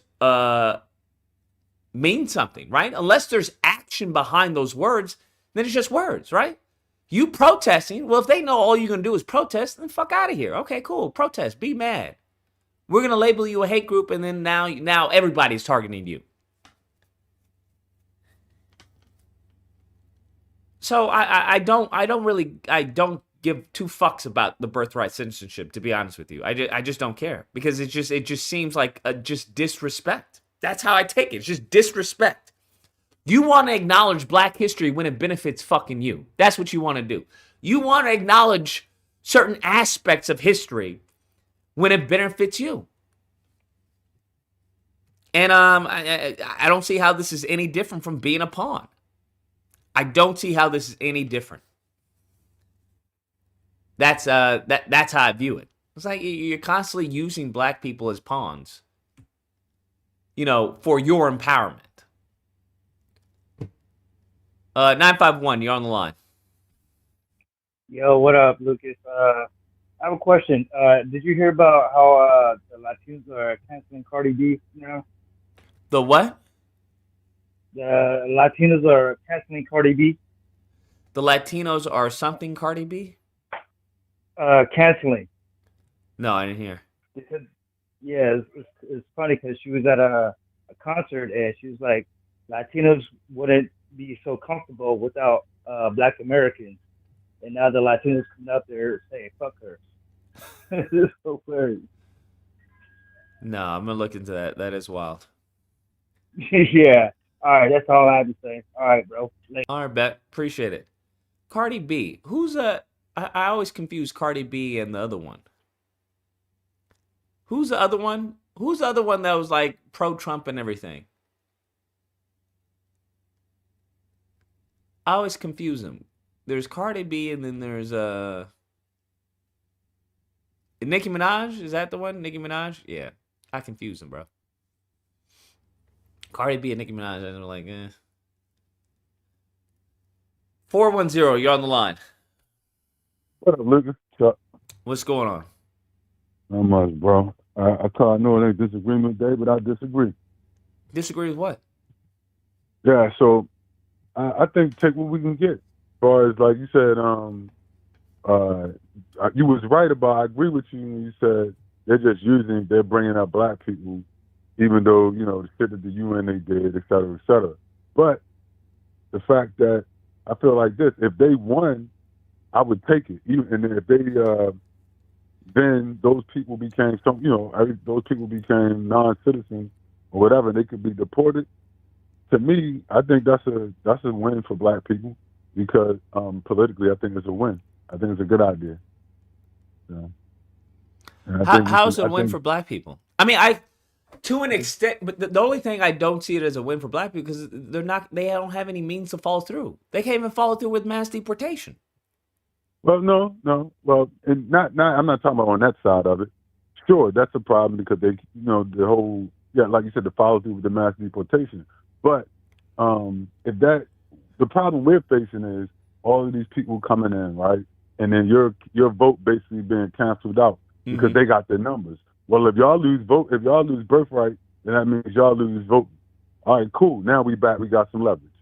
mean something, right? Unless there's action behind those words, then it's just words, right? You protesting, well, if they know all you're going to do is protest, then fuck out of here. Okay, cool. Protest. Be mad. We're going to label you a hate group, and then now everybody's targeting you. So I don't give two fucks about the birthright citizenship, to be honest with you. I just don't care, because it just seems like just disrespect. That's how I take it. It's just disrespect. You want to acknowledge black history when it benefits fucking you. That's what you want to do. You want to acknowledge certain aspects of history when it benefits you. And I don't see how this is any different from being a pawn. I don't see how this is any different. That's how I view it. It's like you're constantly using black people as pawns, for your empowerment. 951, you're on the line. Yo, what up, Lucas? I have a question. Did you hear about how the Latinos are canceling Cardi B now? The what? The Latinos are canceling Cardi B. The Latinos are something Cardi B? Canceling. No, I didn't hear. They said, yeah, it's funny because she was at a concert and she was like, Latinos wouldn't be so comfortable without Black Americans, and now the Latinos come out there saying fuck her. It's so funny. No, I'm gonna look into that. That is wild. Yeah. All right, that's all I have to say. All right, bro. Later. All right, bet. Appreciate it. Cardi B. I always confuse Cardi B and the other one. Who's the other one? Who's the other one that was like pro-Trump and everything? I always confuse them. There's Cardi B, and then there's Nicki Minaj. Is that the one? Nicki Minaj? Yeah, I confuse them, bro. Cardi B and Nicki Minaj. I'm like, 410, you're on the line. What up, Lucas? What's going on? Not much, bro. I know it ain't disagreement day, but I disagree. Disagree with what? Yeah, so I think take what we can get. As far as, like you said, you was right about. I agree with you when you said they're bringing up black people, even though the shit that the UN they did, et cetera, et cetera. But the fact that I feel like this, if they won, I would take it. And if they then those people became those people became non-citizens or whatever, and they could be deported. To me, I think that's a win for black people because politically, I think it's a win. I think it's a good idea. How is it a win for black people? I mean, to an extent, but the only thing I don't see it as a win for black people because they don't have any means to follow through. They can't even follow through with mass deportation. Well, no. Well, and not. I'm not talking about on that side of it. Sure, that's a problem because they, the whole, like you said, the follow through with the mass deportation. But the problem we're facing is all of these people coming in, right, and then your vote basically being canceled out because they got their numbers. Well, if y'all lose birthright, then that means y'all lose vote. All right, cool. Now we back. We got some leverage.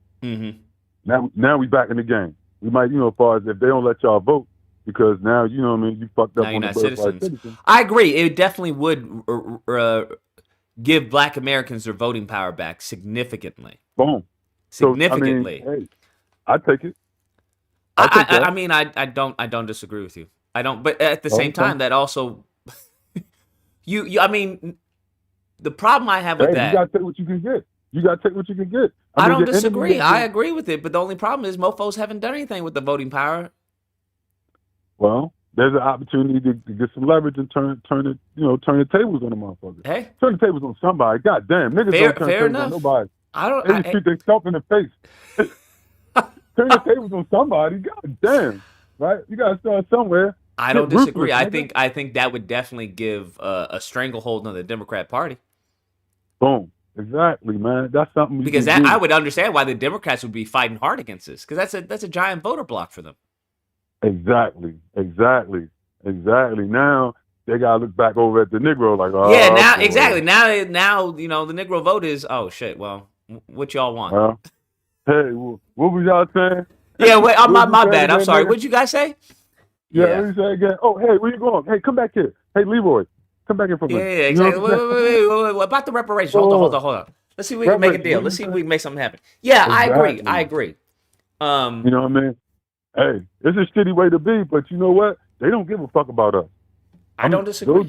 Now we back in the game. We might, as far as if they don't let y'all vote, because now, you fucked up on the birthright citizen. I agree. It definitely would give black Americans their voting power back significantly. Boom. Significantly. So, hey, I take it. I don't disagree with you. I don't, but at the same time, that also, the problem I have with that. You gotta take what you can get. You gotta take what you can get. I don't disagree. I agree with it, but the only problem is mofos haven't done anything with the voting power. Well, there's an opportunity to get some leverage and turn the tables on the motherfuckers. Hey, turn the tables on somebody. God damn, niggas don't turn the tables on nobody. They shoot themselves in the face. Turn the tables on somebody. God damn, right? You gotta start somewhere. I don't disagree. I think that would definitely give a stranglehold on the Democrat Party. Boom. Exactly, man. That's something because I would understand why the Democrats would be fighting hard against this because that's a giant voter block for them. Exactly. Now they gotta look back over at the Negro like, oh yeah. Now exactly. Now the Negro vote is shit. Well, what y'all want? Hey, what was y'all saying? Yeah, wait. My bad. I'm sorry. What'd you guys say? Yeah. What you say again? Oh, hey, where you going? Hey, come back here. Hey, Leroy. Come back in for a minute. Yeah, exactly. Wait. About the reparations. Hold on. Let's see if we can make a deal. Let's see if we can make something happen. Yeah, exactly. I agree. You know what I mean? Hey, it's a shitty way to be, but you know what? They don't give a fuck about us. I don't disagree.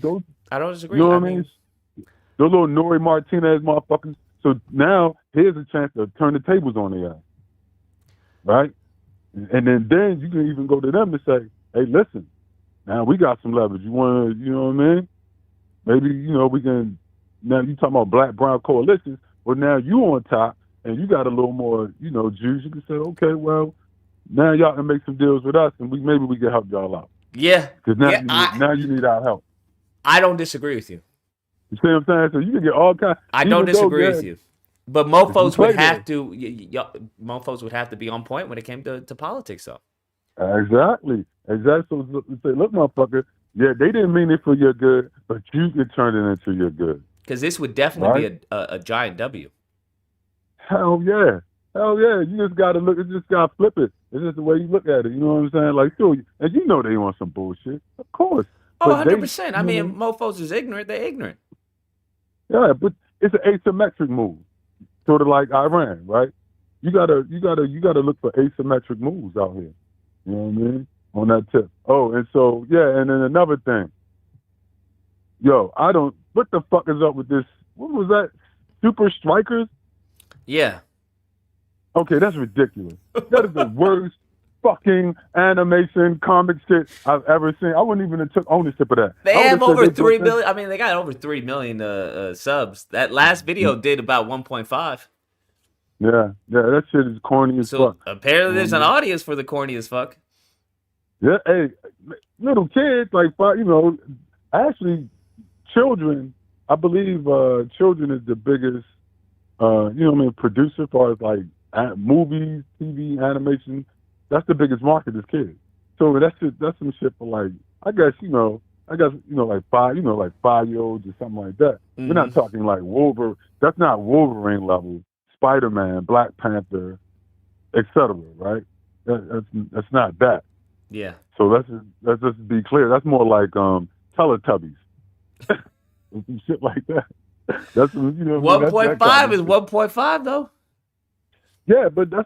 I don't disagree. You know what I mean? Those little Nori Martinez motherfuckers. So now here's a chance to turn the tables on their ass. Right? And then you can even go to them and say, hey, listen, now we got some leverage. You want to, you know what I mean? Maybe, we can, now you talking about black-brown coalitions, well, now you on top, and you got a little more, juice. You can say, okay, well, now y'all can make some deals with us, and maybe we can help y'all out. Yeah. Because now you need our help. I don't disagree with you. You see what I'm saying? So you can get all kinds. I don't disagree with you. But mofos would have to, mofos would have to be on point when it came to politics, though. Exactly. So say, look, motherfucker, yeah, they didn't mean it for your good, but you can turn it into your good. Because this would definitely be a giant W. Hell yeah. You just gotta flip it. It's just the way you look at it. You know what I'm saying? Like, sure, and they want some bullshit. Of course. Oh, 100%. I mean, mofos is ignorant. They're ignorant. Yeah, but it's an asymmetric move. Sort of like Iran, right? You gotta look for asymmetric moves out here. You know what I mean? On that tip. Oh, and so, yeah, and then another thing. What the fuck is up with this? What was that? Super Strikers? Yeah. Okay, that's ridiculous. That is the worst fucking animation comic shit I've ever seen. I wouldn't even have took ownership of that. They have over 3 million. I mean, they got over 3 million subs. That last video did about 1.5. Yeah, that shit is corny as fuck. Apparently, there's an audience for the corny as fuck. Yeah, hey, little kids, like, actually, children, I believe children is the biggest, producer as far as, like, movies, TV, animation. That's the biggest market is kids. So that's some shit for, like, I guess, like 5-year-olds or something like that. Mm-hmm. We're not talking like Wolverine. That's not Wolverine level. Spider-Man, Black Panther, etc. Right? That's not that. Yeah. So let's just be clear. That's more like Teletubbies, and some shit like that. That's what I mean. That's that 1.5 kind of is shit. 1.5 though. Yeah, but that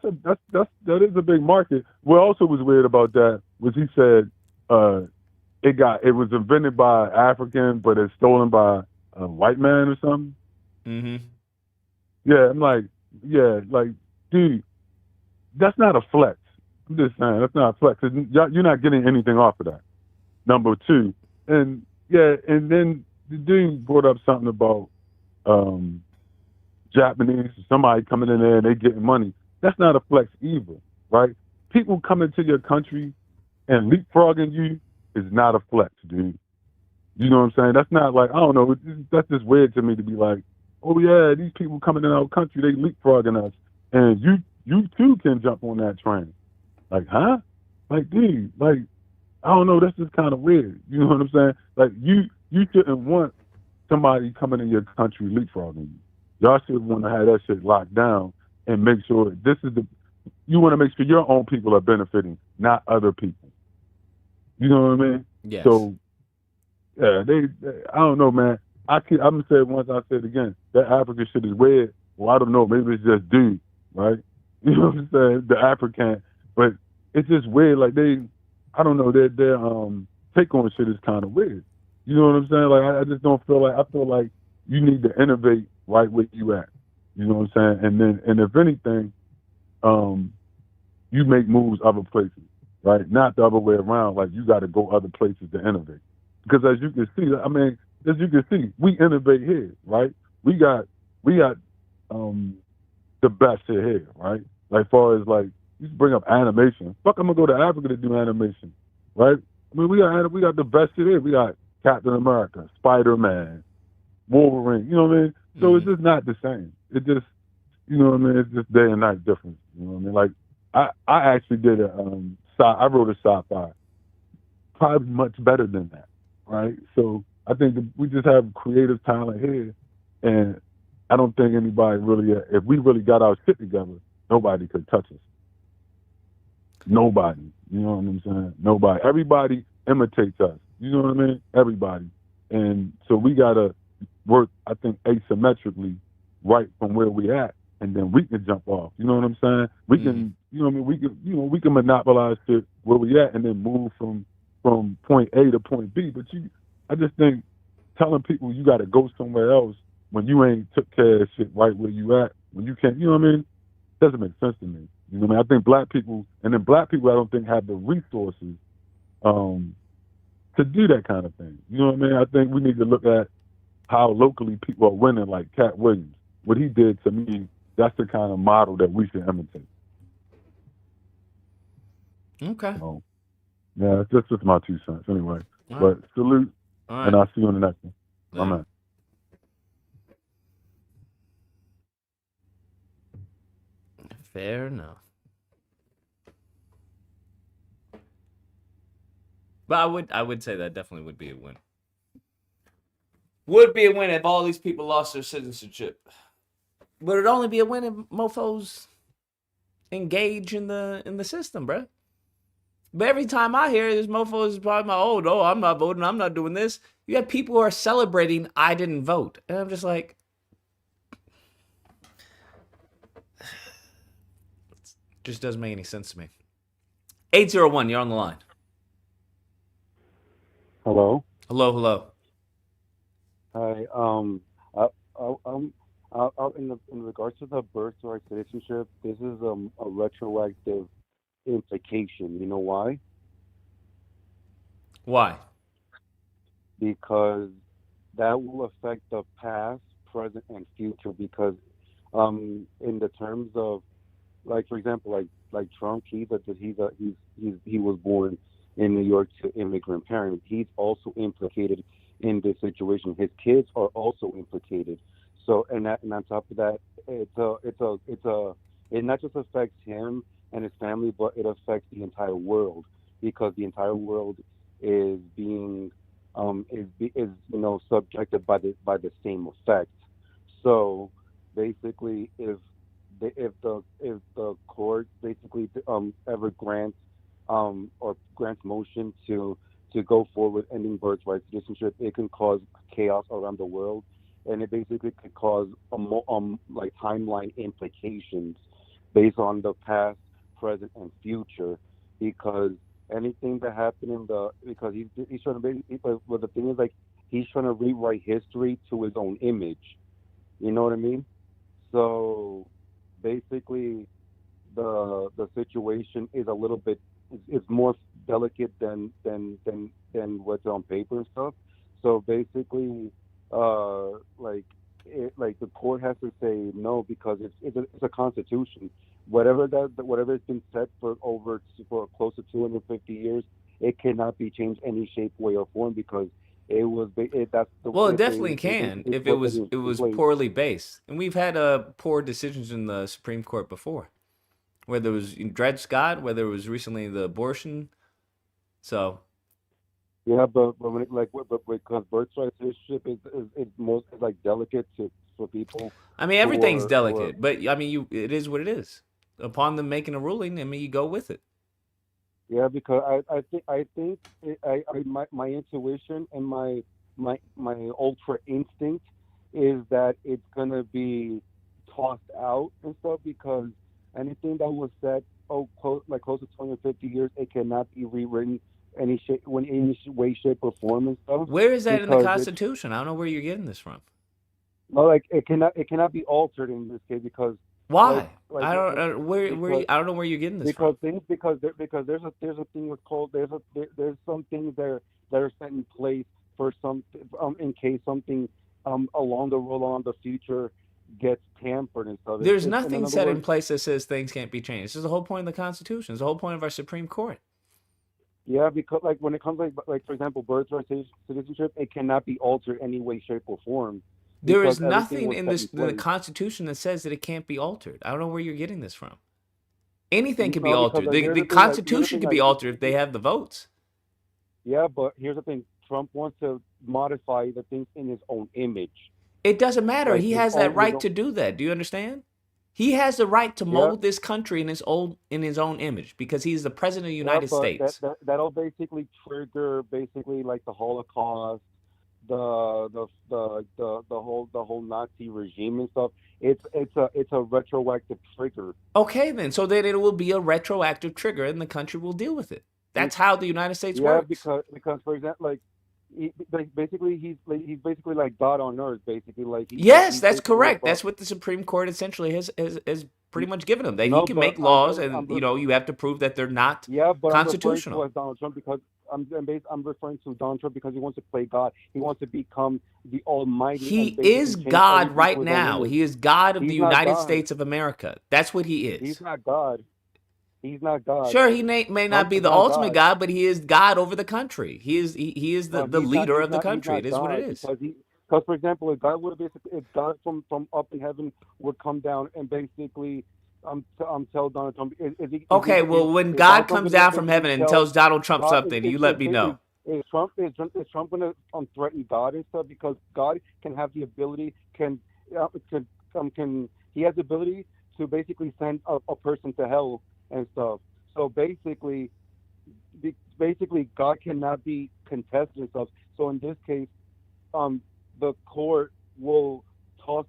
is a big market. What also was weird about that was he said it was invented by African, but it's stolen by a white man or something. Mm-hmm. Yeah, I'm like, dude, that's not a flex. I'm just saying, that's not a flex. You're not getting anything off of that. Number two, and then the dude brought up something about Japanese, somebody coming in there and they getting money. That's not a flex either, right? People coming to your country and leapfrogging you is not a flex, dude. You know what I'm saying? That's not like, I don't know, that's just weird to me to be like, oh yeah, these people coming in our country, they leapfrogging us. And you too can jump on that train. Like, huh? Like, dude, like, I don't know, that's just kind of weird. You know what I'm saying? Like, you shouldn't want somebody coming in your country leapfrogging you. Y'all should want to have that shit locked down and make sure you want to make sure your own people are benefiting, not other people. You know what I mean? Yes. So, yeah, I don't know, man. I'm gonna say it once, I say it again. That African shit is weird. Well, I don't know. Maybe it's just dude, right? You know what I'm saying? The African, but it's just weird. Like I don't know. Their take on shit is kind of weird. You know what I'm saying? Like I just don't feel like. I feel like you need to innovate right where you at. You know what I'm saying? And if anything, you make moves other places, right? Not the other way around. Like you got to go other places to innovate. Because as you can see, we innovate here, right? We got the best shit here, right? Like far as like you bring up animation. Fuck, I'm gonna go to Africa to do animation, right? I mean, we got the best shit here. We got Captain America, Spider-Man, Wolverine. You know what I mean? So it's just not the same. It just, you know what I mean? It's just day and night difference. You know what I mean? Like I actually did I wrote a sci-fi, probably much better than that, right? So I think we just have creative talent here, and I don't think anybody really, if we really got our shit together, nobody could touch us. Nobody. You know what I'm saying? Nobody. Everybody imitates us. You know what I mean? Everybody. And so we gotta work, I think, asymmetrically right from where we at, and then we can jump off. You know what I'm saying? We can, you know what I mean? We can monopolize shit where we at and then move from point A to point B. But I just think telling people you got to go somewhere else when you ain't took care of shit right where you at, when you can't, you know what I mean? Doesn't make sense to me. You know what I mean? I think black people I don't think have the resources to do that kind of thing. You know what I mean? I think we need to look at how locally people are winning, like Cat Williams. What he did, to me, that's the kind of model that we should imitate. Okay. So, yeah, that's just my 2 cents anyway. All but right. salute, All right. and I'll see you on the next one. Yeah. Amen. Fair enough. But I would say that definitely would be a win. Would be a win if all these people lost their citizenship. But it'd only be a win if mofos engage in the system, bruh. But every time I hear this mofos talking about, oh no, I'm not voting, I'm not doing this. You have people who are celebrating I didn't vote. And I'm just like, it just doesn't make any sense to me. 801, you're on the line. Hello. Hello. Hi. In regards to the birthright citizenship, this is a retroactive implication. You know why? Why? Because that will affect the past, present, and future. Because in the terms of, like, for example, like Trump, he was born in New York to immigrant parents. He's also implicated in this situation. His kids are also implicated. So, and on top of that, it not just affects him and his family, but it affects the entire world, because the entire world is being subjected by the same effect. So basically, if the court basically ever grants or grants motion to go forward ending birthright citizenship, it can cause chaos around the world, and it basically could cause like timeline implications based on the past, present, and future, because anything that happened because he's trying to basically, but the thing is, like, he's trying to rewrite history to his own image. You know what I mean? So basically, the situation is a little bit, it's more delicate than what's on paper and stuff. So basically, like the court has to say no, because it's a constitution. Whatever has been set for close to 250 years, it cannot be changed any shape, way, or form, because that's the Well, it definitely can if it was poorly based, and we've had poor decisions in the Supreme Court before, whether it was Dred Scott, whether it was recently the abortion. So yeah, but when because birthright citizenship is most like delicate for people. I mean, everything's delicate, but I mean, it is what it is. Upon them making a ruling, I mean, you go with it. Yeah, because I think my intuition and my ultra instinct is that it's gonna be tossed out and stuff, because anything that was said close to 250 years, it cannot be rewritten any way, shape, or form and stuff. Where is that in the Constitution? I don't know where you're getting this from. No, like it cannot be altered in this case, because why? I don't know where you're getting this from. Because there's a thing what's called there's some things that are set in place for some in case something along the future gets tampered and stuff. There's nothing set in place that says things can't be changed. This is the whole point of the Constitution. It's the whole point of our Supreme Court. Yeah, because like when it comes like for example, birthright citizenship, it cannot be altered any way, shape, or form. There is nothing in the Constitution that says that it can't be altered. I don't know where you're getting this from. Anything can be altered. The Constitution can be altered if they have the votes. Yeah, but here's the thing. Trump wants to modify the things in his own image. It doesn't matter. Like, he has that right to do that. Do you understand? He has the right to mold this country in his own image, because he's the president of the United States. That'll basically trigger like the Holocaust, the whole Nazi regime and stuff. It's a retroactive trigger. Okay, then, so then it will be a retroactive trigger, and the country will deal with it. That's how the United States works. Yeah, because for example, like he's basically like God on earth, basically. Like yes, that's correct. That's what the Supreme Court essentially has pretty much given him. That he can make laws, and you have to prove that they're not constitutional. I'm referring to Donald Trump because I'm referring to Donald Trump because he wants to play God. He wants to become the Almighty. He is God right now. He is God of the United States of America. That's what he is. He's not God. He's not God. Sure, he may not be the ultimate God, but he is God over the country. He is the leader of the country. It is what it is. Because for example, if God from up in heaven would come down and basically tell Donald Trump. When God comes down from heaven and tells Donald Trump something, you let me know. Is Trump going to threaten God and stuff? Because God can have the ability he has the ability to basically send a person to hell and stuff. So basically God cannot be contested and stuff. So in this case, the court will toss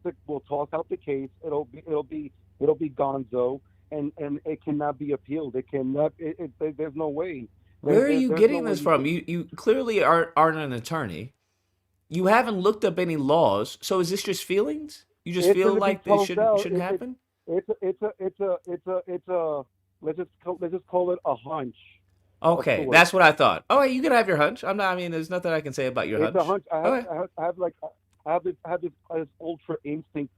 out the case. It'll be gonzo, and it cannot be appealed. It cannot. There's no way. Where are you getting this from? You clearly aren't an attorney. You haven't looked up any laws. So is this just feelings? You just feel like this shouldn't happen? It's a let's just call it a hunch. Okay, that's what I thought. Oh, you can have your hunch. There's nothing I can say about your hunch. It's a hunch. I have this ultra instinct,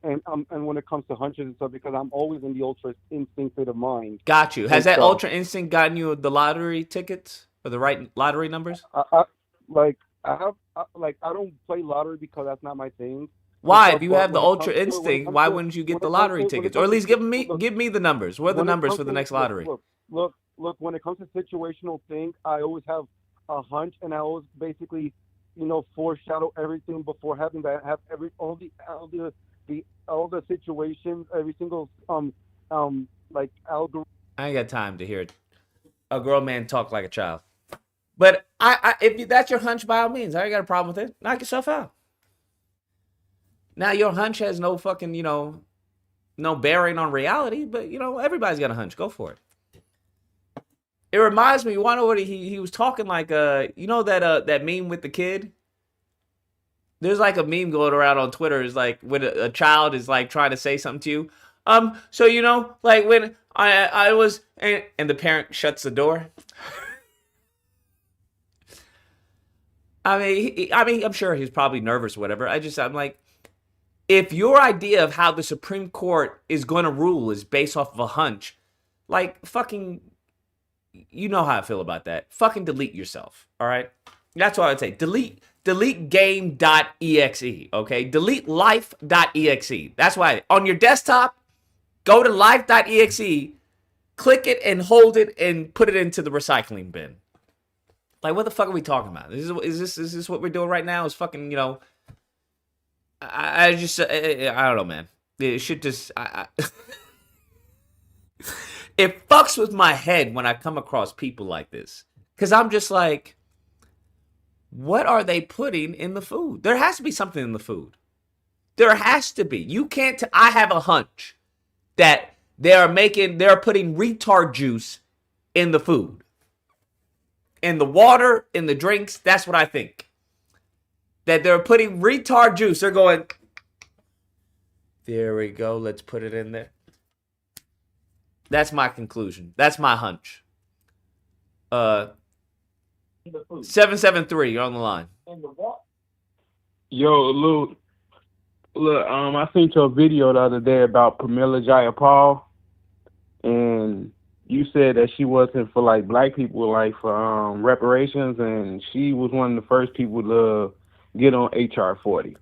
and when it comes to hunches and stuff, because I'm always in the ultra instinct state of mind. Got you. Has that ultra instinct gotten you the lottery tickets or the right lottery numbers? I don't play lottery because that's not my thing. Why? If you have the ultra instinct, why wouldn't you get the lottery tickets, or at least give me the numbers? What are the numbers for the next lottery? Look. When it comes to situational things, I always have a hunch, and I always basically, foreshadow everything before having that. Have all the situations, every single algorithm. I ain't got time to hear it. a grown man talk like a child. But if that's your hunch, by all means, I ain't got a problem with it. Knock yourself out. Now your hunch has no fucking, no bearing on reality, but everybody's got a hunch. Go for it. It reminds me, you want to know what he was talking like, that meme with the kid? There's like a meme going around on Twitter. It's like when a child is like trying to say something to you. So like when I was, and the parent shuts the door. I mean, I'm sure he's probably nervous or whatever. I'm like, if your idea of how the Supreme Court is going to rule is based off of a hunch, like fucking, you know how I feel about that. Fucking delete yourself. All right. That's what I would say. Delete game.exe. Okay. Delete life.exe. That's why on your desktop, go to life.exe, click it and hold it and put it into the recycling bin. Like, what the fuck are we talking about? Is this what we're doing right now? Is fucking, I don't know, man. It should just, it fucks with my head when I come across people like this. Because I'm just like, what are they putting in the food? There has to be something in the food. There has to be. You can't, I have a hunch that they're putting retard juice in the food. In the water, in the drinks, that's what I think. That they're putting retard juice. They're going, there we go, let's put it in there. That's my conclusion. That's my hunch. 773, you're on the line. Yo, Lou. Look, I seen your video the other day about Pamela Jayapal, and you said that she wasn't for like black people, like for reparations, and she was one of the first people to get on HR 40.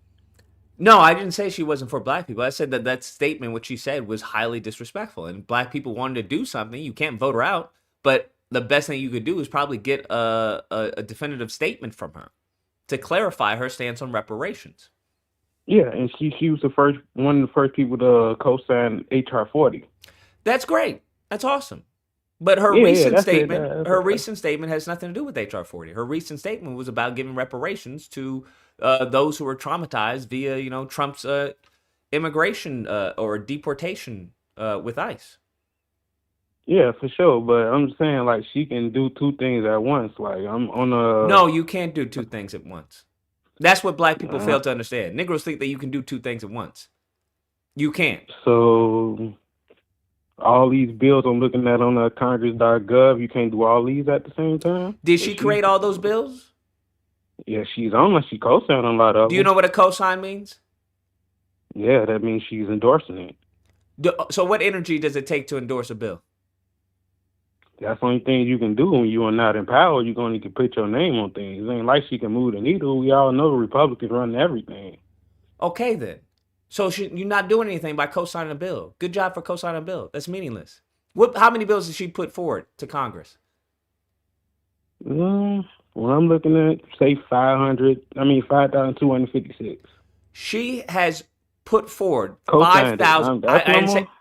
No, I didn't say she wasn't for black people. I said that statement, what she said, was highly disrespectful. And black people wanted to do something. You can't vote her out, but the best thing you could do is probably get a definitive statement from her to clarify her stance on reparations. Yeah, and she was one of the first people to co-sign HR 40. That's great. That's awesome. But her recent statement has nothing to do with HR 40. Her recent statement was about giving reparations to those who were traumatized via, Trump's immigration or deportation with ICE. Yeah, for sure. But I'm just saying, like, she can do two things at once. Like, I'm on a... No, you can't do two things at once. That's what black people fail to understand. Negroes think that you can do two things at once. You can't. So... all these bills I'm looking at on Congress.gov, you can't do all these at the same time? Did she create all those bills? Yeah, she's on them. She co-signed on a lot of them. Do you know what a cosign means? Yeah, that means she's endorsing it. So what energy does it take to endorse a bill? That's the only thing you can do when you are not in power. You're going to need to put your name on things. It ain't like she can move the needle. We all know the Republicans run everything. Okay, then. So you're not doing anything by co-signing a bill. Good job for co-signing a bill. That's meaningless. How many bills did she put forward to Congress? Well, I'm looking at, say, 5,256. She has put forward Co-signed 5,000.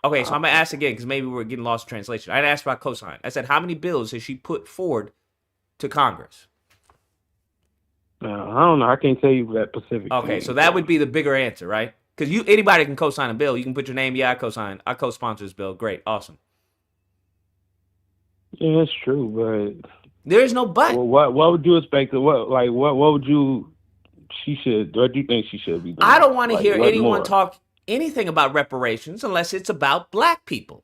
okay, so I'm going to ask again because maybe we're getting lost in translation. I didn't ask about co-sign. I said, how many bills has she put forward to Congress? I don't know. I can't tell you that specific. Okay, so that would be the bigger answer, right? Because anybody can co-sign a bill. You can put your name. Yeah, I co-sign. I co-sponsor this bill. Great, awesome. Yeah, that's true, but there is no but. Well, what would you expect? What would you? What do you think she should be doing? I don't want to hear anyone more? talk anything about reparations unless it's about black people.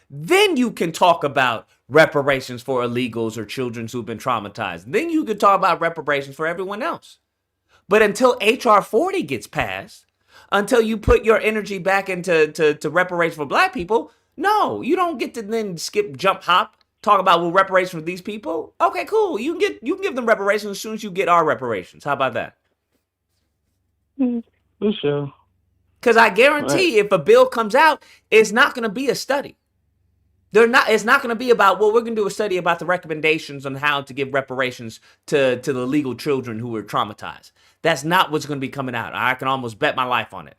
Then you can talk about reparations for illegals or children who've been traumatized. Then you can talk about reparations for everyone else. But until HR 40 gets passed, until you put your energy back into reparations for black people, no, you don't get to then skip, jump, hop, talk about reparations for these people. Okay, cool. You can give them reparations as soon as you get our reparations. How about that? For sure. Because I guarantee if a bill comes out, it's not going to be a study. It's not going to be about, we're going to do a study about the recommendations on how to give reparations to the legal children who were traumatized. That's not what's going to be coming out. I can almost bet my life on it.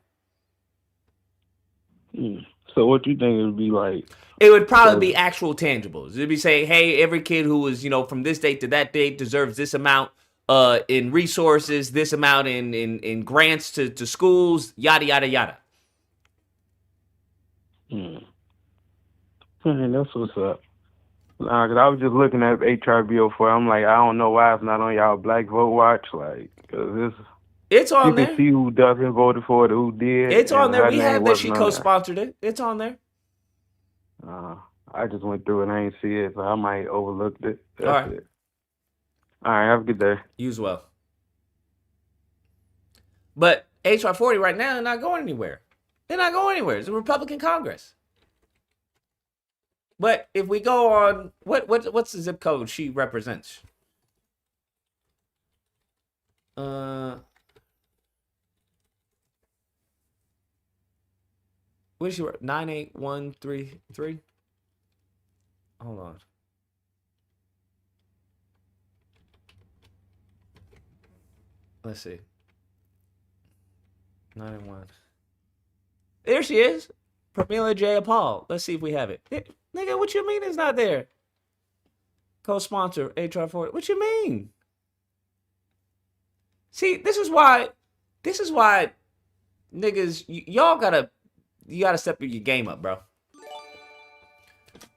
So what you think it would be like? It would probably be actual tangibles. It'd be saying, hey, every kid who was, from this date to that date deserves this amount in resources, this amount in grants to schools, yada, yada, yada. That's what's up. Nah, cause I was just looking at HR Bill 4. I'm like, I don't know why it's not on y'all Black Vote Watch. Like, cause it's on there. You can see who doesn't voted for it, who did. It's on there. We her name have that she wasn't on there. co-sponsored it. It's on there. I just went through and I ain't see it, so I might overlooked it. That's All right. it. All right, have a good day. You as well. But HR 40 right now, they're not going anywhere. They're not going anywhere. It's a Republican Congress. But if we go on, what's the zip code she represents? What is she? 98133. Hold on. Let's see. 981. There she is. Pramila J. Paul. Let's see if we have it. Nigga, what you mean it's not there? Co-sponsor HR 40. What you mean? See, this is why niggas, y'all gotta step your game up, bro.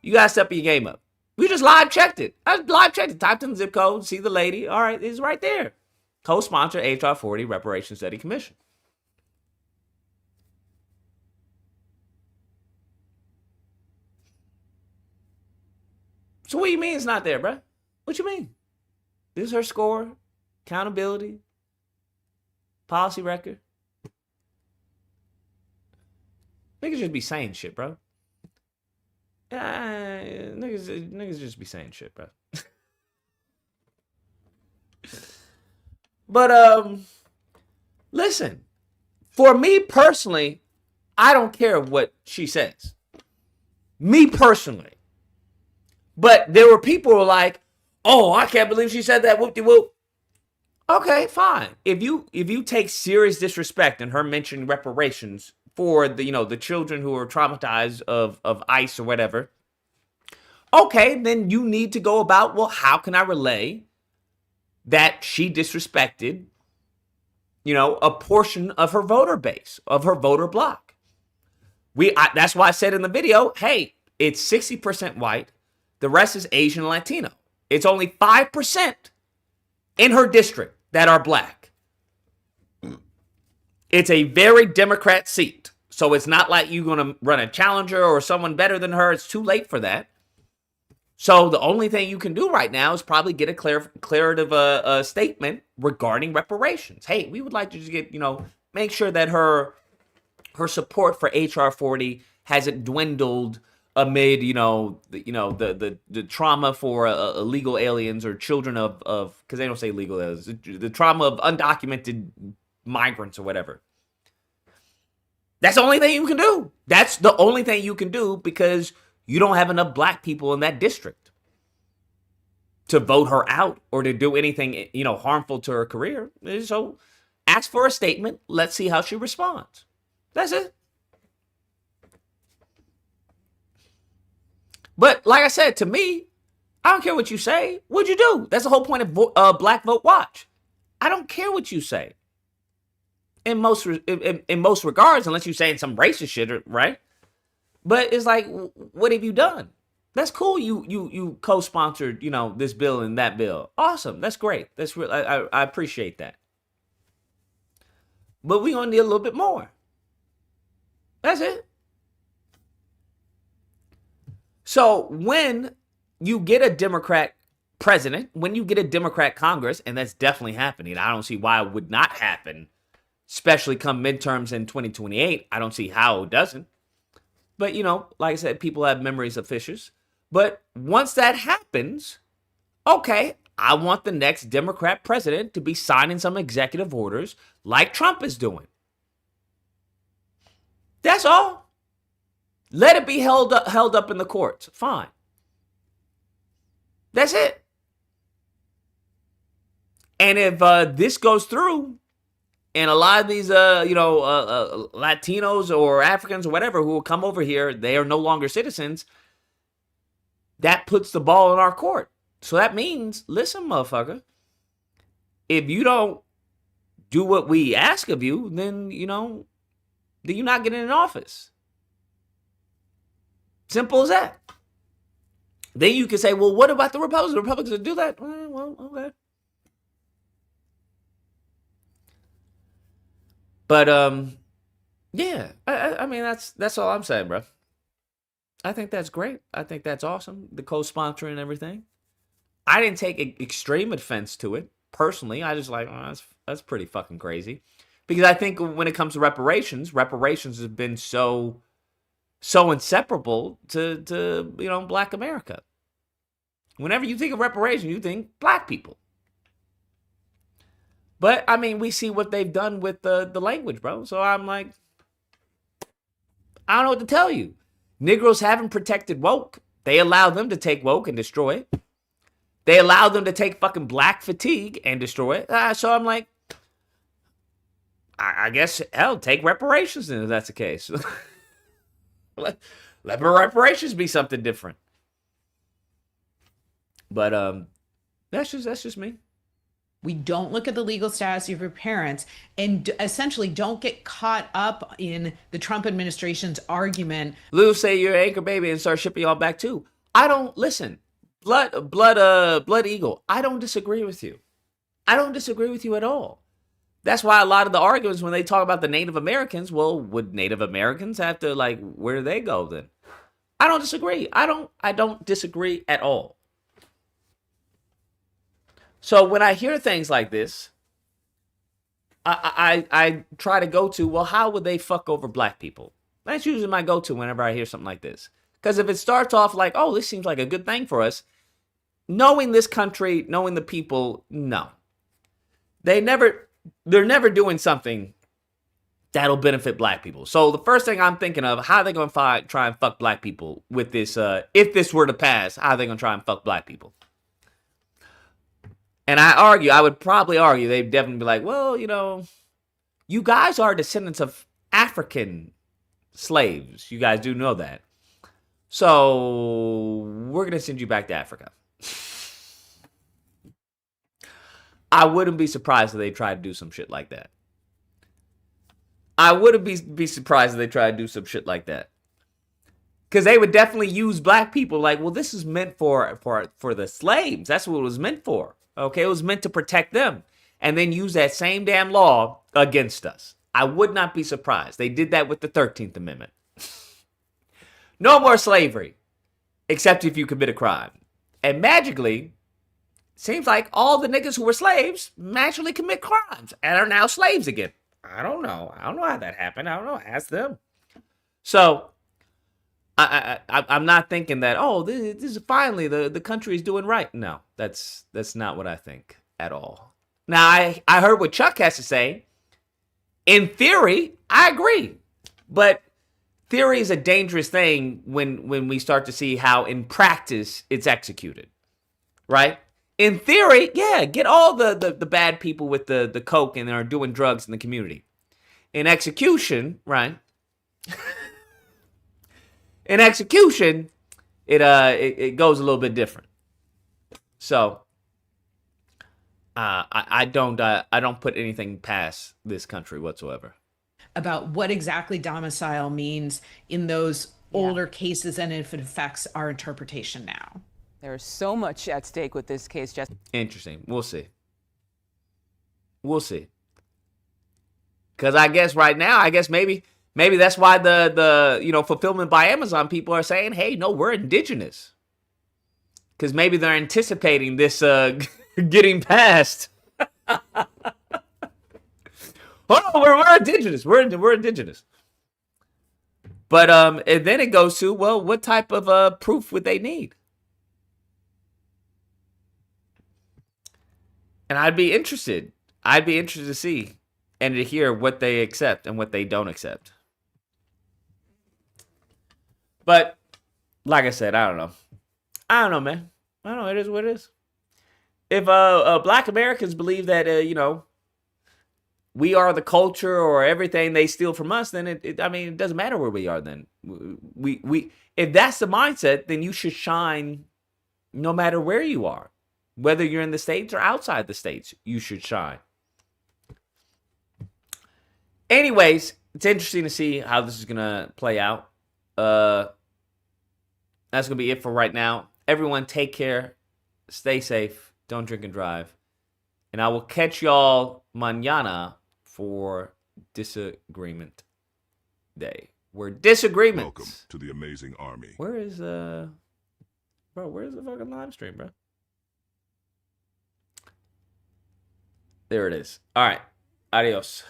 You gotta step your game up. We just live checked it. I live checked it. Typed in the zip code, see the lady. All right, it's right there. Co-sponsor HR 40 Reparations Study Commission. So what do you mean it's not there, bro? What you mean? This is her score, accountability, policy record. Niggas just be saying shit, bro. Niggas just be saying shit, bro. But listen, for me personally, I don't care what she says. Me personally. But there were people who were like, oh, I can't believe she said that, whoop-de-whoop. Okay, fine. If you take serious disrespect in her mentioning reparations for the children who are traumatized of ICE or whatever, okay, then you need to go about, well, how can I relay that she disrespected, a portion of her voter base, of her voter block? That's why I said in the video, hey, it's 60% white. The rest is Asian and Latino. It's only 5% in her district that are black. It's a very Democrat seat. So it's not like you're going to run a challenger or someone better than her. It's too late for that. So the only thing you can do right now is probably get a declarative statement regarding reparations. Hey, we would like to just get, make sure that her support for HR 40 hasn't dwindled amid, the trauma for illegal aliens or children of because they don't say illegal aliens, the trauma of undocumented migrants or whatever. That's the only thing you can do. That's the only thing you can do because you don't have enough black people in that district to vote her out or to do anything, harmful to her career. So ask for a statement. Let's see how she responds. That's it. But like I said, to me, I don't care what you say. What'd you do? That's the whole point of Black Vote Watch. I don't care what you say. In most regards, unless you're saying some racist shit, right? But it's like, what have you done? That's cool. You co-sponsored, this bill and that bill. Awesome. That's great. That's real. I appreciate that. But we're gonna need a little bit more. That's it. So when you get a Democrat president, when you get a Democrat Congress, and that's definitely happening, I don't see why it would not happen, especially come midterms in 2028. I don't see how it doesn't. But, like I said, people have memories of fissures. But once that happens, okay, I want the next Democrat president to be signing some executive orders like Trump is doing. That's all. Let it be held up in the courts. Fine. That's it. And if this goes through, And a lot of these, Latinos or Africans or whatever who will come over here, they are no longer citizens. That puts the ball in our court. So that means, listen, motherfucker, if you don't do what we ask of you, then, then you're not getting in office. Simple as that. Then you can say, well, what about the Republicans? The Republicans will do that. Well, okay. But yeah, I mean that's all I'm saying, bro. I think that's great. I think that's awesome. The co-sponsoring and everything. I didn't take extreme offense to it personally. I just like, that's pretty fucking crazy, because I think when it comes to reparations has been so inseparable to Black America. Whenever you think of reparations, you think Black people. But, I mean, we see what they've done with the language, bro. So I'm like, I don't know what to tell you. Negroes haven't protected woke. They allow them to take woke and destroy it. They allow them to take fucking black fatigue and destroy it. So I'm like, I guess, hell, take reparations then if that's the case. Let reparations be something different. But that's just me. We don't look at the legal status of your parents and essentially don't get caught up in the Trump administration's argument. Lou say you're an anchor baby and start shipping y'all back too. I don't listen. Blood Eagle. I don't disagree with you. I don't disagree with you at all. That's why a lot of the arguments when they talk about the Native Americans, well, would Native Americans have to, like, where do they go then? I don't disagree. I don't disagree at all. So when I hear things like this, I try to go to, well, how would they fuck over Black people? That's usually my go-to whenever I hear something like this. Because if it starts off like, oh, this seems like a good thing for us, knowing this country, knowing the people, no. They're never doing something that'll benefit Black people. So the first thing I'm thinking of, how are they going to try and fuck Black people with this? If this were to pass, how are they going to try and fuck Black people? And I would probably argue, they'd definitely be like, well, you guys are descendants of African slaves. You guys do know that. So we're going to send you back to Africa. I wouldn't be surprised if they tried to do some shit like that. I wouldn't be surprised if they tried to do some shit like that. Because they would definitely use Black people like, well, this is meant for the slaves. That's what it was meant for. Okay, it was meant to protect them. And then use that same damn law against us. I would not be surprised. They did that with the 13th Amendment. No more slavery. Except if you commit a crime. And magically, seems like all the niggas who were slaves magically commit crimes and are now slaves again. I don't know. I don't know how that happened. I don't know. Ask them. So, I'm not thinking that, oh, this is finally the country is doing right. No, that's not what I think at all. Now, I heard what Chuck has to say. In theory, I agree. But theory is a dangerous thing when we start to see how in practice it's executed. Right? In theory, yeah, get all the bad people with the coke and are doing drugs in the community. In execution, right? In execution, it goes a little bit different. So I don't put anything past this country whatsoever. About what exactly domicile means in those older cases and if it affects our interpretation now. There's so much at stake with this case, Jess. Interesting. We'll see. We'll see. Because I guess right now, maybe that's why the fulfillment by Amazon people are saying, hey, no, we're indigenous. Because maybe they're anticipating this getting passed. Oh, no, we're indigenous. We're indigenous. But and then it goes to, well, what type of proof would they need? And I'd be interested to see and to hear what they accept and what they don't accept. But like I said, I don't know, man. I don't know. It is what it is. If Black Americans believe that we are the culture or everything they steal from us, then it doesn't matter where we are. Then we if that's the mindset, then you should shine no matter where you are, whether you're in the States or outside the States. You should shine. Anyways, it's interesting to see how this is gonna play out. That's gonna be it for right now. Everyone, take care, stay safe, don't drink and drive, and I will catch y'all mañana for Disagreement Day. Where disagreements. Welcome to the amazing army. Where's the fucking live stream, bro? There it is. All right. Adios.